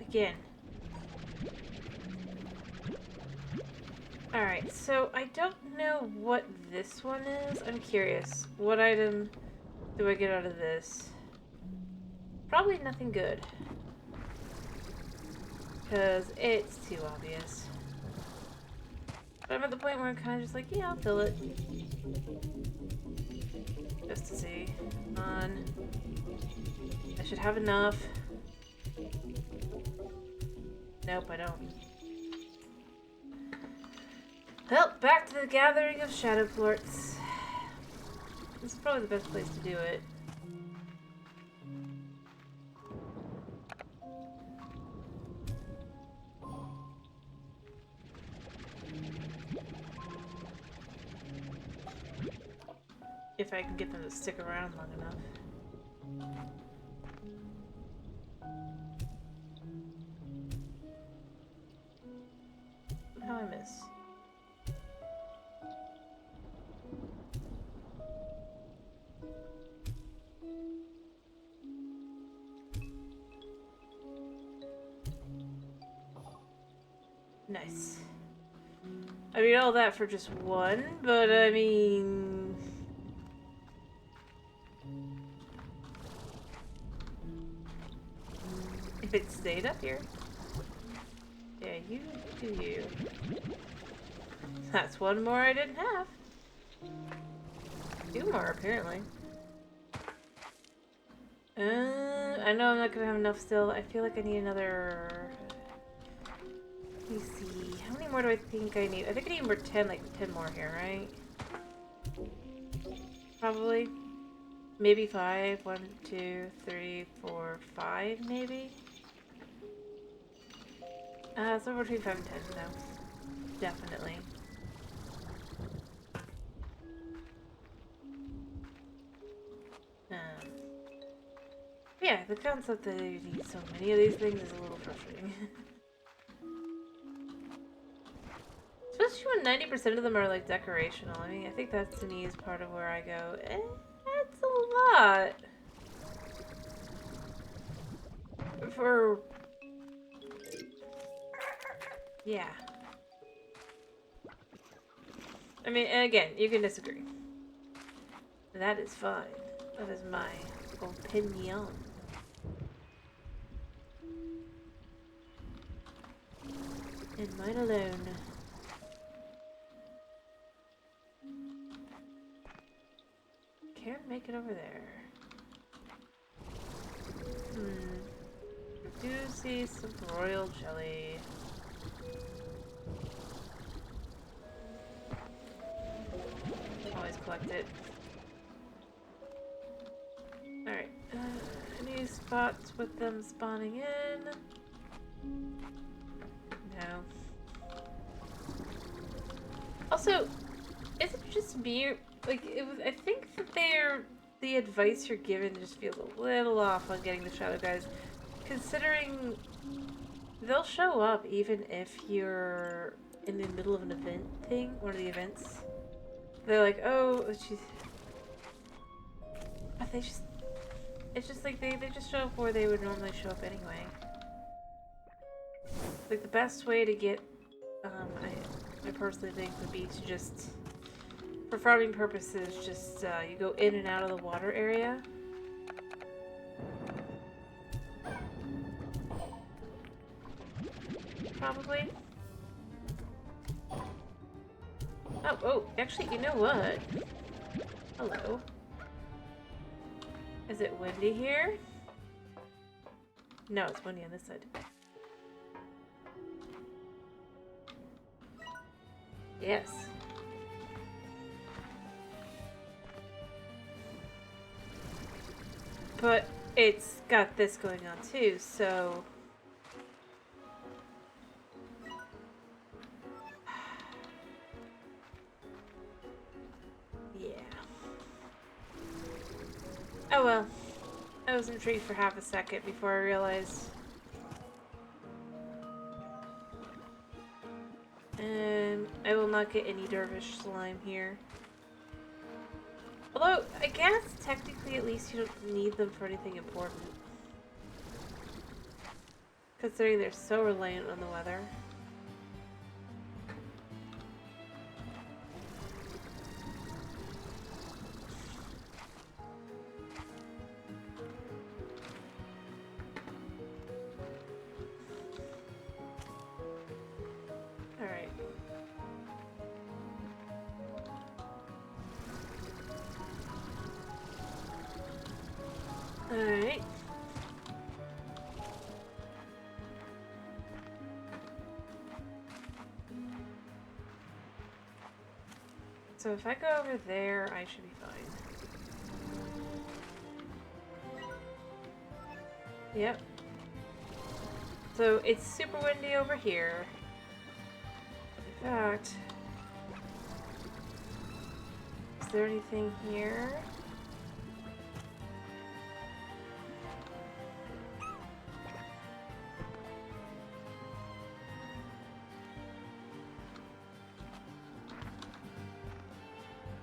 Again. Alright, so I don't know what this one is. I'm curious. What item do I get out of this? Probably nothing good. Because it's too obvious. But I'm at the point where I'm kind of just like, yeah, I'll fill it. Just to see. Come on. I should have enough. Nope, I don't. Well, back to the gathering of shadow plorts. This is probably the best place to do it. If I can get them to stick around long enough. How I miss? Nice. I mean, all that for just one, but I mean... If it stayed up here? Yeah, you do you. That's one more I didn't have. Two more, apparently. I know I'm not gonna have enough still. I feel like I need another... Let me see. How many more do I think I need? I think I need more 10, like 10 more here, right? Probably. Maybe 5. 1, 2, 3, 4, 5, maybe? Somewhere between 5 and 10, no. Definitely. Yeah, the concept that you need so many of these things is a little frustrating. Especially when 90% of them are like decorational. I mean, I think that to me is part of where I go, that's a lot. For... Yeah. I mean, and again, you can disagree. That is fine. That is my opinion. And mine alone. Can't make it over there. I do see some royal jelly. Always collect it. Alright. Any spots with them spawning in? No. Also, is it just me? Like, I think that the advice you're given just feels a little off on getting the shadow guys, considering they'll show up even if you're in the middle of an event thing, one of the events. They're like, oh, she's... But they just... It's just like they just show up where they would normally show up anyway. Like, the best way to get, I personally think would be to just, for farming purposes, just, you go in and out of the water area. Probably. Oh, actually, you know what? Hello. Is it windy here? No, it's windy on this side. Yes. But it's got this going on too, so... Yeah. Oh well. I was intrigued for half a second before I realized. I will not get any dervish slime here. Although, I guess technically at least you don't need them for anything important. Considering they're so reliant on the weather. Alright. Alright. So if I go over there, I should be fine. Yep. So it's super windy over here. In fact, is there anything here?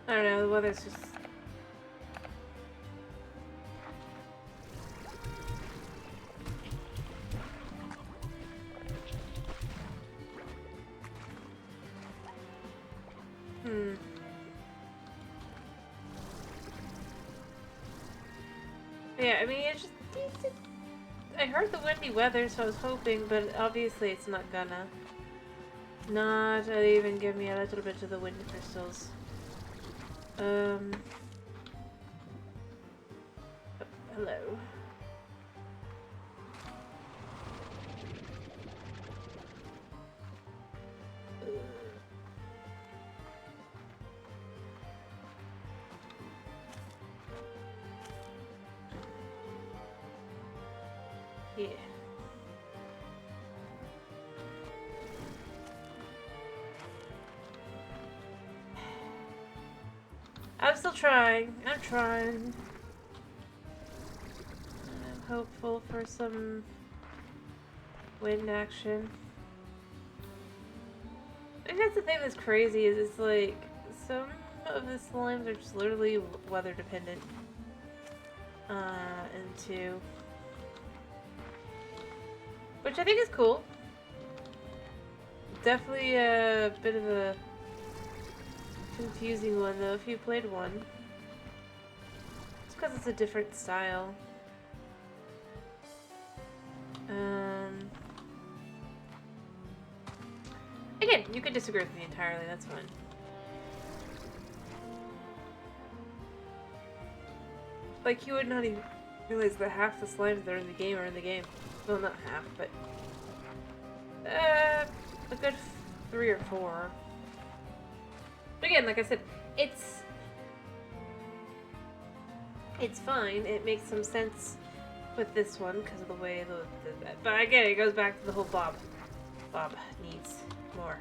I don't know, the weather's just... Yeah, I mean, it's just... I heard the windy weather, so I was hoping, but obviously it's not gonna. Not even give me a little bit of the wind crystals. Oh, hello. Yeah. I'm still trying. I'm trying. I'm hopeful for some wind action. I think that's the thing that's crazy is it's like some of the slimes are just literally weather dependent. Into which I think is cool. Definitely a bit of a confusing one though if you played one. It's because it's a different style. Again, you could disagree with me entirely, that's fine. Like, you would not even realize that half the slimes that are in the game are in the game. Well, not half, but a good 3 or 4. But again, like I said, it's fine. It makes some sense with this one because of the way but again, it goes back to the whole Bob. Bob needs more.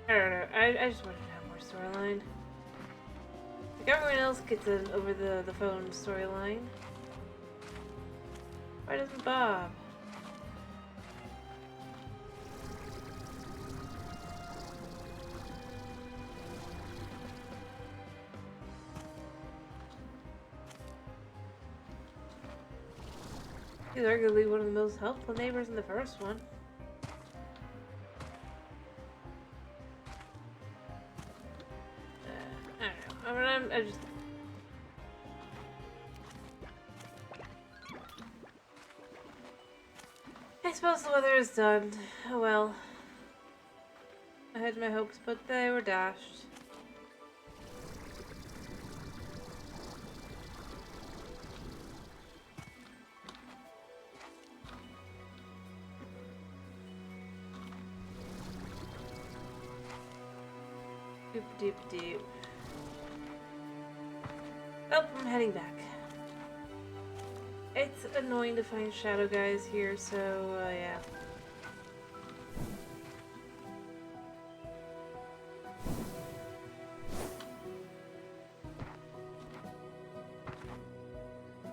I don't know. I just wanted to have more storyline. Like everyone else gets an over the phone storyline. Why doesn't Bob? He's arguably one of the most helpful neighbors in the first one. I don't know. I just... I suppose the weather is done. Oh well. I had my hopes, but they were dashed. Doop doop doop. Oh, I'm heading back. It's annoying to find shadow guys here, so yeah.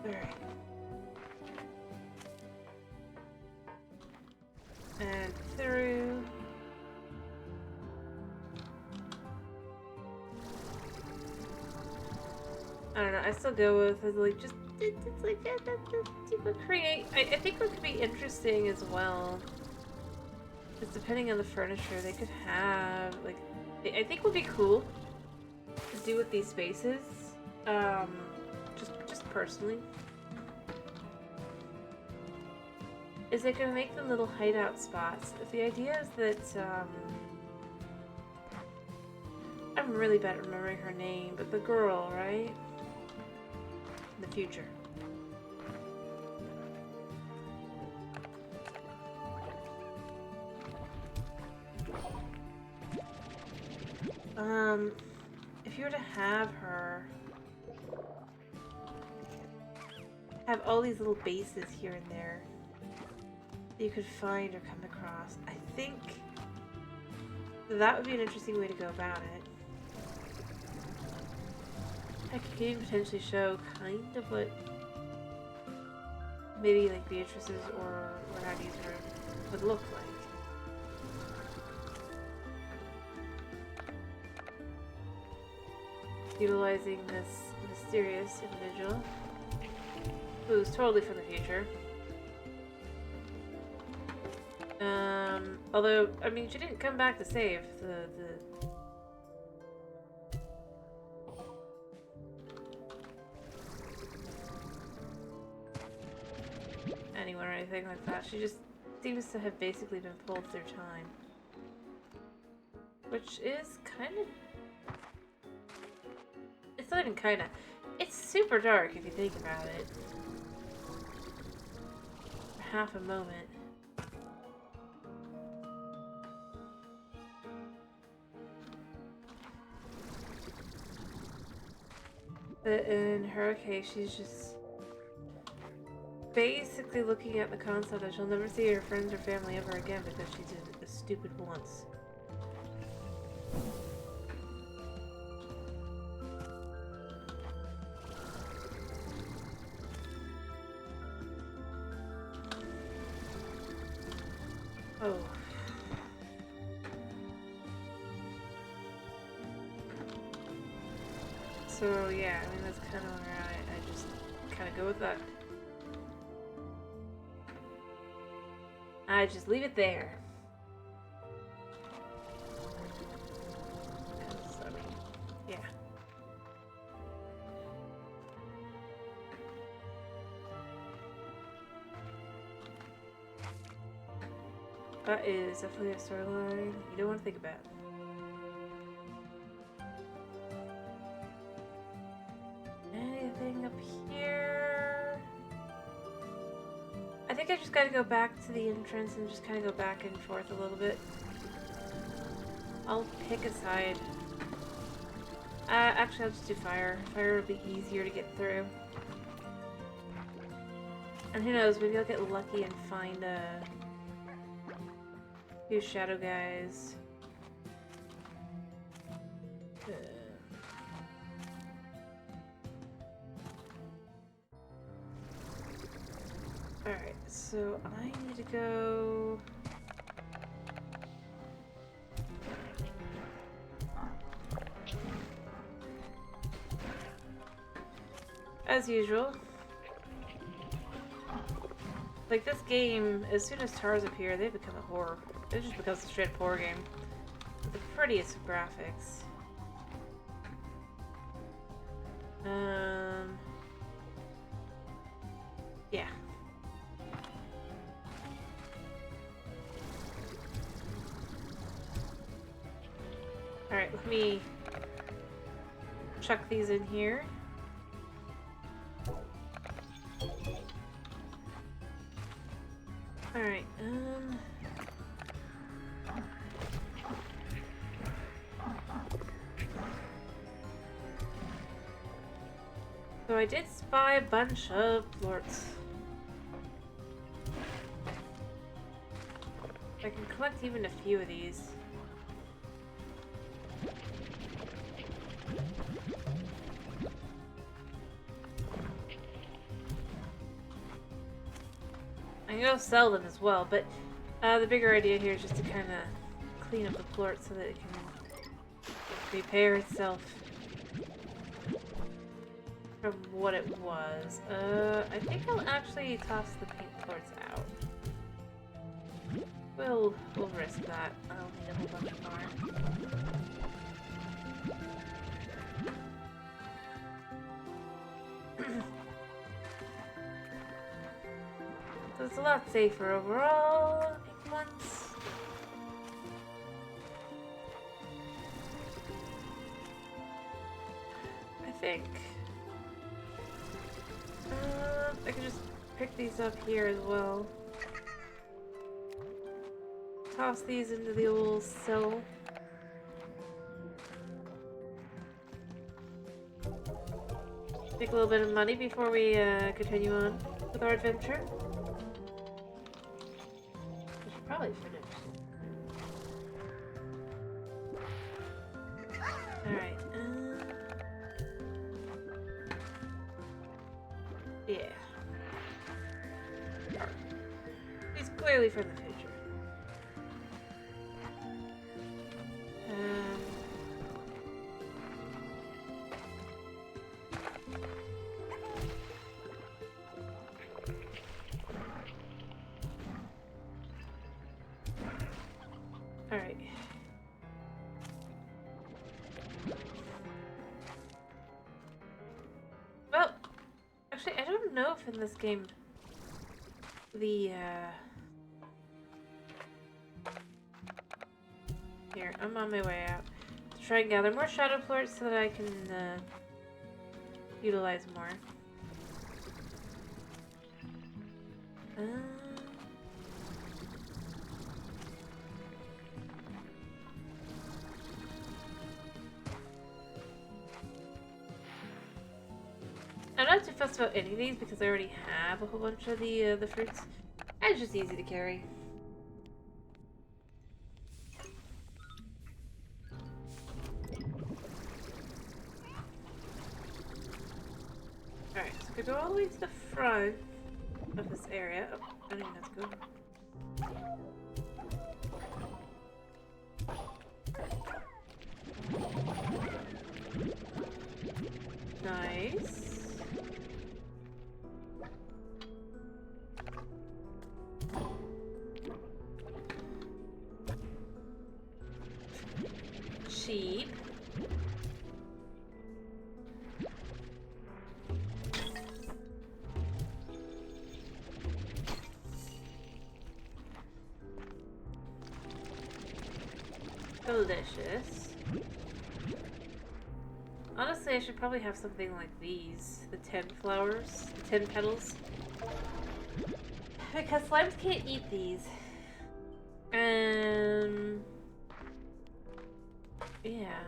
Alright. And through. I don't know, I still go with like just it's like that's create. I think what could be interesting as well is depending on the furniture they could have like I think would be cool to do with these spaces. Just personally. Is they can make them little hideout spots. If the idea is that I'm really bad at remembering her name, but the girl, right? In the future. If you were to have her have all these little bases here and there that you could find or come across, I think that would be an interesting way to go about it. I could even potentially show kind of what maybe like Beatrice's or what have you would look like. Utilizing this mysterious individual who's totally from the future. Although, I mean, she didn't come back to save anyone or anything like that. She just seems to have basically been pulled through time. Which is kind of... It's not even kind of... It's super dark if you think about it. For half a moment. But in her case, she's just basically looking at the concept that she'll never see her friends or family ever again because she did it stupid once. Oh. So yeah, I mean that's kind of where I just kind of go with that. I just leave it there. I mean, yeah. That is definitely a storyline you don't want to think about. Anything up here? I think I just gotta go back to the entrance and just kind of go back and forth a little bit. I'll pick a side. Actually, I'll just do fire. Fire will be easier to get through. And who knows, maybe I'll get lucky and find a few shadow guys. Alright, so I need to go... As usual. Like, this game, as soon as tars appear, they become a horror. It just becomes a straight horror game. With the prettiest graphics. Yeah. Alright, let me chuck these in here. Alright, so I did spy a bunch of plorts. I can collect even a few of these. I can go sell them as well, but the bigger idea here is just to kind of clean up the plort so that it can repair itself from what it was. I think I'll actually toss the pink plorts out. We'll risk that. I'll need a whole bunch more. So it's a lot safer overall, pink ones. I think. I can just pick these up here as well. Toss these into the old cell. Make a little bit of money before we continue on with our adventure. We should probably finish. Alright. Yeah. He's clearly from the future. Alright. Well, actually, I don't know if in this game the, Here, I'm on my way out to try and gather more shadow plorts so that I can, utilize more. I'm not too fussed about any of these because I already have a whole bunch of the fruits. And it's just easy to carry. Alright, so we go all the way to the front of this area. Oh, I don't even have to go. Nice. Sheep. Delicious. Honestly, I should probably have something like these. The 10 flowers. The 10 petals. Because slimes can't eat these. Yeah.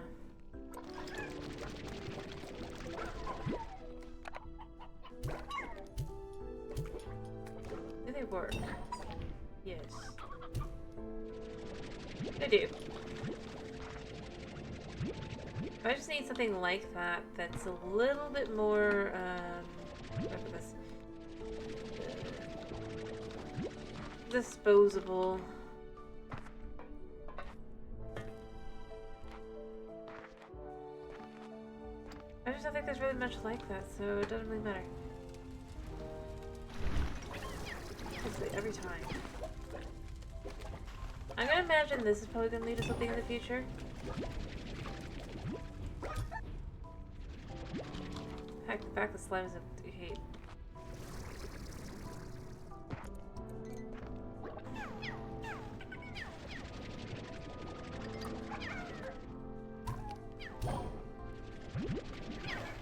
Do they work? Yes. They do. I just need something like that that's a little bit more, what for this? Disposable. I just don't think there's really much like that, so it doesn't really matter. Basically, every time. I'm gonna imagine this is probably gonna lead to something in the future. Heck, the fact that slimes I hate.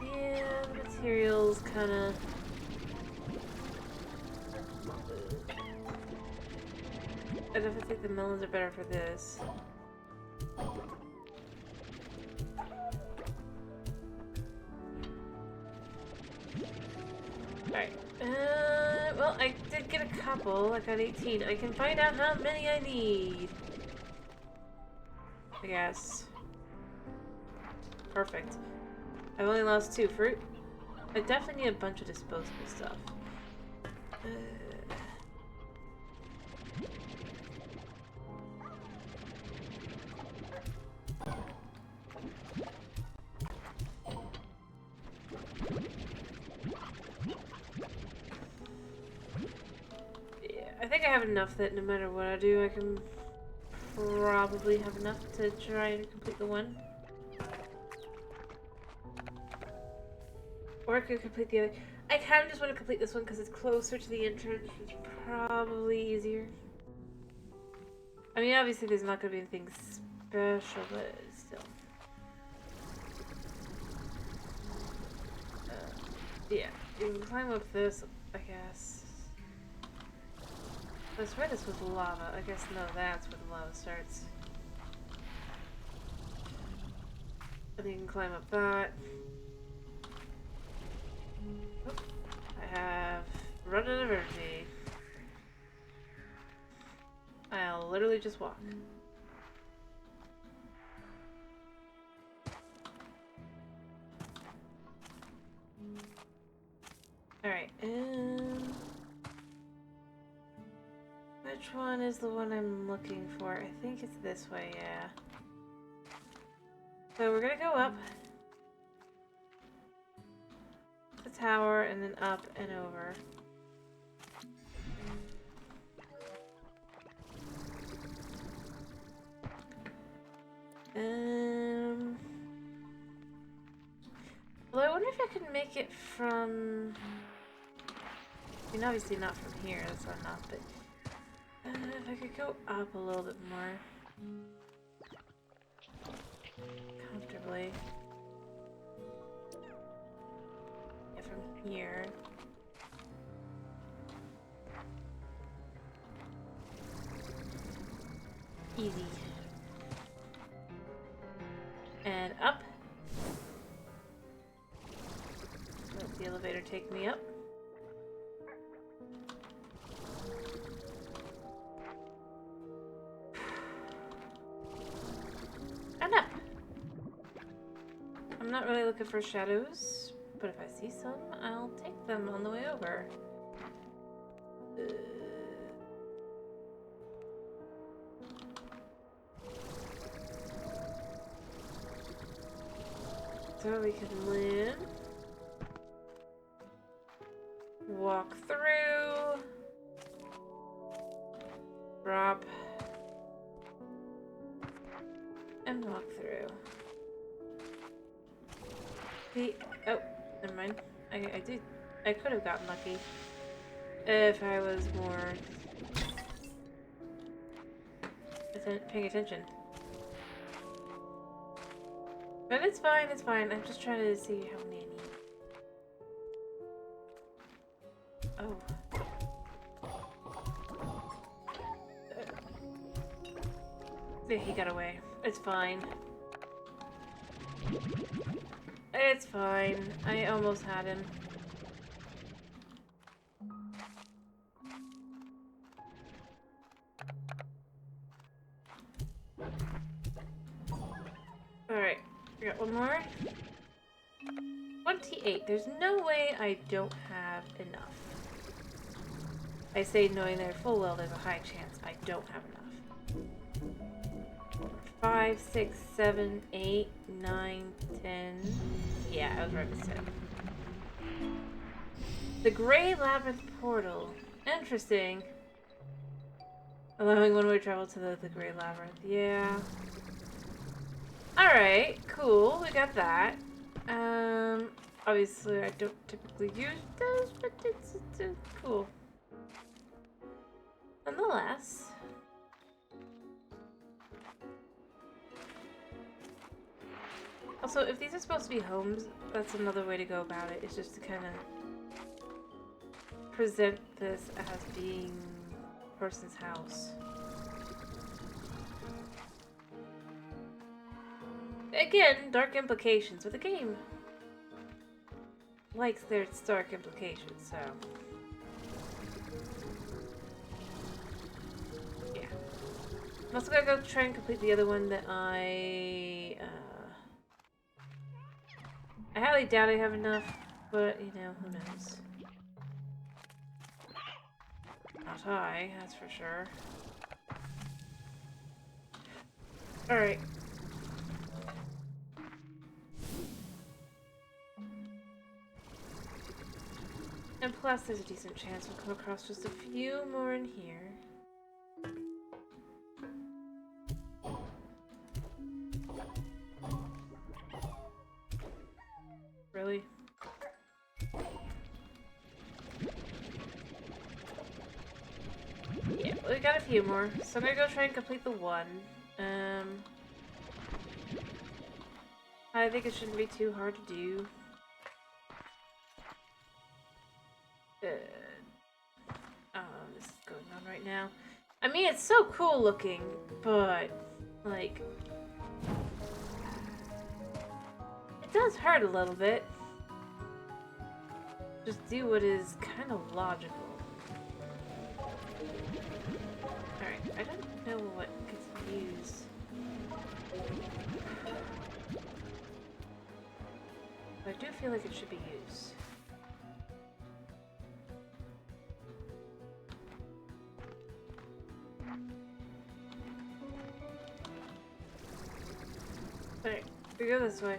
Yeah, the materials kinda... I definitely think the melons are better for this. Alright. Well, I did get a couple. I got 18. I can find out how many I need. I guess. Perfect. I've only lost 2 fruit. I definitely need a bunch of disposable stuff. I think I have enough that no matter what I do, I can probably have enough to try and complete the one. Or I could complete the other. I kind of just want to complete this one because it's closer to the entrance. It's probably easier. I mean, obviously there's not going to be anything special, but still. Yeah, you can climb up this, I guess. I swear this was lava. I guess no, that's where the lava starts. And you can climb up that. Oop. I have run out of energy. I'll literally just walk. Alright, which one is the one I'm looking for? I think it's this way, yeah. So we're gonna go up the tower and then up and over. Well, I wonder if I can make it from... I mean, obviously not from here, that's not enough, but... if I could go up a little bit more... comfortably. Yeah, from here. Easy. And up. Let the elevator take me up. And up. I'm not really looking for shadows, but if I see some, I'll take them on the way over. So we can land, walk through, drop, and walk through. Oh, never mind. I could have gotten lucky if I was more paying attention. But it's fine, it's fine. I'm just trying to see how many I need. Oh. Yeah, he got away. It's fine. It's fine. I almost had him. Alright, we got one more. 28. There's no way I don't have enough. I say knowing they're full well, there's a high chance I don't have enough. 5, 6, 7, 8, 9, 10. Yeah, I was right with 10. The Gray Labyrinth Portal. Interesting. Allowing one-way travel to the Gray Labyrinth. Yeah. Alright, cool. We got that. Obviously I don't typically use those, but it's cool. Nonetheless. Also, if these are supposed to be homes, that's another way to go about it. It's just to kind of present this as being a person's house. Again, dark implications, but the game likes their dark implications, so... yeah. I'm also gonna go try and complete the other one that I highly doubt I have enough, but, you know, who knows. Not I, that's for sure. Alright. And plus, there's a decent chance we'll come across just a few more in here. Really? Yeah, we got a few more. So I'm gonna go try and complete the one. I think it shouldn't be too hard to do. This is going on right now. I mean, it's so cool looking, but, like, it does hurt a little bit. Just do what is kind of logical. Alright, I don't know what gets used. But I do feel like it should be used. Alright, we go this way.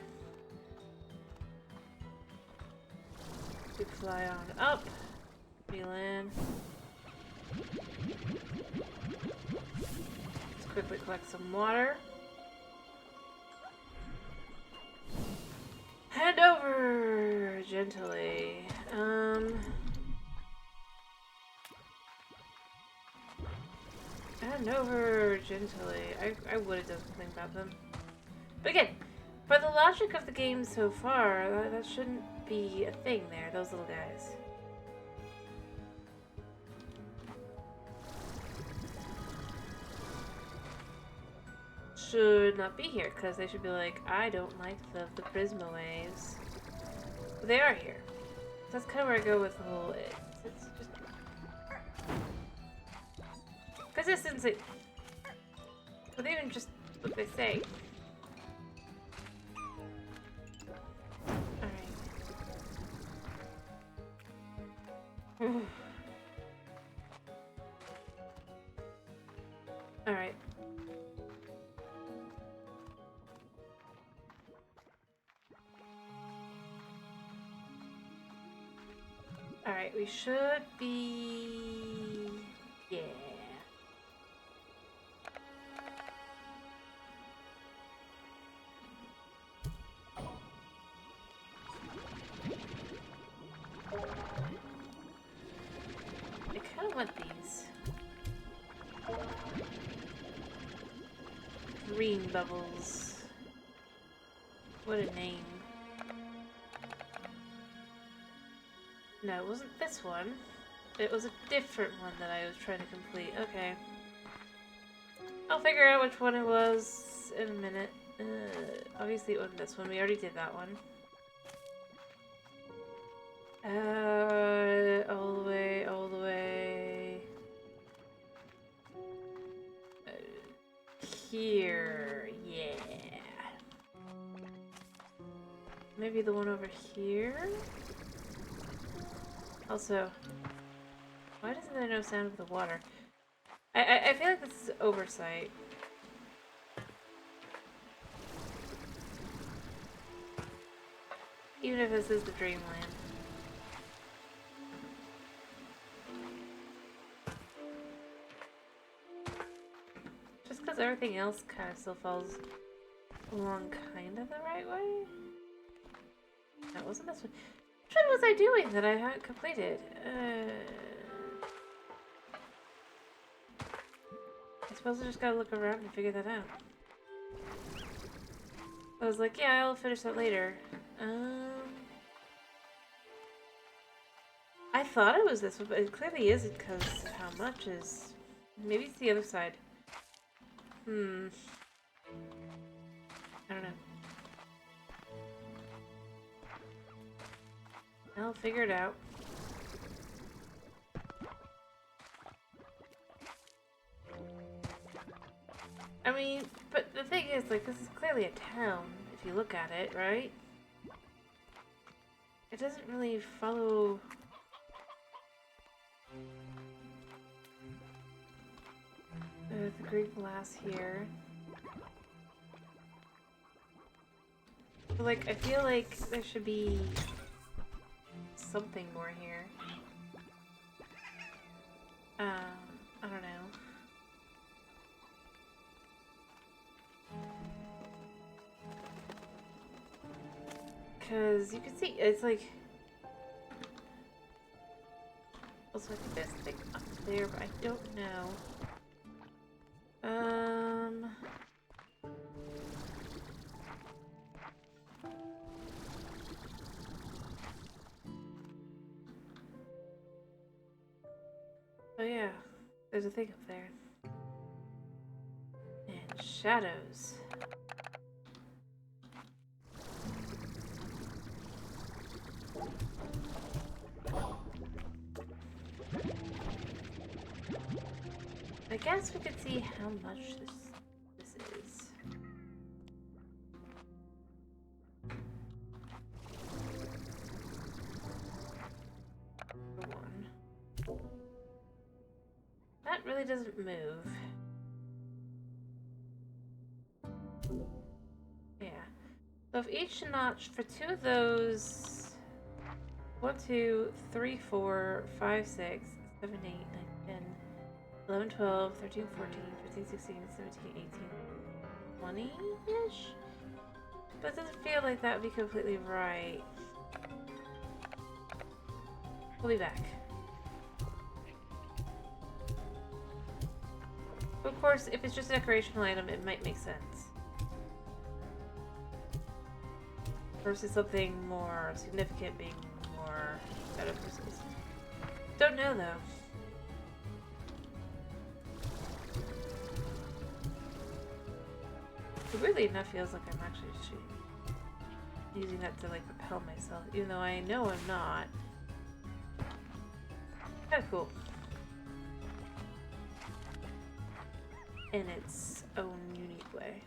We fly on up. We land. Let's quickly collect some water. Hand over gently. Hand over gently. I would have done something about them. But again, by the logic of the game so far, that shouldn't be a thing there, those little guys. Should not be here, because they should be like, I don't like the Prisma waves. But they are here. So that's kind of where I go with the whole, it's just... consistency. But even just what they say. Alright. Alright, we should be... yeah. I kind of want these. Green bubbles. What a name. No, it wasn't this one. It was a different one that I was trying to complete. Okay. I'll figure out which one it was in a minute. Obviously it wasn't this one. We already did that one. All the way, all the way. Here. Yeah. Maybe the one over here? Also, why doesn't there no sound of the water? I feel like this is oversight. Even if this is the dreamland. Just because everything else kind of still falls along kind of the right way? That wasn't this one. Which one was I doing that I haven't completed? I suppose I just gotta look around and figure that out. I was like, yeah, I'll finish that later. I thought it was this one, but it clearly isn't because of how much is... Maybe it's the other side. I don't know. I'll figure it out. I mean, but the thing is, like, this is clearly a town, if you look at it, right? It doesn't really follow... the green glass here. But, like, I feel like there should be something more here. I don't know. Because you can see, it's like... Also, I think there's a thing up there, but I don't know. Oh yeah, there's a thing up there. And shadows. I guess we could see how much this is. One. That really doesn't move. Yeah. So if each notch for two of those 1, 2, 3, 4, 5, 6, 7, 8, 9, 10, 11, 12, 13, 14, 15, 16, 17, 18, 20-ish? But it doesn't feel like that would be completely right. We'll be back. But of course, if it's just a decorational item, it might make sense. Versus something more significant being more out of business. Don't know though. It weirdly enough feels like I'm actually using that to like propel myself, even though I know I'm not. Kinda cool. In its own unique way.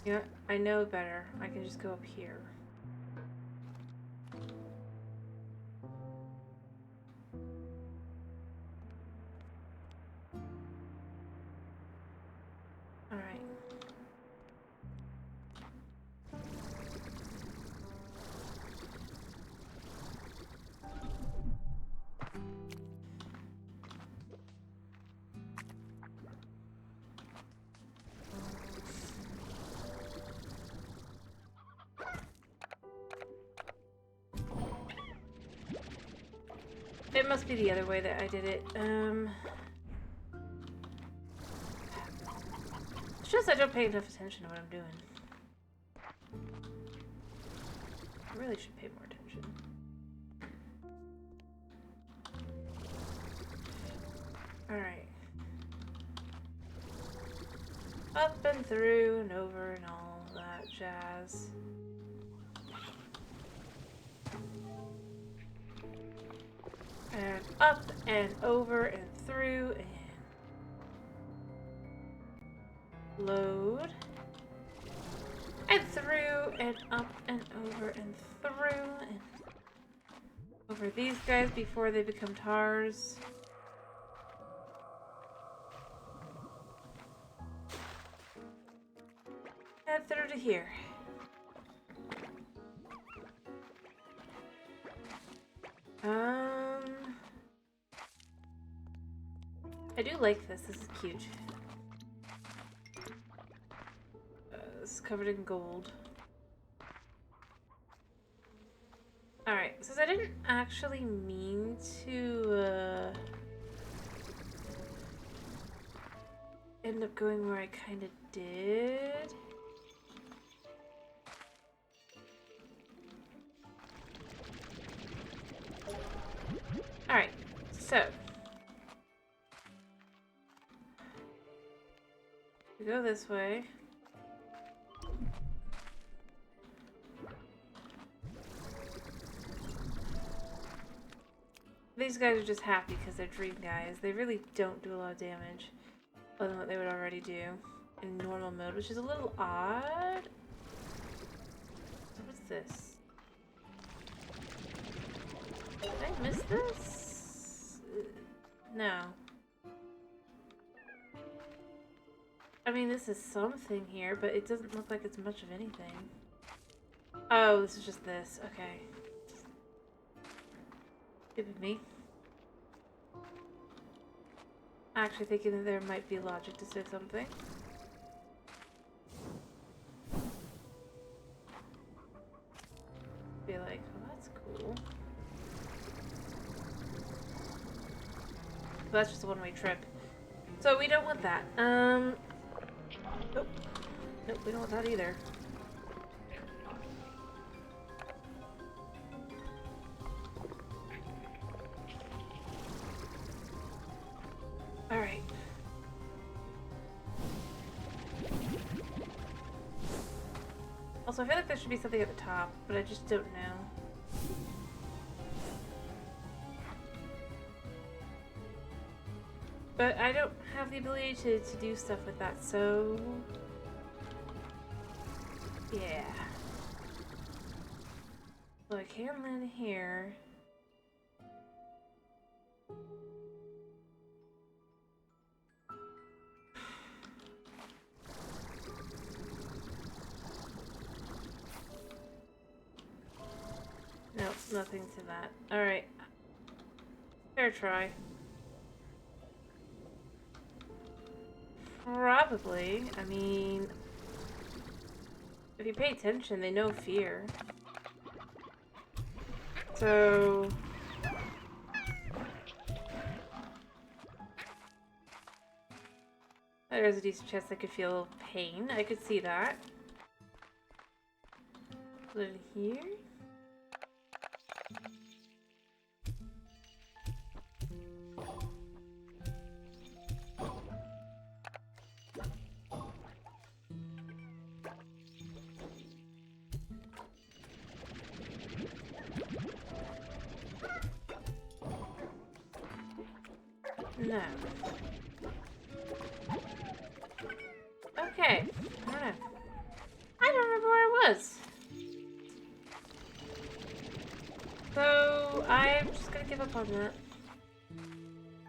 Yeah, I know better. I can just go up here. Alright. It must be the other way that I did it. It's just I don't pay enough attention to what I'm doing. I really should pay more attention. Alright. Up and through and over and all that jazz. And up and over and through and load. And through and up and over and through and over these guys before they become tars. And through to here. I do like this. This is cute. This is covered in gold. Alright, since I didn't actually mean to end up going where I kind of did. Alright, so we go this way. These guys are just happy because they're dream guys. They really don't do a lot of damage other than what they would already do in normal mode, which is a little odd. So what's this? Did I miss this? No. I mean, this is something here, but it doesn't look like it's much of anything. Oh, this is just this. Okay. Stupid me. Actually thinking that there might be logic to say something. Be like, oh, that's cool. But that's just a one-way trip. So we don't want that. Nope. Nope, we don't want that either. Alright. Also, I feel like there should be something at the top, but I just don't know. But I don't have the ability to do stuff with that, so... yeah. So I can land here. Nope, nothing to that. Alright. Fair try. Probably. I mean... if you pay attention, they know fear. So... there's a decent chance I could feel pain. I could see that. Put it in here. No. Okay. I don't know. I don't remember where I was. So I'm just gonna give up on that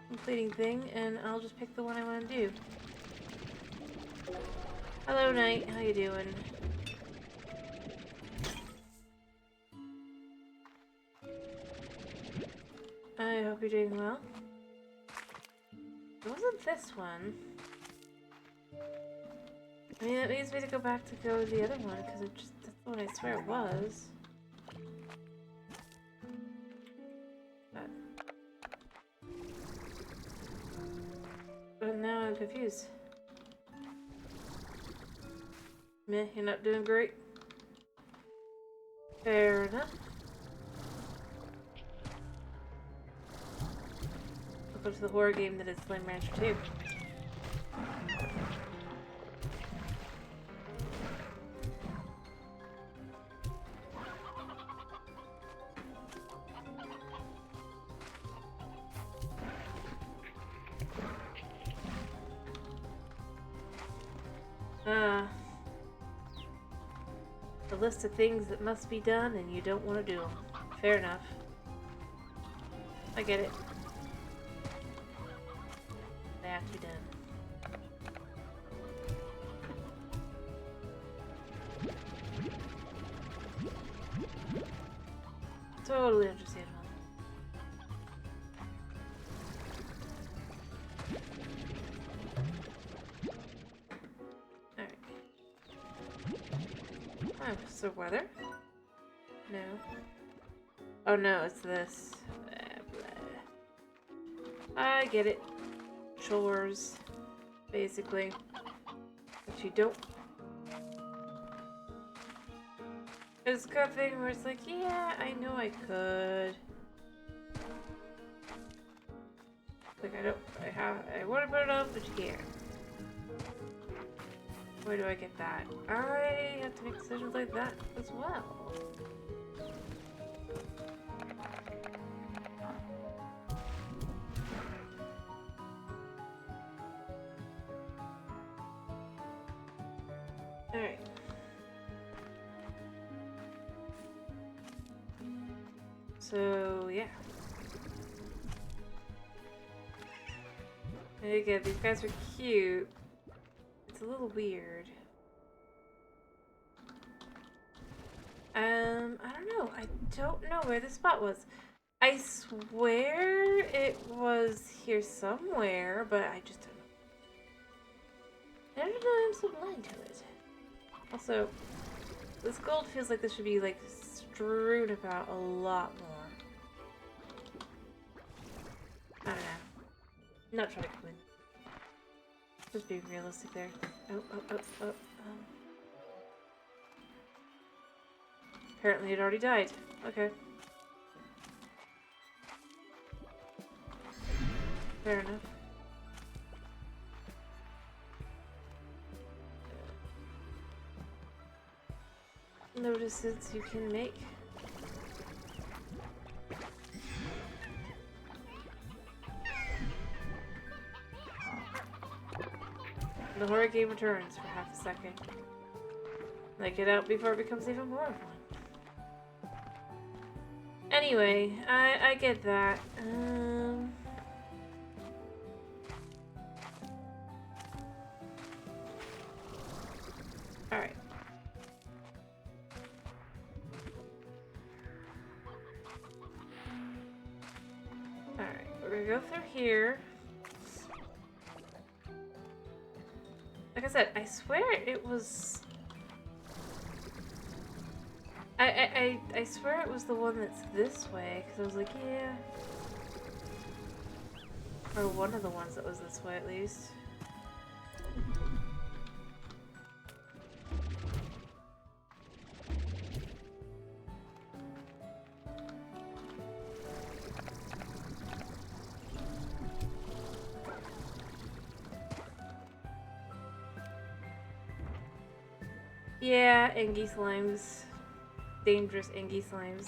completing thing, and I'll just pick the one I want to do. Hello, Knight. How you doing? I hope you're doing well. It wasn't this one. I mean, that leads me to go back to go to the other one, because it just, that's the one I swear it was. But confused. Meh, you're not doing great. Fair enough. Welcome to the horror game that is Flame Rancher 2. A list of things that must be done and you don't want to do them. Fair enough. I get it. They have to be done. Totally understandable. Alright. Oh, just the weather? No. Oh no, it's this. Blah, blah. I get it. Chores. Basically. But you don't. It's a good thing where it's like, yeah, I know I could. Like I want to put it off, but you can't. Where do I get that? I have to make decisions like that as well. Alright. So, yeah. And again, these guys are cute. It's a little weird. I don't know. I don't know where the spot was. I swear it was here somewhere, but I just don't know. I don't know, I'm so blind to it. Also, this gold feels like this should be, like, strewn about a lot more. I don't know. I'm not trying to win. Just being realistic there. Oh. Apparently it already died. Okay. Fair enough. Notices you can make. The horror game returns for half a second. I get out before it becomes even more fun. Anyway, I get that. Alright. Alright, we're gonna go through here. Like I said, I swear it was... I swear it was the one that's this way, because I was like, yeah. Or one of the ones that was this way, at least. Yeah, Engie slimes. Dangerous Engie slimes.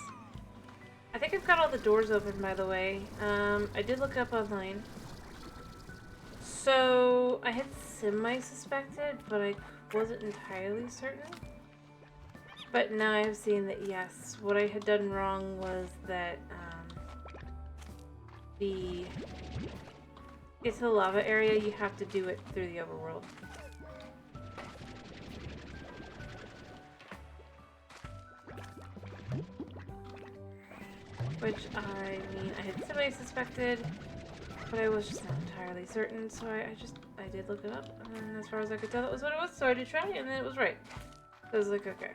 I think I've got all the doors open, by the way. I did look up online. So, I had semi-suspected, but I wasn't entirely certain. But now I've seen that, yes, what I had done wrong was that, to get to the lava area, you have to do it through the overworld. Which, I mean, I had semi-suspected, but I was just not entirely certain, so I did look it up, and as far as I could tell, that was what it was, so I did try, and then it was right. So I was like, okay.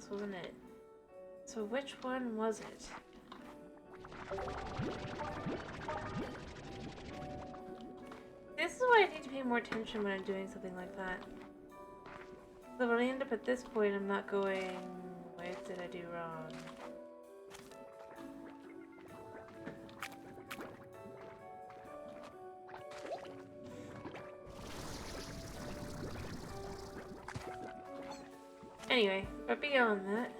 box, wasn't it? So which one was it? This is why I need to pay more attention when I'm doing something like that. So when I end up at this point, I'm not going, what did I do wrong? Anyway, but beyond that...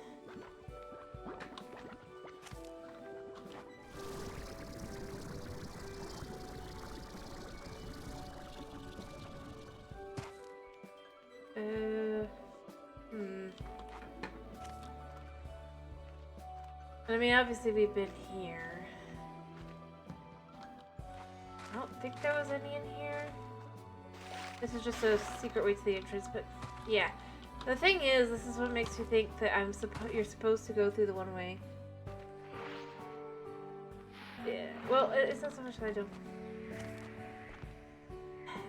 I mean, obviously we've been here. I don't think there was any in here. This is just a secret way to the entrance, but yeah. The thing is, this is what makes you think that you're supposed to go through the one way. Yeah. Well, it's not so much that I don't.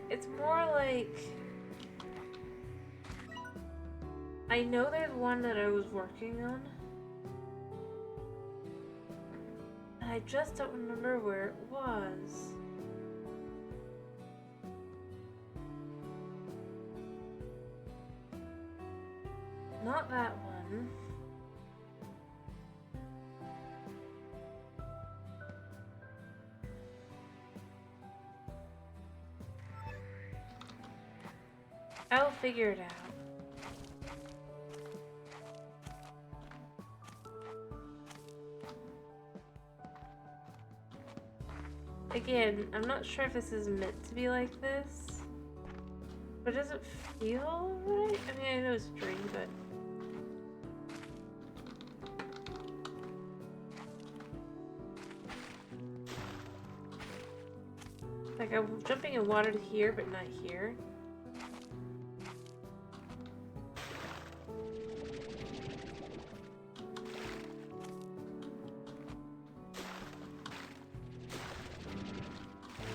It's more like I know there's one that I was working on. I just don't remember where it was. Not that one. I'll figure it out. Again, I'm not sure if this is meant to be like this, but does it feel right? I mean, I know it's a dream, but... Like, I'm jumping in water to here, but not here.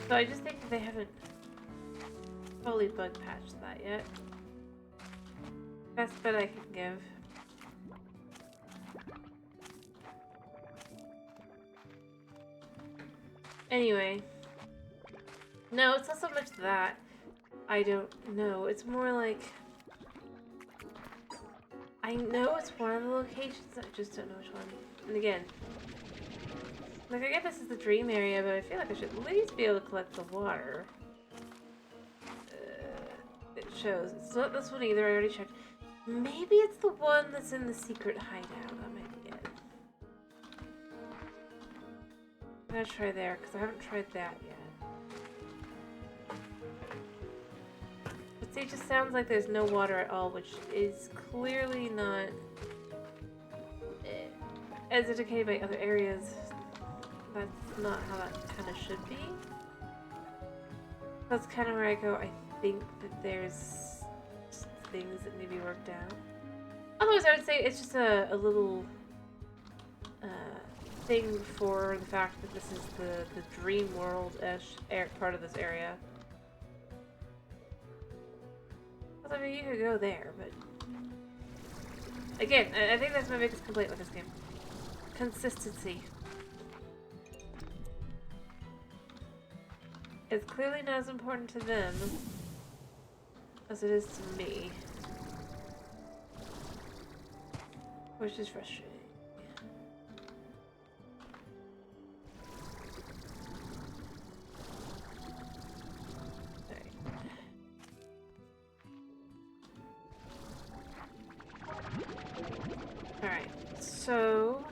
So I just think that they haven't fully bug patched that yet. Best bet I can give. Anyway. No, it's not so much that. I don't know. It's more like... I know it's one of the locations, I just don't know which one. And again... Like, I get this is the dream area, but I feel like I should at least be able to collect the water. It shows. It's not this one either, I already checked. Maybe it's the one that's in the secret hideout. That might be it. I'm gonna try there, because I haven't tried that yet. But see, it just sounds like there's no water at all, which is clearly not... as indicated by other areas. That's not how that kind of should be. That's kind of where I go, I think that there's things that need to be worked out. Otherwise, I would say it's just a little thing for the fact that this is the dream world-ish part of this area. I mean, you could go there, but... Again, I think that's my biggest complaint with this game. Consistency. It's clearly not as important to them as it is to me. Which is frustrating. Alright, so...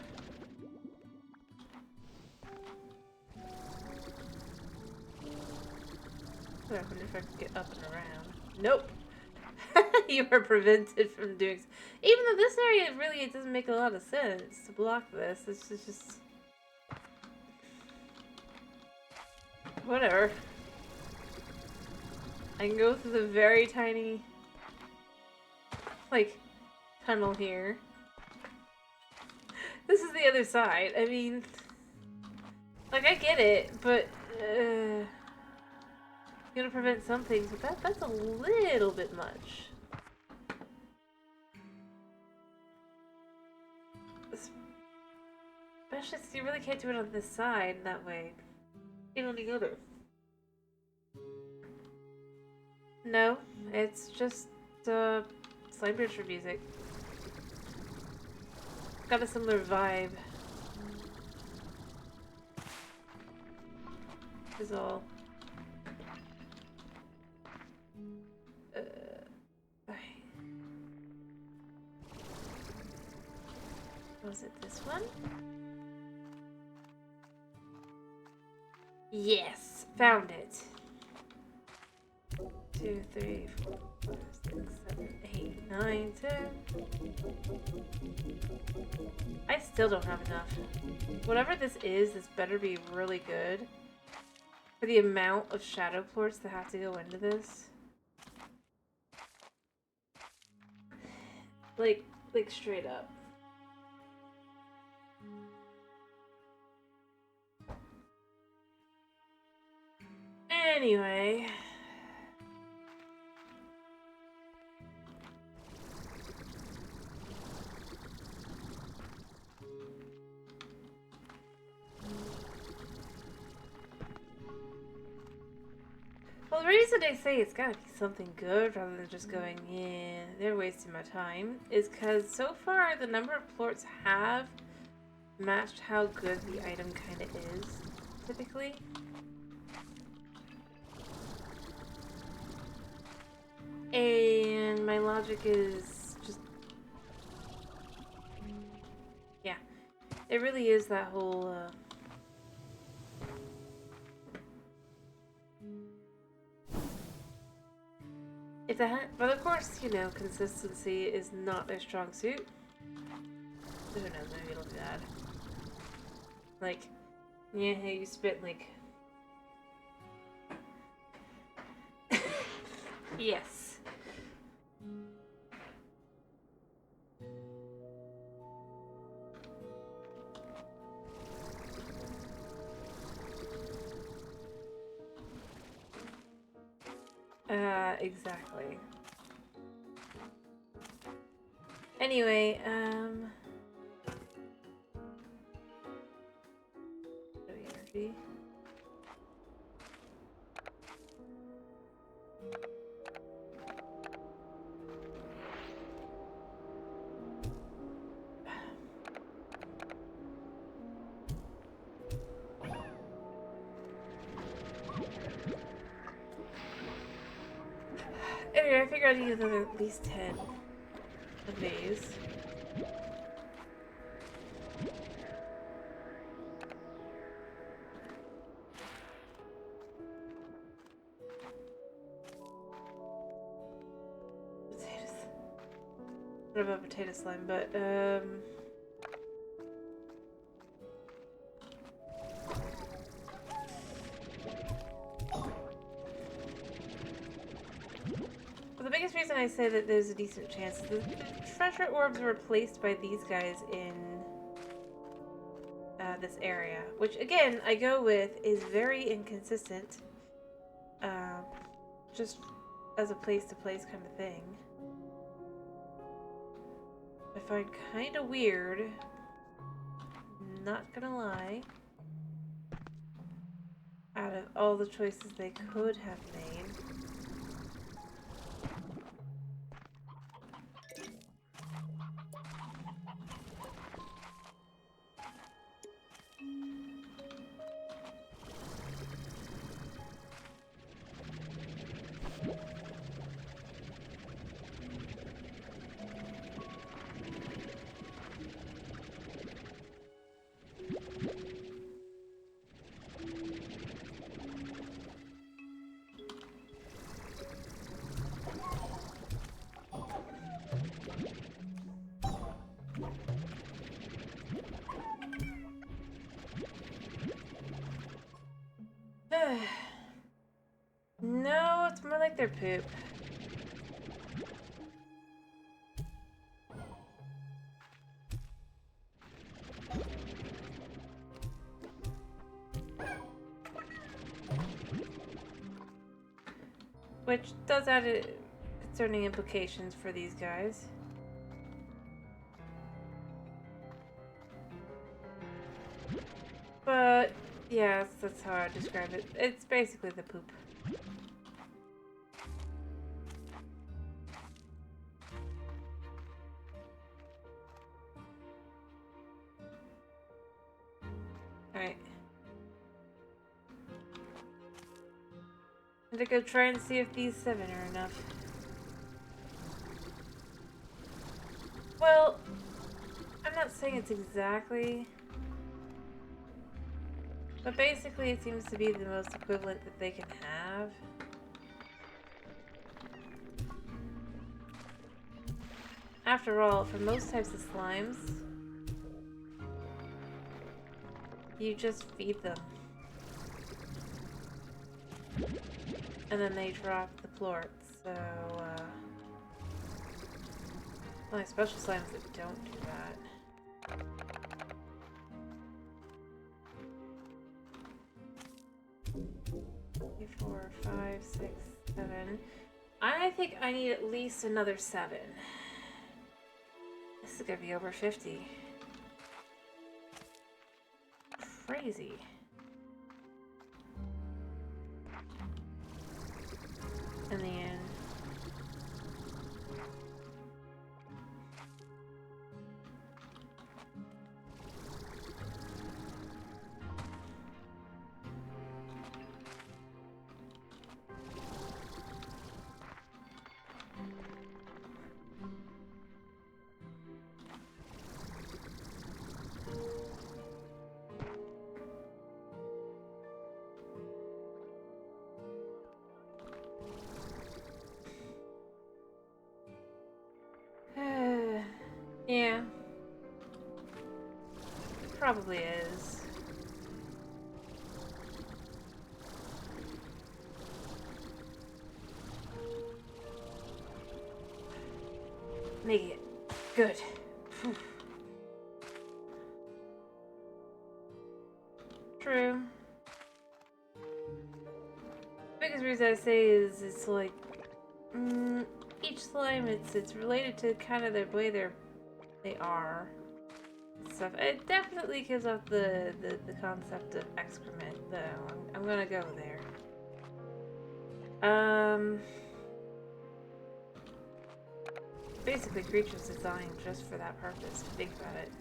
I wonder if I can get up and around. Nope! You are prevented from doing so. Even though this area really, it doesn't make a lot of sense to block this. It's just... Whatever. I can go through the very tiny... like, tunnel here. This is the other side. I mean... Like, I get it, but... gonna prevent some things, but that's a little bit much. Especially since you really can't do it on this side that way. You on the other. No, it's just slime for music. Got a similar vibe. Is all. Was it this one? Yes, found it. 2, 3, 4, 5, 6, 7, 8, 9, 10. I still don't have enough. Whatever this better be really good. For the amount of shadow plorts that have to go into this. Like straight up. Anyway. Well, the reason I say it's gotta be something good rather than just going, yeah, they're wasting my time, is because so far the number of plorts have matched how good the item kind of is, typically. And my logic is just... yeah. It really is that whole, but of course, you know, consistency is not their strong suit. Who knows, maybe it'll be bad. Like, yeah, you spit, like... yes. Exactly. Anyway, energy. Anyway, I figured I'd need another at least 10 of these. Potatoes. What about potato slime? But, well, the biggest reason I say that there's a decent chance is the treasure orbs were replaced by these guys in this area, which again I go with is very inconsistent, just as a place-to-place kind of thing. I find kind of weird, not gonna lie, out of all the choices they could have made. No, it's more like their poop. Which does add concerning implications for these guys. But, yeah, that's how I describe it. It's basically the poop. Alright. I'm gonna go try and see if these 7 are enough. Well, I'm not saying it's exactly, but basically it seems to be the most equivalent that they can have. After all, for most types of slimes, you just feed them. And then they drop the plorts, so, well, special slimes that don't do that. 3, 4, 5, 6, 7. I think I need at least another 7. This is gonna be over 50. Crazy. In the end. Yeah. Probably is. Make it good. Whew. True. Biggest reason I say is it's like each slime it's related to kind of the way they are and stuff. It definitely gives off the concept of excrement though. I'm gonna go there. Basically creatures designed just for that purpose, to think about it.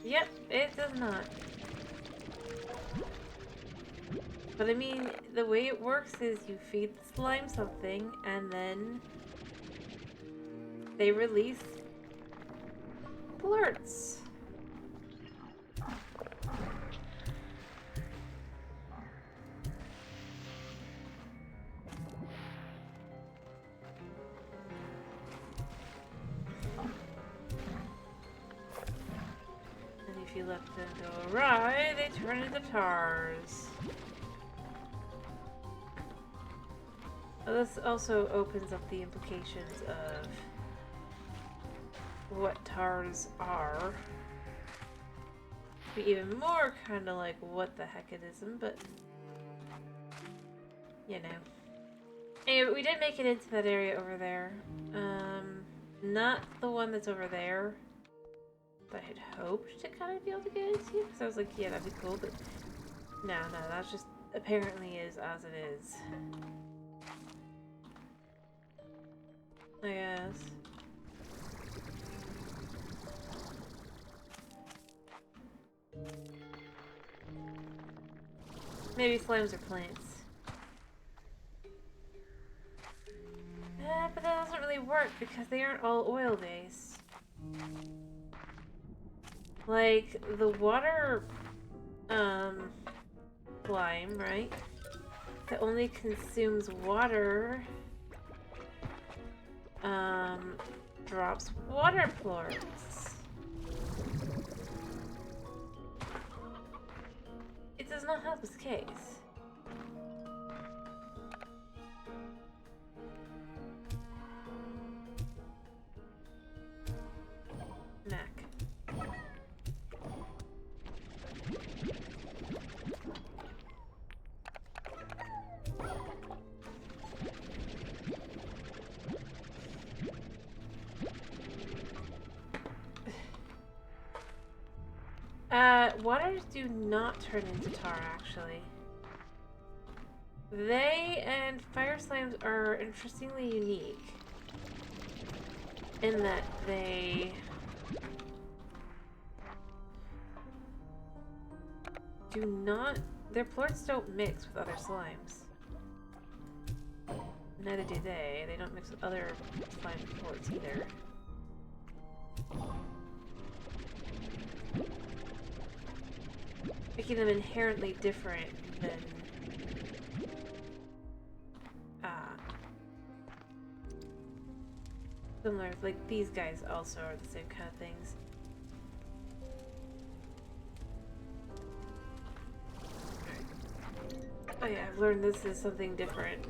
Yep, it does not. But I mean, the way it works is you feed the slime something, and then they release plorts. And if you let them go awry, they turn into tars. This also opens up the implications of what tars are. Be even more kind of like what the heck it isn't, but you know. Anyway, we did make it into that area over there. Not the one that's over there that I had hoped to kind of be able to get into, because I was like, yeah, that'd be cool, but no, that's just apparently is as it is. I guess. Maybe slimes are plants. But that doesn't really work because they aren't all oil-based. Like, the water, slime, right? That only consumes water, drops water plorts. It does not help this case. waters do not turn into tar, actually. They and fire slimes are interestingly unique in that they do not... Their plorts don't mix with other slimes. Neither do they. They don't mix with other slime plorts either. Making them inherently different than similar, like these guys also are the same kind of things. Oh yeah, I've learned this is something different.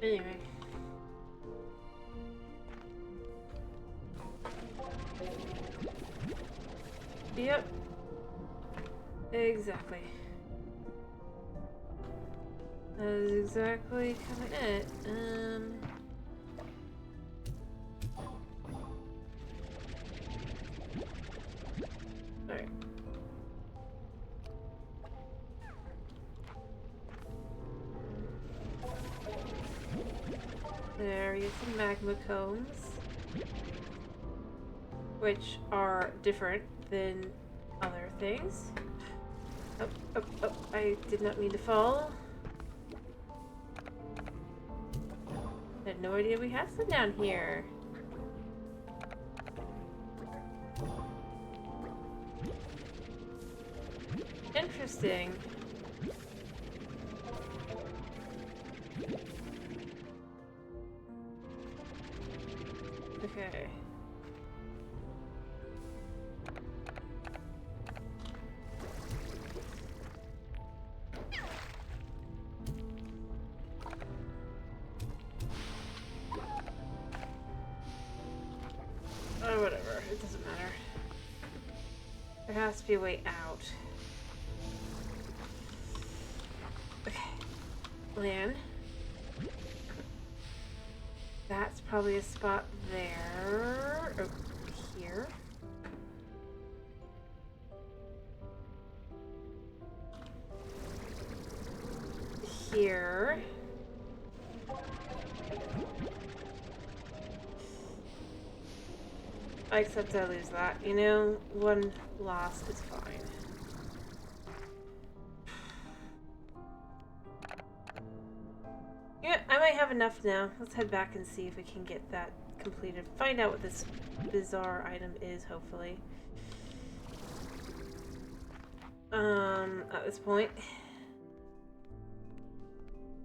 Anyway. Yep. Exactly. That is exactly kind of it. Alright. There, we get some magma cones, which are different than other things. Oh, oh, oh, I did not mean to fall. I had no idea we had some down here. Interesting. Okay. Oh, whatever. It doesn't matter. There has to be a way out. Okay. Land. That's probably a spot there. Oh, here. Here. I accept I lose that. You know, one loss is fine. Yeah, I might have enough now. Let's head back and see if we can get that completed. Find out what this bizarre item is, hopefully. At this point.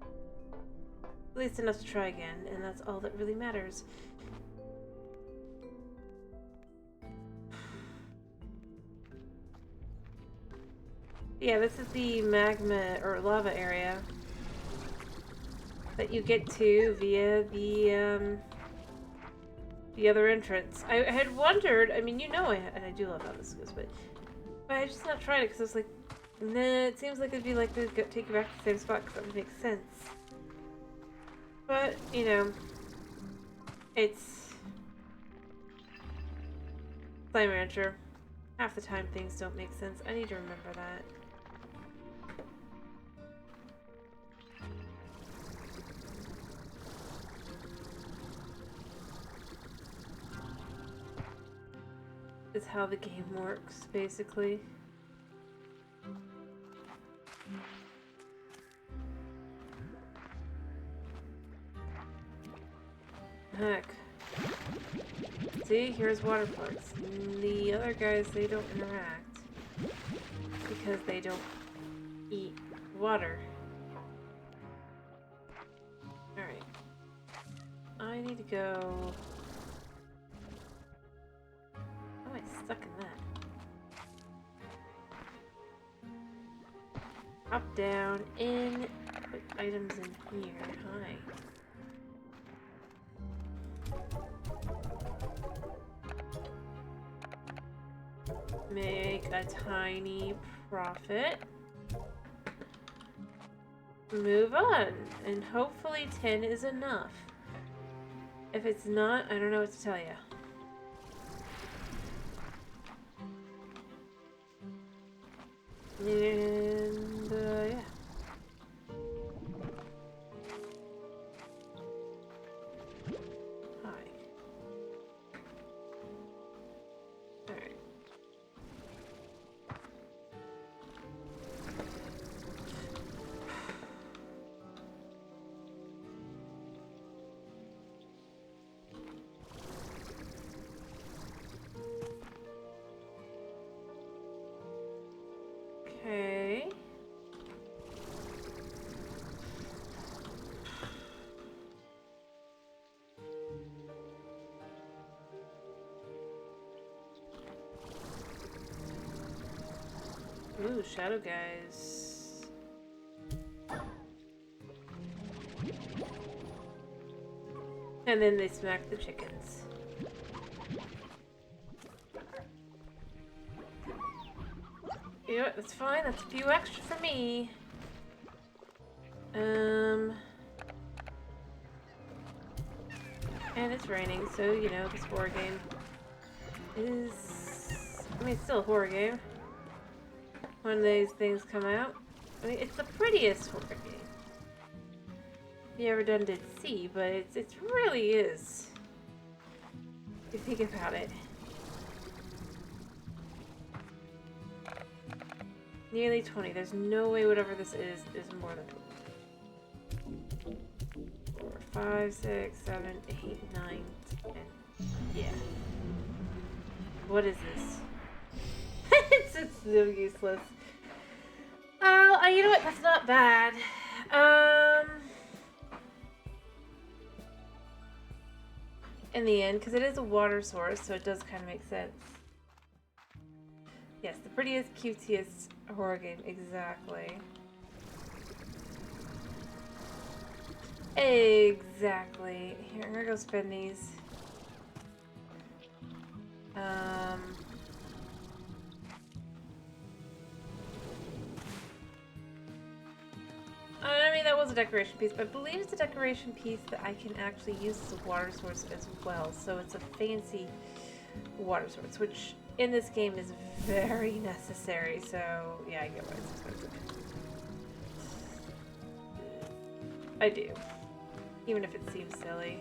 At least enough to try again, and that's all that really matters. Yeah, this is the magma or lava area that you get to via the other entrance. I had wondered, I mean, you know, and I do love how this goes, but I just not tried it because I was like, nah, it seems like it'd be like they'd take you back to the same spot because that would make sense. But, you know, it's Slime Rancher. Half the time things don't make sense. I need to remember that. Is how the game works, basically. Heck. See, here's water plorts. The other guys, they don't interact because they don't eat water. Alright. I need to go... How am I stuck in that? Up, down, in, put items in here. Hi. Make a tiny profit. Move on. And hopefully 10 is enough. If it's not, I don't know what to tell you. And, yeah. Hi. Alright. Okay. Ooh, shadow guys. And then they smack the chickens. Yeah, that's fine. That's a few extra for me. And it's raining, so, you know, this horror game is... I mean, it's still a horror game. When these things come out. I mean, it's the prettiest horror game you ever done did see, but it really is. If you think about it. Nearly 20. There's no way whatever this is more than 20. 4, 5, 6, 7, 8, 9, 10. Yeah. What is this? it's so useless. Oh, you know what? That's not bad. In the end, because it is a water source, so it does kind of make sense. Yes, the prettiest, cutest horror game. Exactly. Exactly. Here, I'm gonna go spend these. I mean, that was a decoration piece, but I believe it's a decoration piece that I can actually use as a water source as well. So it's a fancy water source, which in this game is very necessary. So yeah, I get why it's expensive. I do. Even if it seems silly.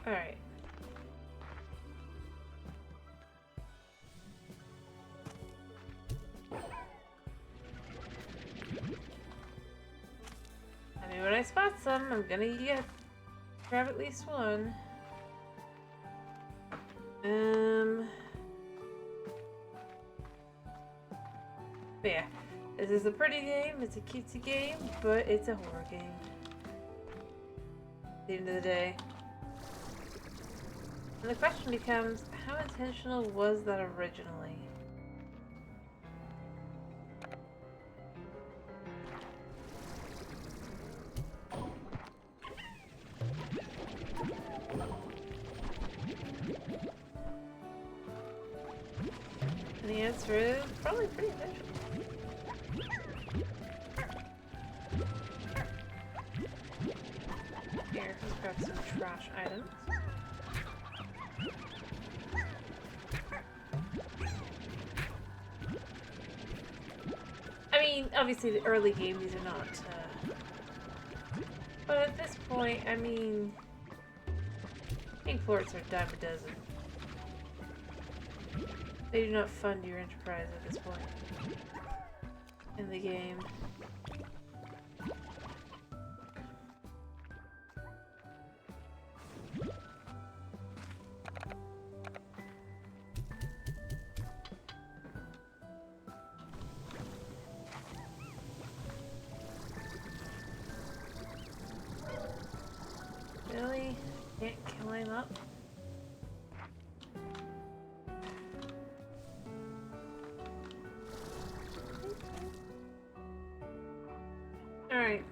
Alright. I mean, when I spot some, I'm gonna grab at least one. But yeah, this is a pretty game, it's a cutesy game, but it's a horror game. At the end of the day. And the question becomes, how intentional was that originally? And the answer is probably pretty intentional. Here, let's grab some trash items. I mean, obviously the early game, these are not, but at this point, I mean, I think plorts are a dime a dozen. They do not fund your enterprise at this point in the game. climb up. Alright.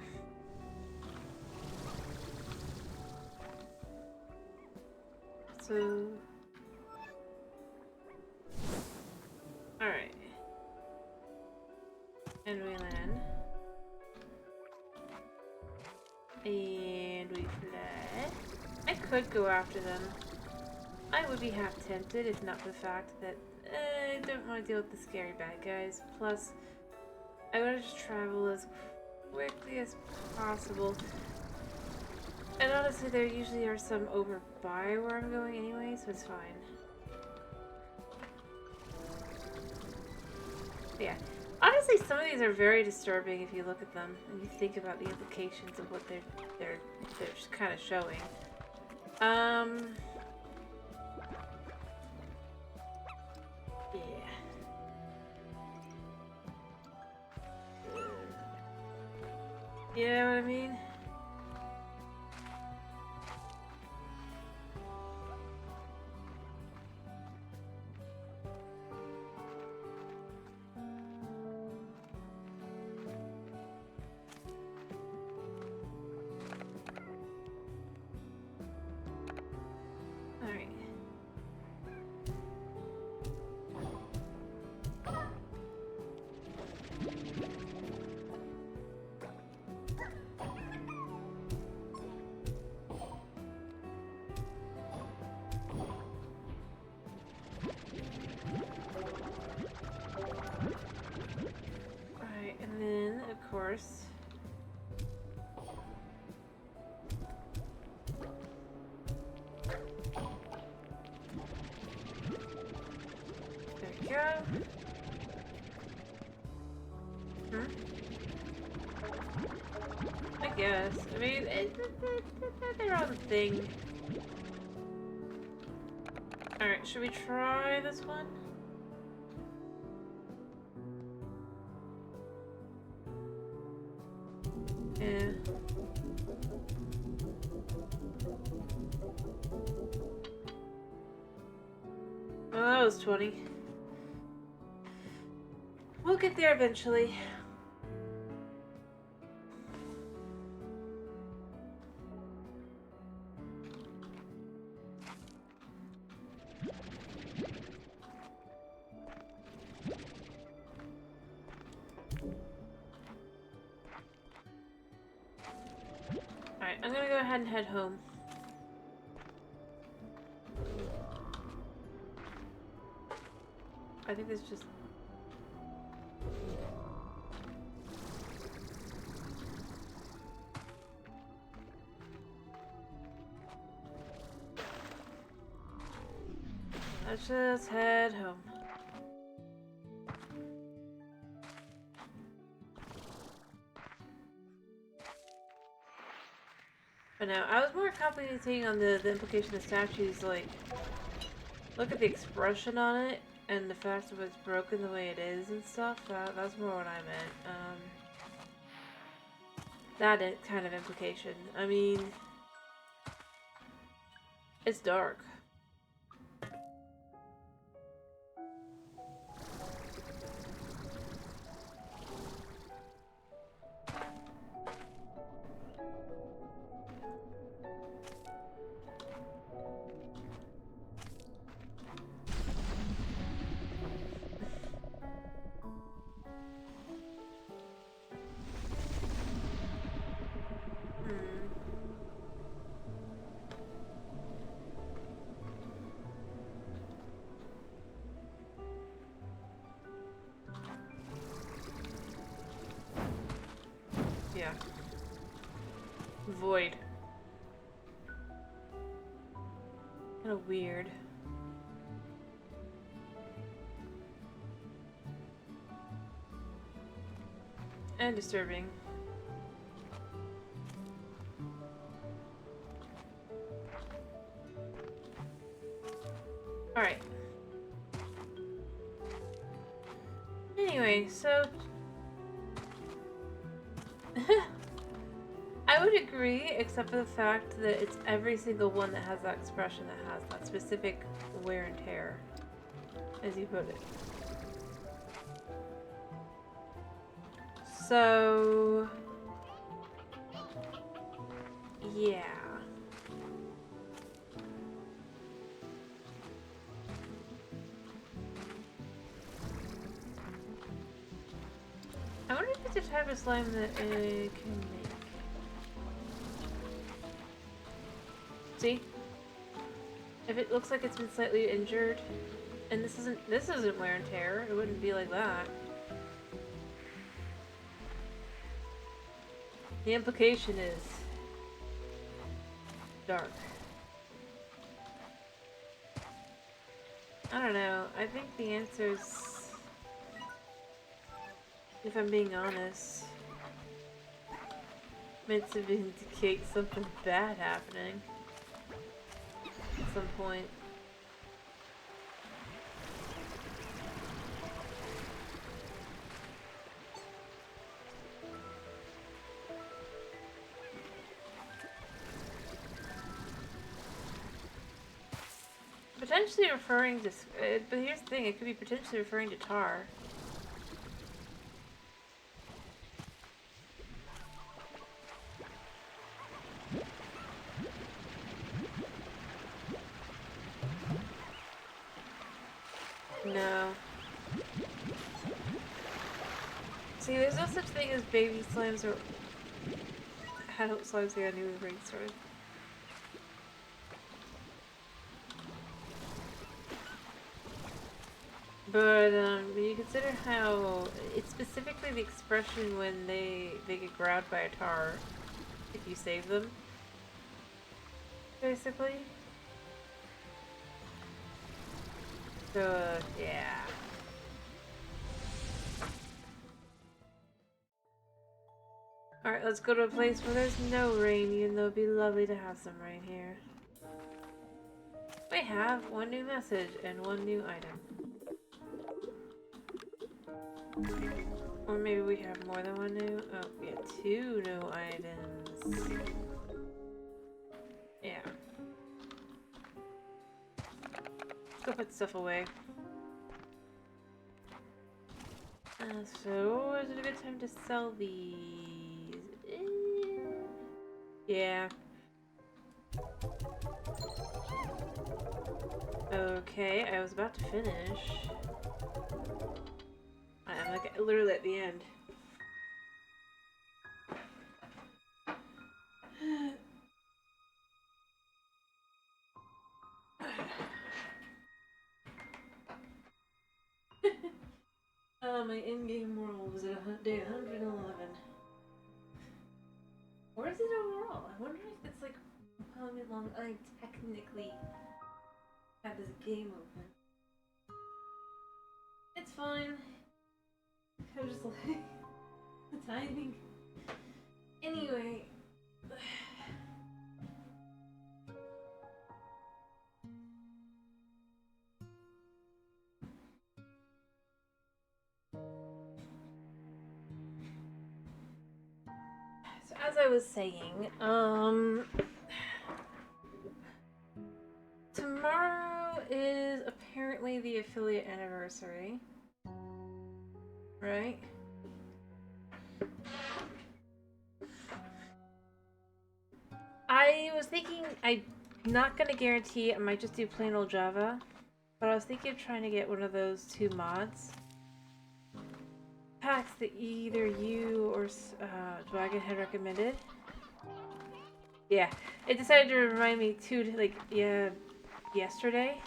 So... Alright. And we land. And we fly. I could go after them. I would be half tempted if not for the fact that I don't want to deal with the scary bad guys. Plus, I want to just travel as quickly as possible. And honestly, there usually are some over by where I'm going anyway, so it's fine. But yeah. Honestly, some of these are very disturbing if you look at them and you think about the implications of what they're just kind of showing. Yeah. You know what I mean? Alright, and then, of course... There we go. I guess. I mean, they're their own thing. Alright, should we try this one? Yeah. Well, that was 20. We'll get there eventually. Alright, I'm gonna go ahead and head home. I think it's just... Let's just head home. But no, I was more contemplating on the implication of statues, like, look at the expression on it, and the fact that it's broken the way it is and stuff. That's more what I meant. That kind of implication. I mean, it's dark. Yeah. Void. Kind of weird. And disturbing. Alright. Anyway, so... I I would agree, except for the fact that it's every single one that has that expression that has that specific wear and tear, as you put it. So, yeah. I wonder if it's a type of slime that it can make. See? If it looks like it's been slightly injured, and this isn't wear and tear, it wouldn't be like that. The implication is dark. I don't know. I think the answer's, if I'm being honest, meant to indicate something bad happening at some point. Potentially referring to, but here's the thing, it could be potentially referring to tar. No. See, there's no such thing as baby slimes or adult slimes that I knew were sorry. But when you consider how it's specifically the expression when they get grabbed by a tar, if you save them, basically. So yeah. Alright, let's go to a place where there's no rain, even though it'd be lovely to have some rain here. We have one new message and one new item. Or maybe we have more than one new. Oh, yeah, 2 new items. Yeah. Let's go put stuff away. So, is it a good time to sell these? Yeah. Okay, I was about to finish. I'm like literally at the end. My in-game world was at day 111. Or is it overall? I wonder if it's like how long I technically have this game open. It's fine. I'm just like the timing. Anyway. So as I was saying, tomorrow is apparently the affiliate anniversary. Right? I was thinking I'm not gonna guarantee I might just do plain old Java, but I was thinking of trying to get one of those 2 mods packs that either you or Dragon had recommended. Yeah, it decided to remind me too, like, yeah, yesterday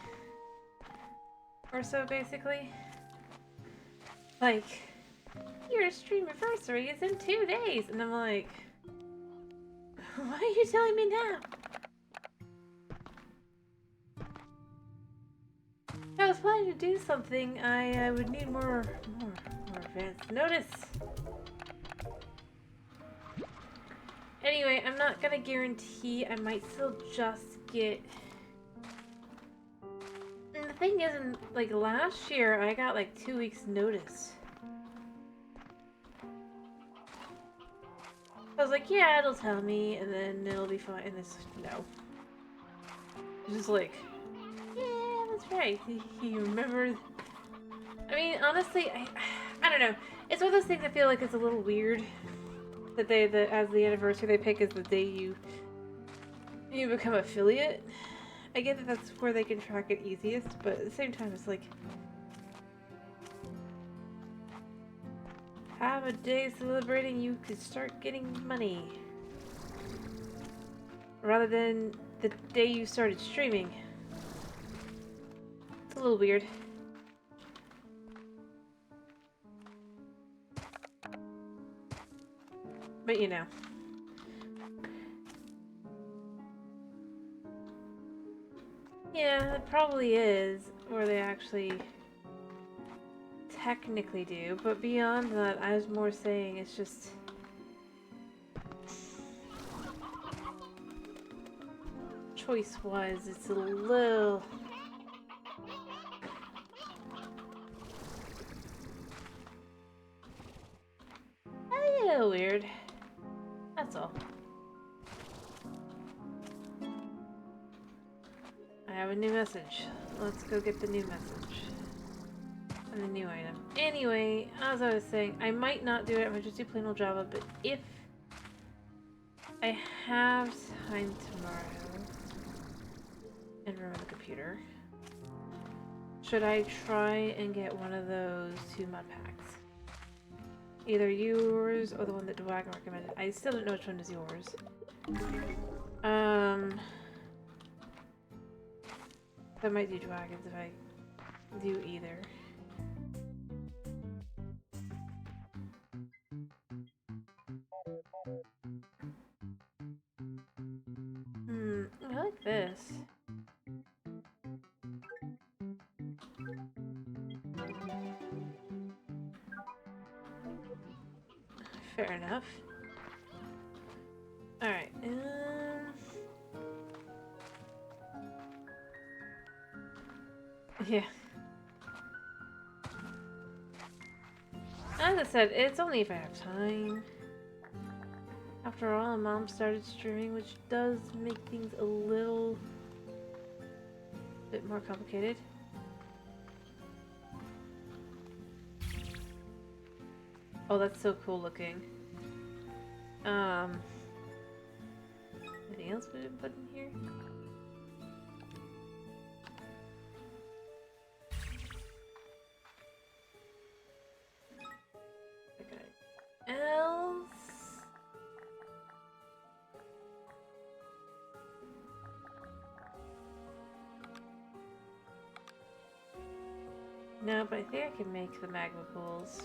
or so, basically. Like, your stream anniversary is in 2 days, and I'm like, why are you telling me now? If I was planning to do something, I would need more advanced notice. Anyway, I'm not gonna guarantee. I might still just get. And the thing is, like last year, I got like 2 weeks notice. I was like, yeah, it'll tell me, and then it'll be fine. And it's no. It's just like, yeah, that's right. You remember? I mean, honestly, I don't know. It's one of those things I feel like it's a little weird that as the anniversary they pick is the day you become affiliate. I get that that's where they can track it easiest, but at the same time, it's like, have a day celebrating you could start getting money. Rather than the day you started streaming. It's a little weird. But you know. Yeah, it probably is where they actually technically do, but beyond that, I was more saying it's just choice-wise, it's a little weird. That's all. I have a new message. Let's go get the new message. And the new item. Anyway, as I was saying, I might not do it. I might just do plain old Java, but if I have time tomorrow and room on the computer, should I try and get one of those 2 mod packs? Either yours or the one that Dwagon recommended. I still don't know which one is yours. I might do Dragons if I do either. I like this. Fair enough. Alright, yeah. As I said, it's only if I have time. After all, Mom started streaming, which does make things a little bit more complicated. Oh, that's so cool looking. Anything else we didn't put in here? Okay. Else? No, but I think I can make the magma pools.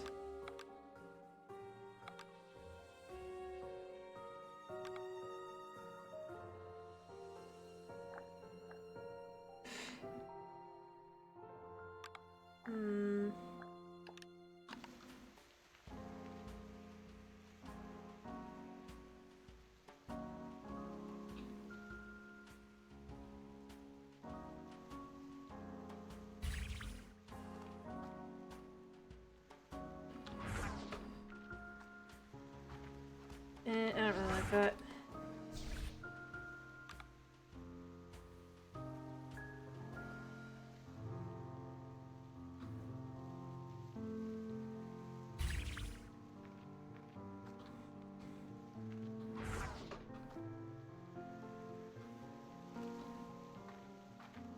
I don't really like that.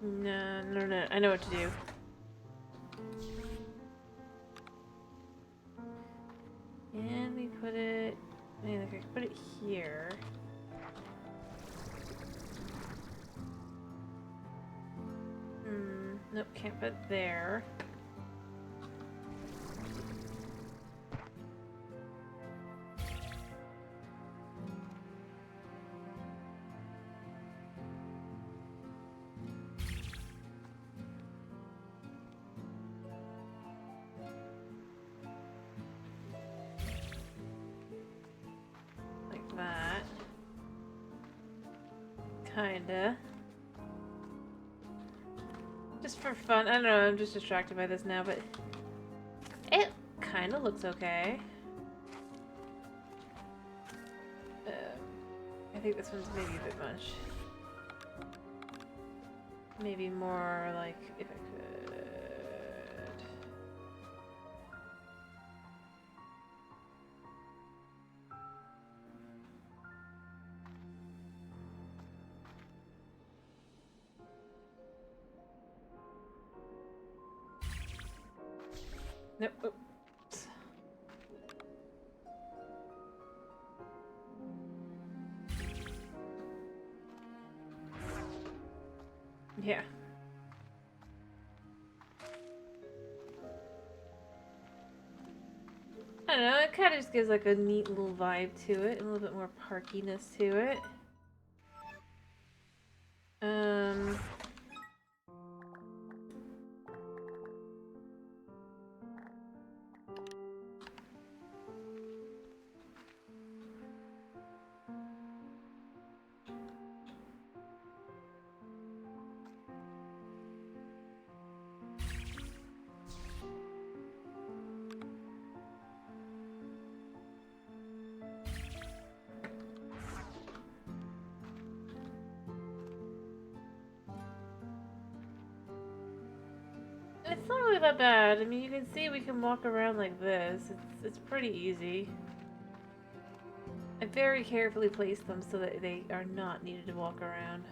No. I know what to do. And we put it... I mean, like, I could put it here. Nope, can't put it there. Like that. Kinda. Just for fun. I don't know, I'm just distracted by this now, but it kinda looks okay. think this one's maybe a bit much. Maybe more like if I could. Nope. Oops. Yeah. I don't know, it kind of just gives like a neat little vibe to it, and a little bit more parkiness to it. It's not really that bad. I mean, you can see we can walk around like this. It's pretty easy. I very carefully placed them so that they are not needed to walk around.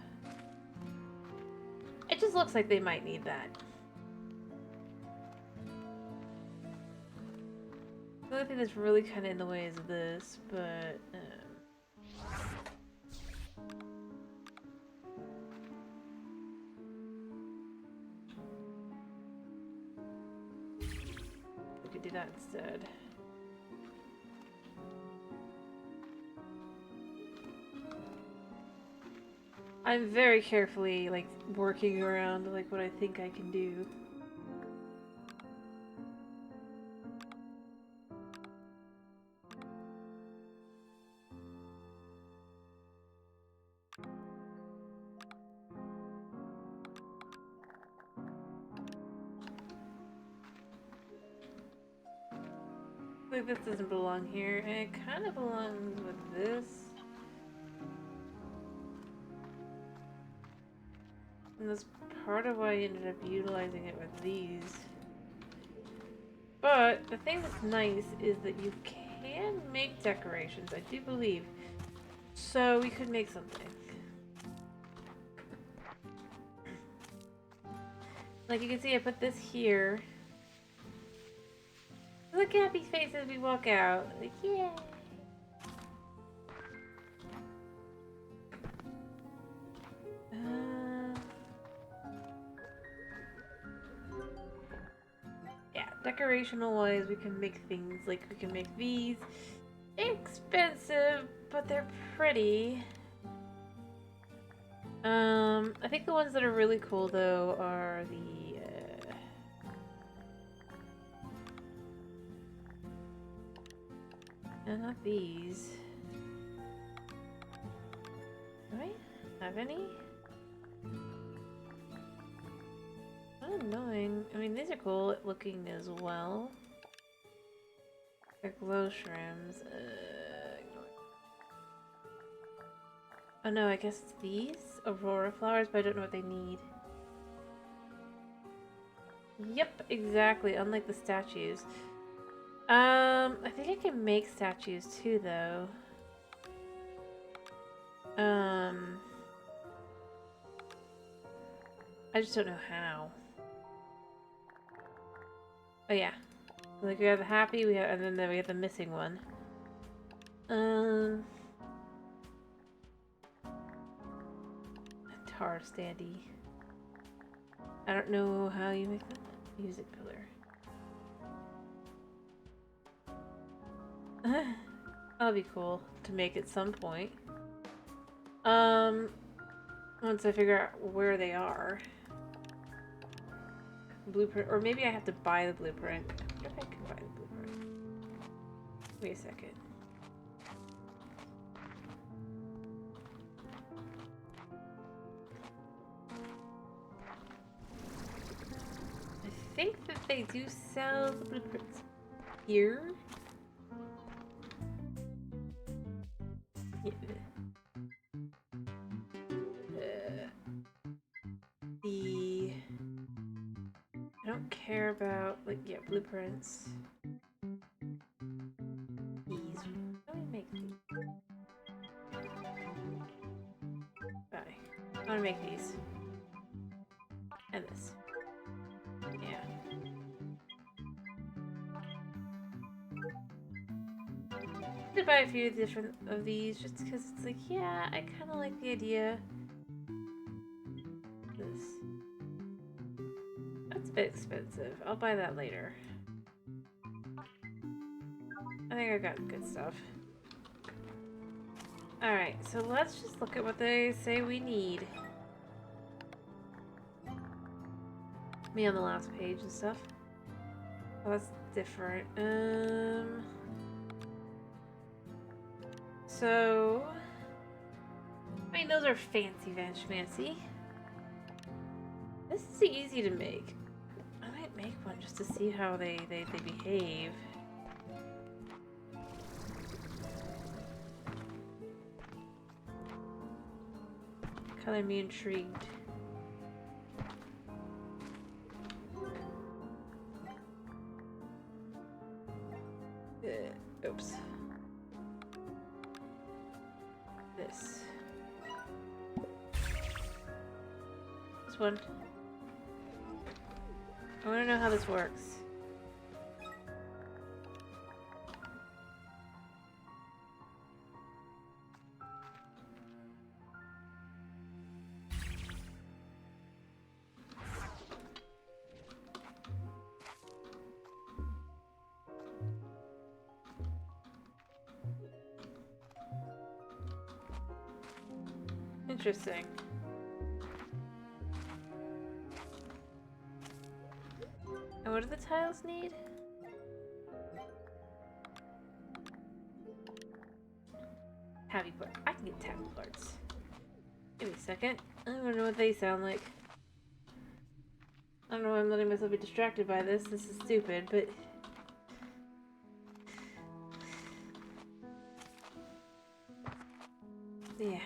It just looks like they might need that. The only thing that's really kind of in the way is this, but... we could do that instead. I'm very carefully, like, working around, like, what I think I can do. Like, this doesn't belong here, and it kind of belongs with this. And that's part of why I ended up utilizing it with these. But the thing that's nice is that you can make decorations, I do believe. So we could make something. Like you can see I put this here. Look at happy face as we walk out. Like, yay! Yeah, decorational wise, we can make things like we can make these. Expensive, but they're pretty. I think the ones that are really cool though are the no, not these. Do I have any? Not annoying. I mean, these are cool looking as well. They're glow shrooms. Oh no, I guess it's these aurora flowers, but I don't know what they need. Yep, exactly. Unlike the statues. I think I can make statues too, though. I just don't know how. Oh yeah, like we have the happy, we have, and then we have the missing one. Tar standee. I don't know how you make that. Music pillar. That'll be cool to make at some point. Once I figure out where they are. Blueprint, or maybe I have to buy the blueprint. I wonder if I can buy the blueprint. Wait a second. I think that they do sell the blueprints here. Yeah. about, like, yeah, blueprints. These. How do we make these? Bye. I want to make these. And this. Yeah. I'm gonna buy a few different of these just because it's like, yeah, I kind of like the idea. This. That's a bit expensive. I'll buy that later. I think I got good stuff. Alright, so let's just look at what they say we need. Me on the last page and stuff. Oh, that's different. So... I mean, those are fancy schmancy. This is easy to make. I might make one just to see how they behave. Color me intrigued. Oops. This. This one. I want to know how this works. Interesting. And what do the tiles need? Tabby plorts. I can get tabby plorts. Give me a second. I don't know what they sound like. I don't know why I'm letting myself be distracted by this. This is stupid, but... yeah.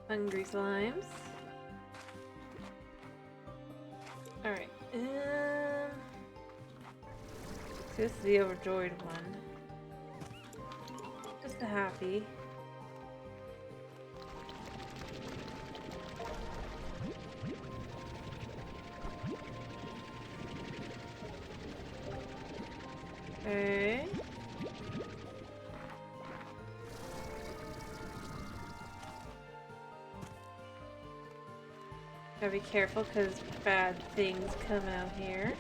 Hungry slimes. Alright. This is the overjoyed one. Just the happy. Okay. Gotta be careful because bad things come out here.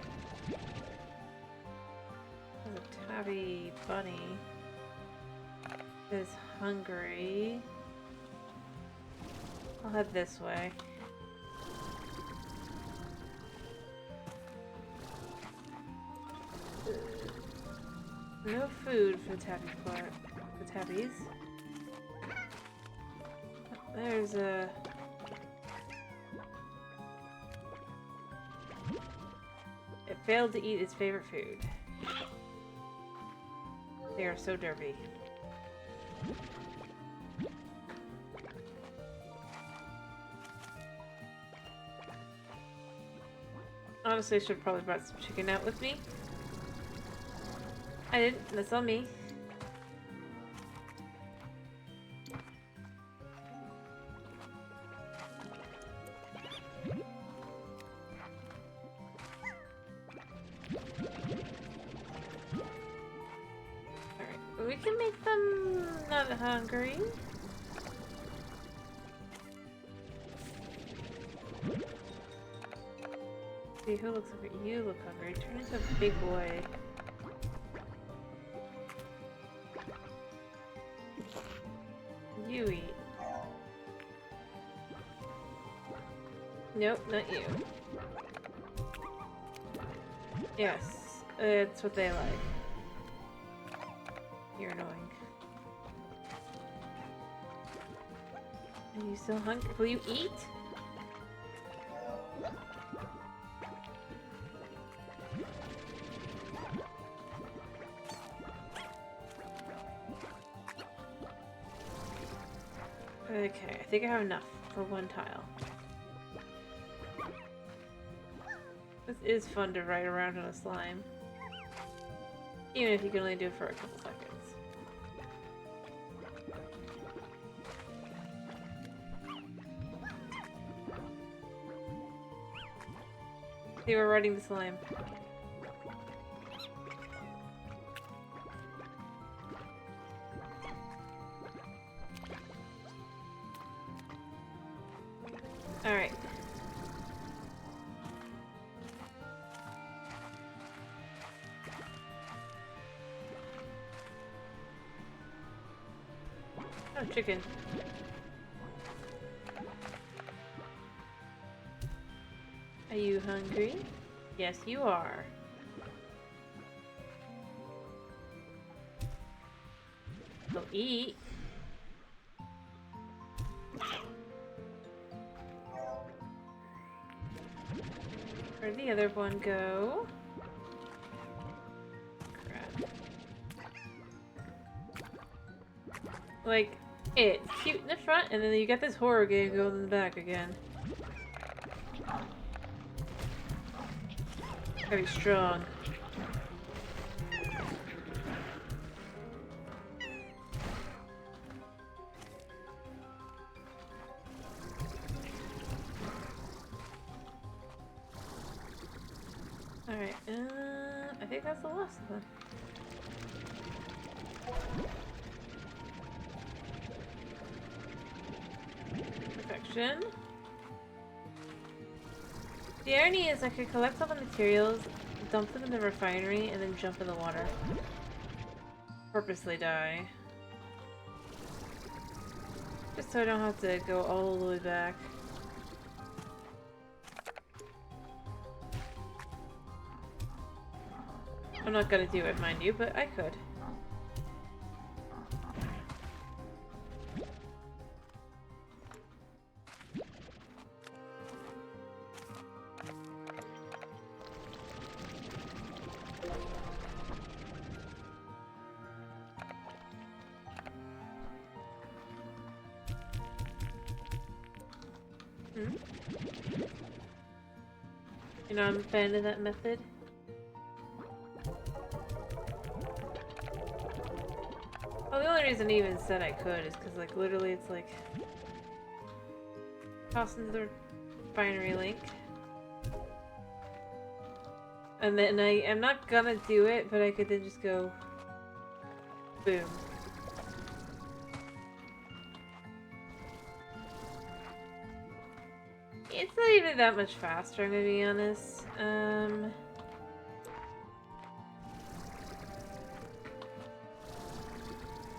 There's a tabby bunny. Is hungry. I'll head this way. No food for the tabby plort. The tabbies. There's a... It failed to eat its favorite food. They are so derpy. Honestly, I should have probably brought some chicken out with me. I didn't. That's on me. Alright, we can make them not hungry. See who looks hungry. You look hungry. Turn into a big boy. You eat. Nope, not you. Yes, it's what they like. You're annoying. Are you still hungry? Will you eat? Okay, I think I have enough for one tile. This is fun to ride around on a slime. Even if you can only do it for a couple seconds. See, we're riding the slime. Alright. Oh, chicken. Are you hungry? Yes, you are. Go eat. Where'd the other one go? Crap. Like, it's cute in the front, and then you got this horror game going in the back again. Very strong. Alright, I think that's the last of them. Perfection. The irony is I could collect all the materials, dump them in the refinery, and then jump in the water. Purposely die. Just so I don't have to go all the way back. I'm not gonna do it, mind you, but I could. You know, I'm a fan of that method. Well, the only reason I even said I could is because, like, literally it's like toss into the refinery link. And then I'm not gonna do it, but I could then just go boom. It's not even that much faster, I'm gonna be honest.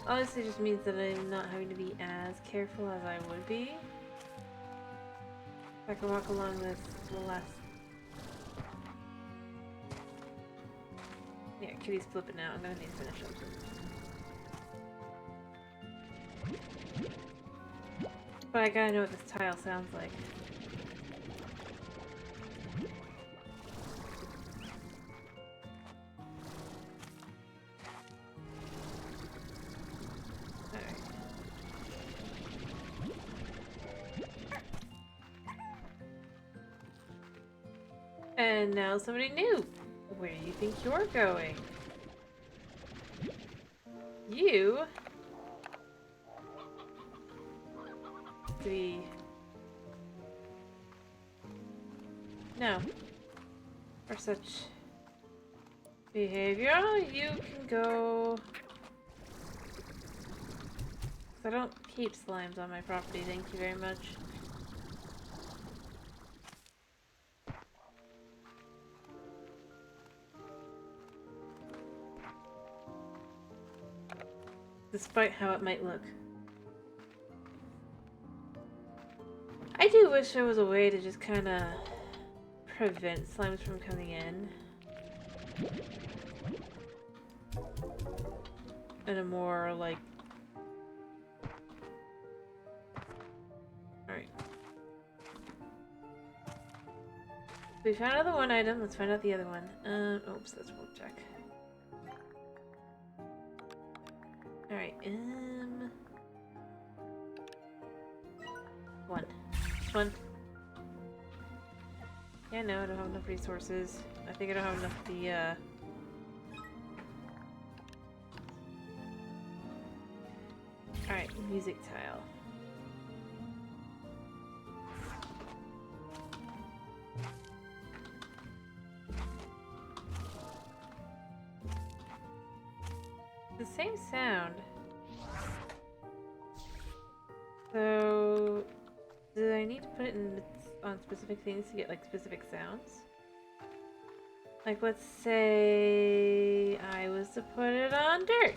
Honestly, just means that I'm not having to be as careful as I would be. If I can walk along this less. Yeah, Kitty's flipping out. I'm gonna need to finish up. But I gotta know what this tile sounds like. And now somebody new. Where do you think you're going? You? No. For such behavior, you can go. I don't keep slimes on my property, thank you very much. Despite how it might look. I do wish there was a way to just kind of prevent slimes from coming in. In a more, like... Alright. We found out the one item, let's find out the other one. Oops, that's work check. Alright, one. This one. Yeah, no, I don't have enough resources. I think I don't have enough of the, Alright, music tile. The same sound. So, do I need to put it on specific things to get like specific sounds? Like, let's say I was to put it on dirt.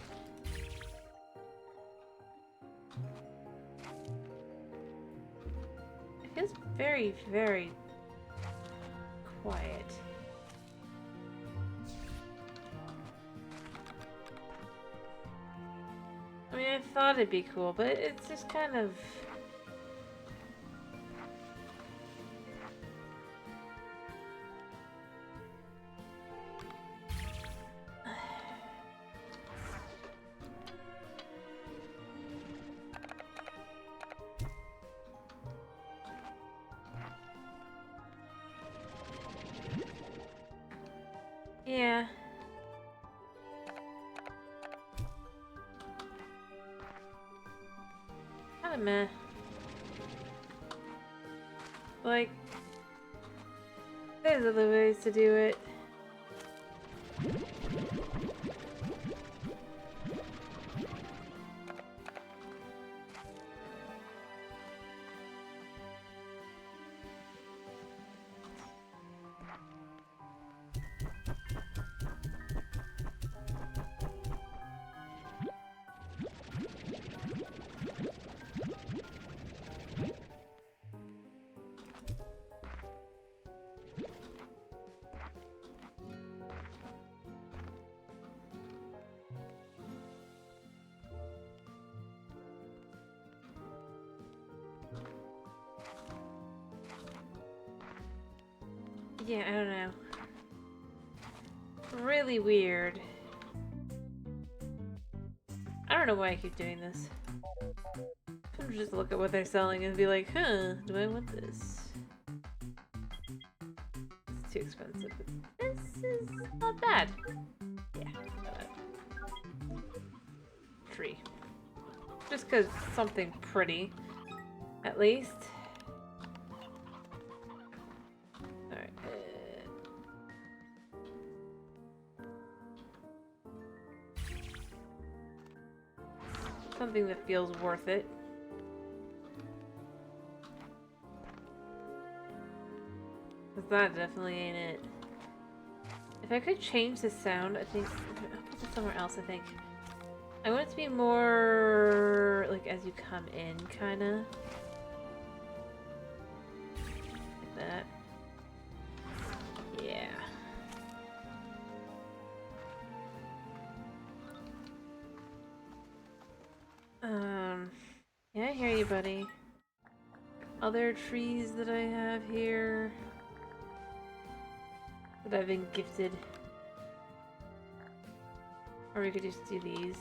It feels very, very quiet. I mean, I thought it'd be cool, but it's just kind of... Yeah. Kinda meh. Like, there's other ways to do it. Yeah, I don't know. Really weird. I don't know why I keep doing this. I'm just look at what they're selling and be like, huh, do I want this? It's too expensive. But this is not bad. Yeah, not bad. Tree. Just because something pretty, at least. Alright. Something that feels worth it. Cause that definitely ain't it. If I could change the sound, I think... I'll put it somewhere else, I think. I want it to be more... like, as you come in, kinda. Like that. Yeah. Yeah, I hear you, buddy. Other trees that I have here that I've been gifted. Or we could just do these.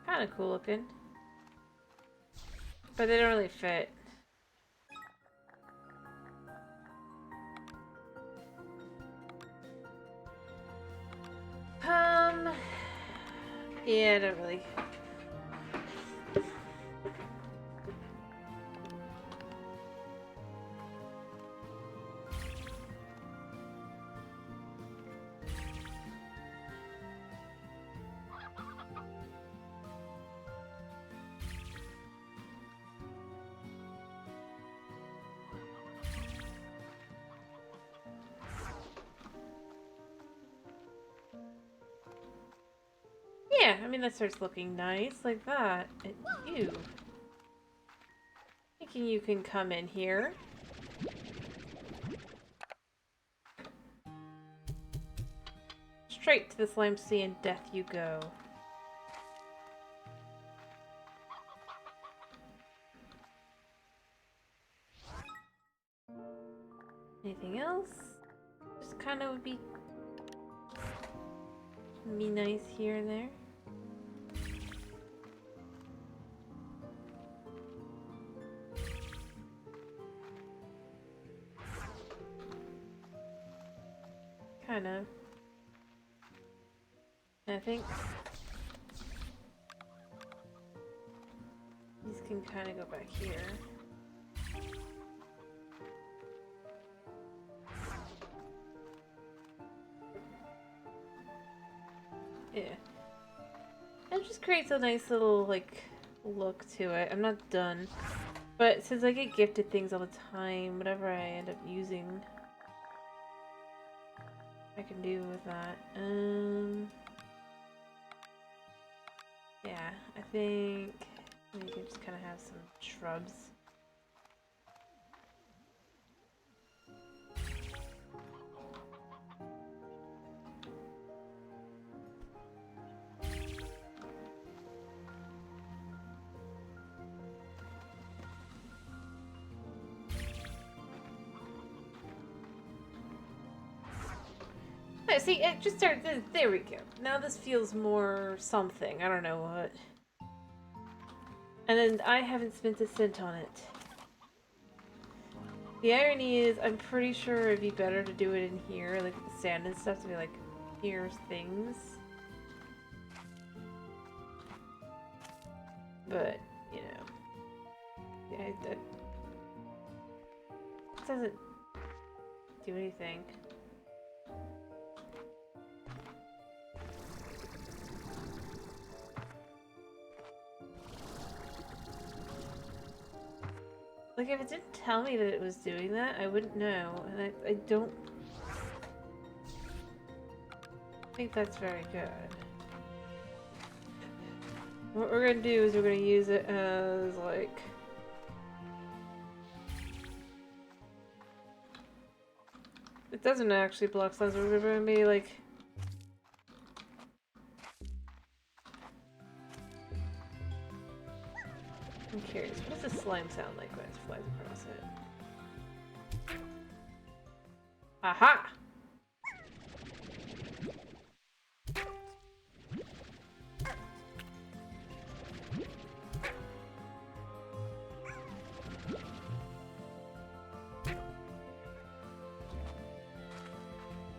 Kinda cool looking. But they don't really fit. Yeah, I don't really. Yeah, I mean that starts looking nice like that. And you. Thinking you can come in here. Straight to the slime sea and death you go. anything else. Just kind of would be nice here and there. Kind of. I think these can kind of go back here. Yeah. It just creates a nice little, like, look to it. I'm not done. But since I get gifted things all the time, whatever I end up using, I can do with that. Yeah, I think we can just kind of have some shrubs. Oh, see, it just started. There we go. Now this feels more something. I don't know what. And then I haven't spent a cent on it. The irony is, I'm pretty sure it'd be better to do it in here, like with the sand and stuff, to be like, here's things. But, you know. Yeah, it doesn't do anything. Like, if it didn't tell me that it was doing that, I wouldn't know. And I don't think that's very good. What we're gonna do is we're gonna use it as, like... It doesn't actually block slimes, we're gonna be, like... I'm curious, what does a slime sound like when it flies across it? Aha!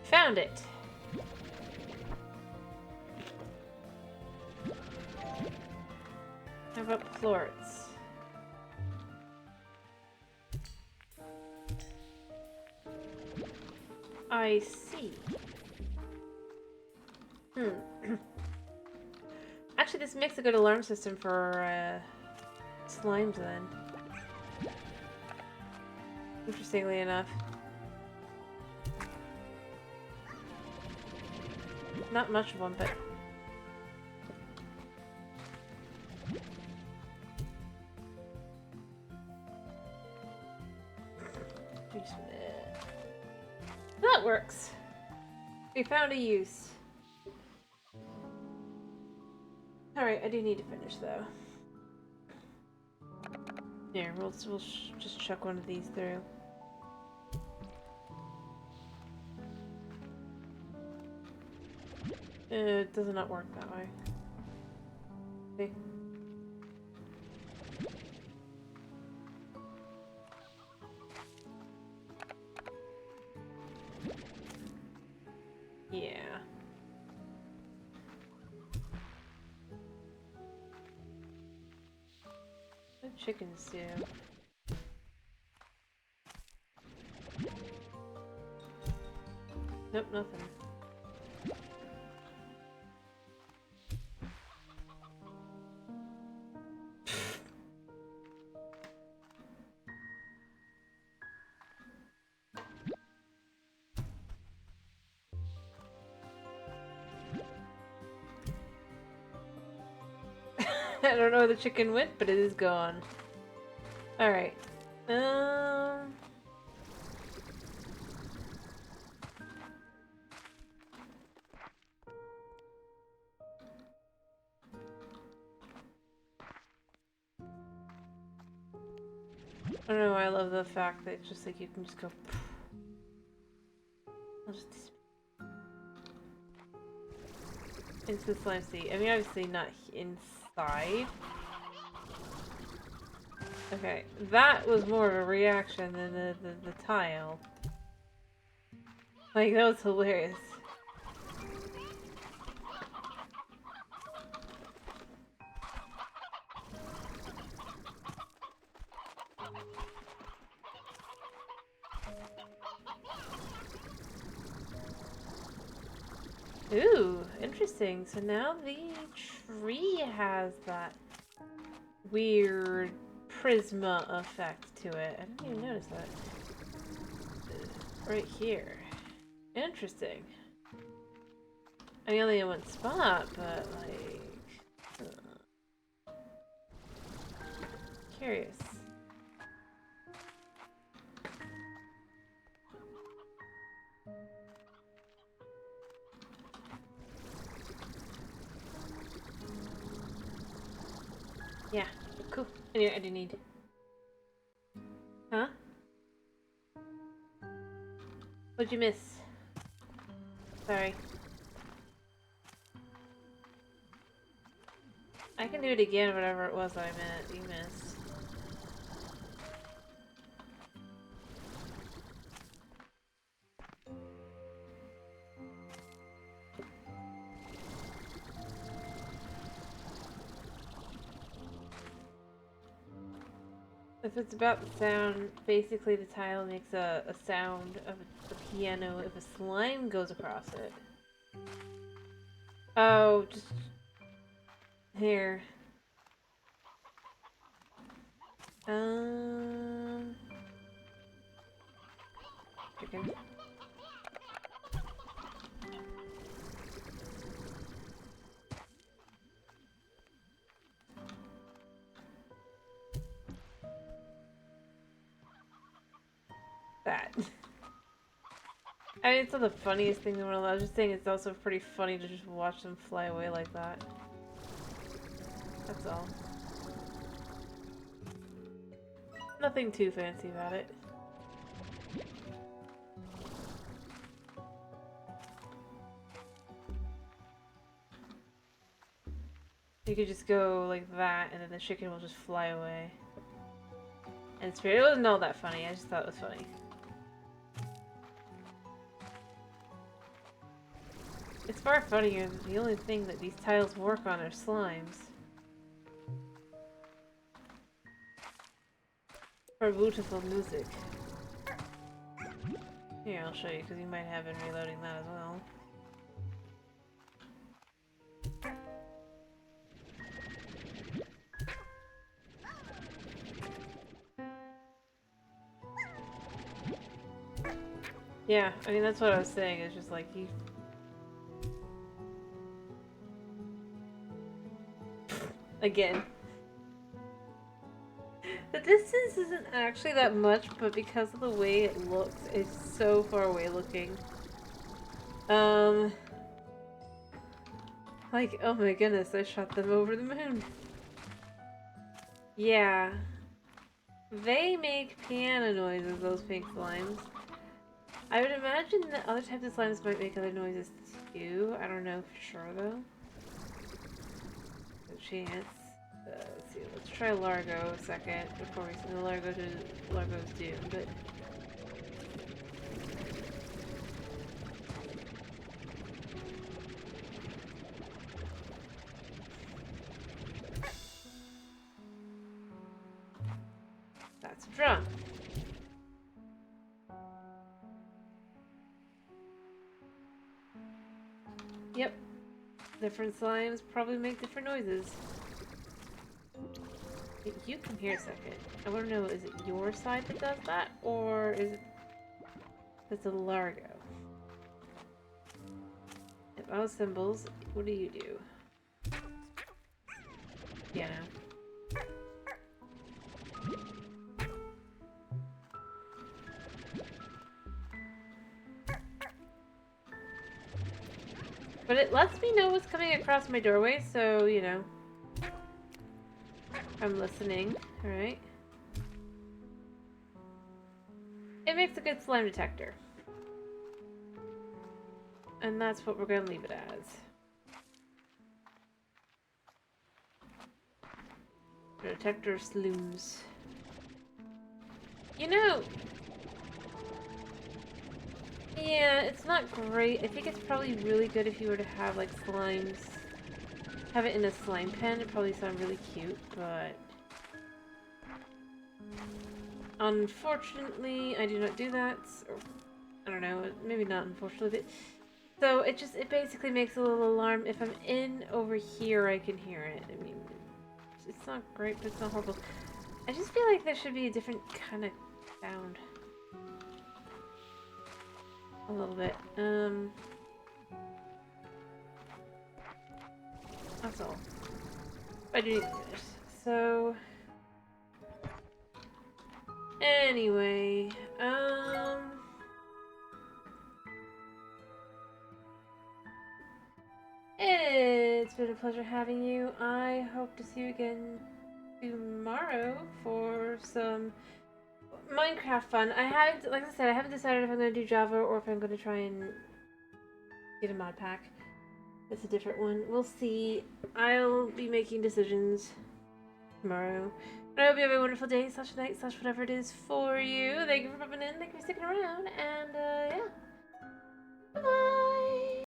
Found it! How about plorts? I see. Actually, this makes a good alarm system for slimes then. Interestingly enough. Not much of one, but... That works. We found a use. Alright, I do need to finish though. Here, we'll just chuck one of these through. It does not work that way. See? Yeah. What do chickens do? Nope, nothing. I don't know where the chicken went, but it is gone. Alright. I don't know why I love the fact that it's just like you can just go into the slime sea. I mean, obviously not inside. Okay, that was more of a reaction than the tile. Like, that was hilarious. Ooh, interesting. So now the tree has that weird prisma effect to it. I didn't even notice that. Right here. Interesting. I mean, only in one spot, but like... curious. Yeah, cool. Anyway, I do need... Huh? What'd you miss? Sorry. I can do it again, whatever it was I meant you missed. If it's about the sound, basically the tile makes a sound of the piano if a slime goes across it. Oh, just... here. Chicken. That. I mean, it's not the funniest thing in the world. I was just saying it's also pretty funny to just watch them fly away like that. That's all. Nothing too fancy about it. You could just go like that, and then the chicken will just fly away. And it wasn't all that funny, I just thought it was funny. It's far funnier that the only thing that these tiles work on are slimes. For beautiful music. Here, I'll show you, because you might have been reloading that as well. Yeah, I mean, that's what I was saying, it's just like, you... Again. The distance isn't actually that much, but because of the way it looks, it's so far away looking. Like, oh my goodness, I shot them over the moon. Yeah. They make piano noises, those pink slimes. I would imagine that other types of slimes might make other noises too. I don't know for sure though. No chance. Let's see, let's try Largo a second before we send the Largo to Largo's Doom, but... That's a drum. Yep. Different slimes probably make different noises. You come here a second. I want to know, is it your side that does that? Or is it... That's a Largo. If I was symbols, what do you do? Piano. But it lets me know what's coming across my doorway, so, you know. I'm listening, alright? It makes a good slime detector. And that's what we're gonna leave it as. Detector slimes. You know, yeah, it's not great. I think it's probably really good if you were to have like slimes. Have it in a slime pen. It'd probably sound really cute, but unfortunately, I do not do that. Or, I don't know, maybe not unfortunately, but so it basically makes a little alarm. If I'm in over here, I can hear it. I mean, it's not great, but it's not horrible. I just feel like there should be a different kind of sound. A little bit. That's all. I do need this. So anyway, it's been a pleasure having you. I hope to see you again tomorrow for some Minecraft fun. I haven't, like I said, I haven't decided if I'm going to do Java or if I'm going to try and get a mod pack. It's a different one. We'll see. I'll be making decisions tomorrow. I hope you have a wonderful day, slash night, slash whatever it is for you. Thank you for popping in. Thank you for sticking around. And, yeah. Bye-bye.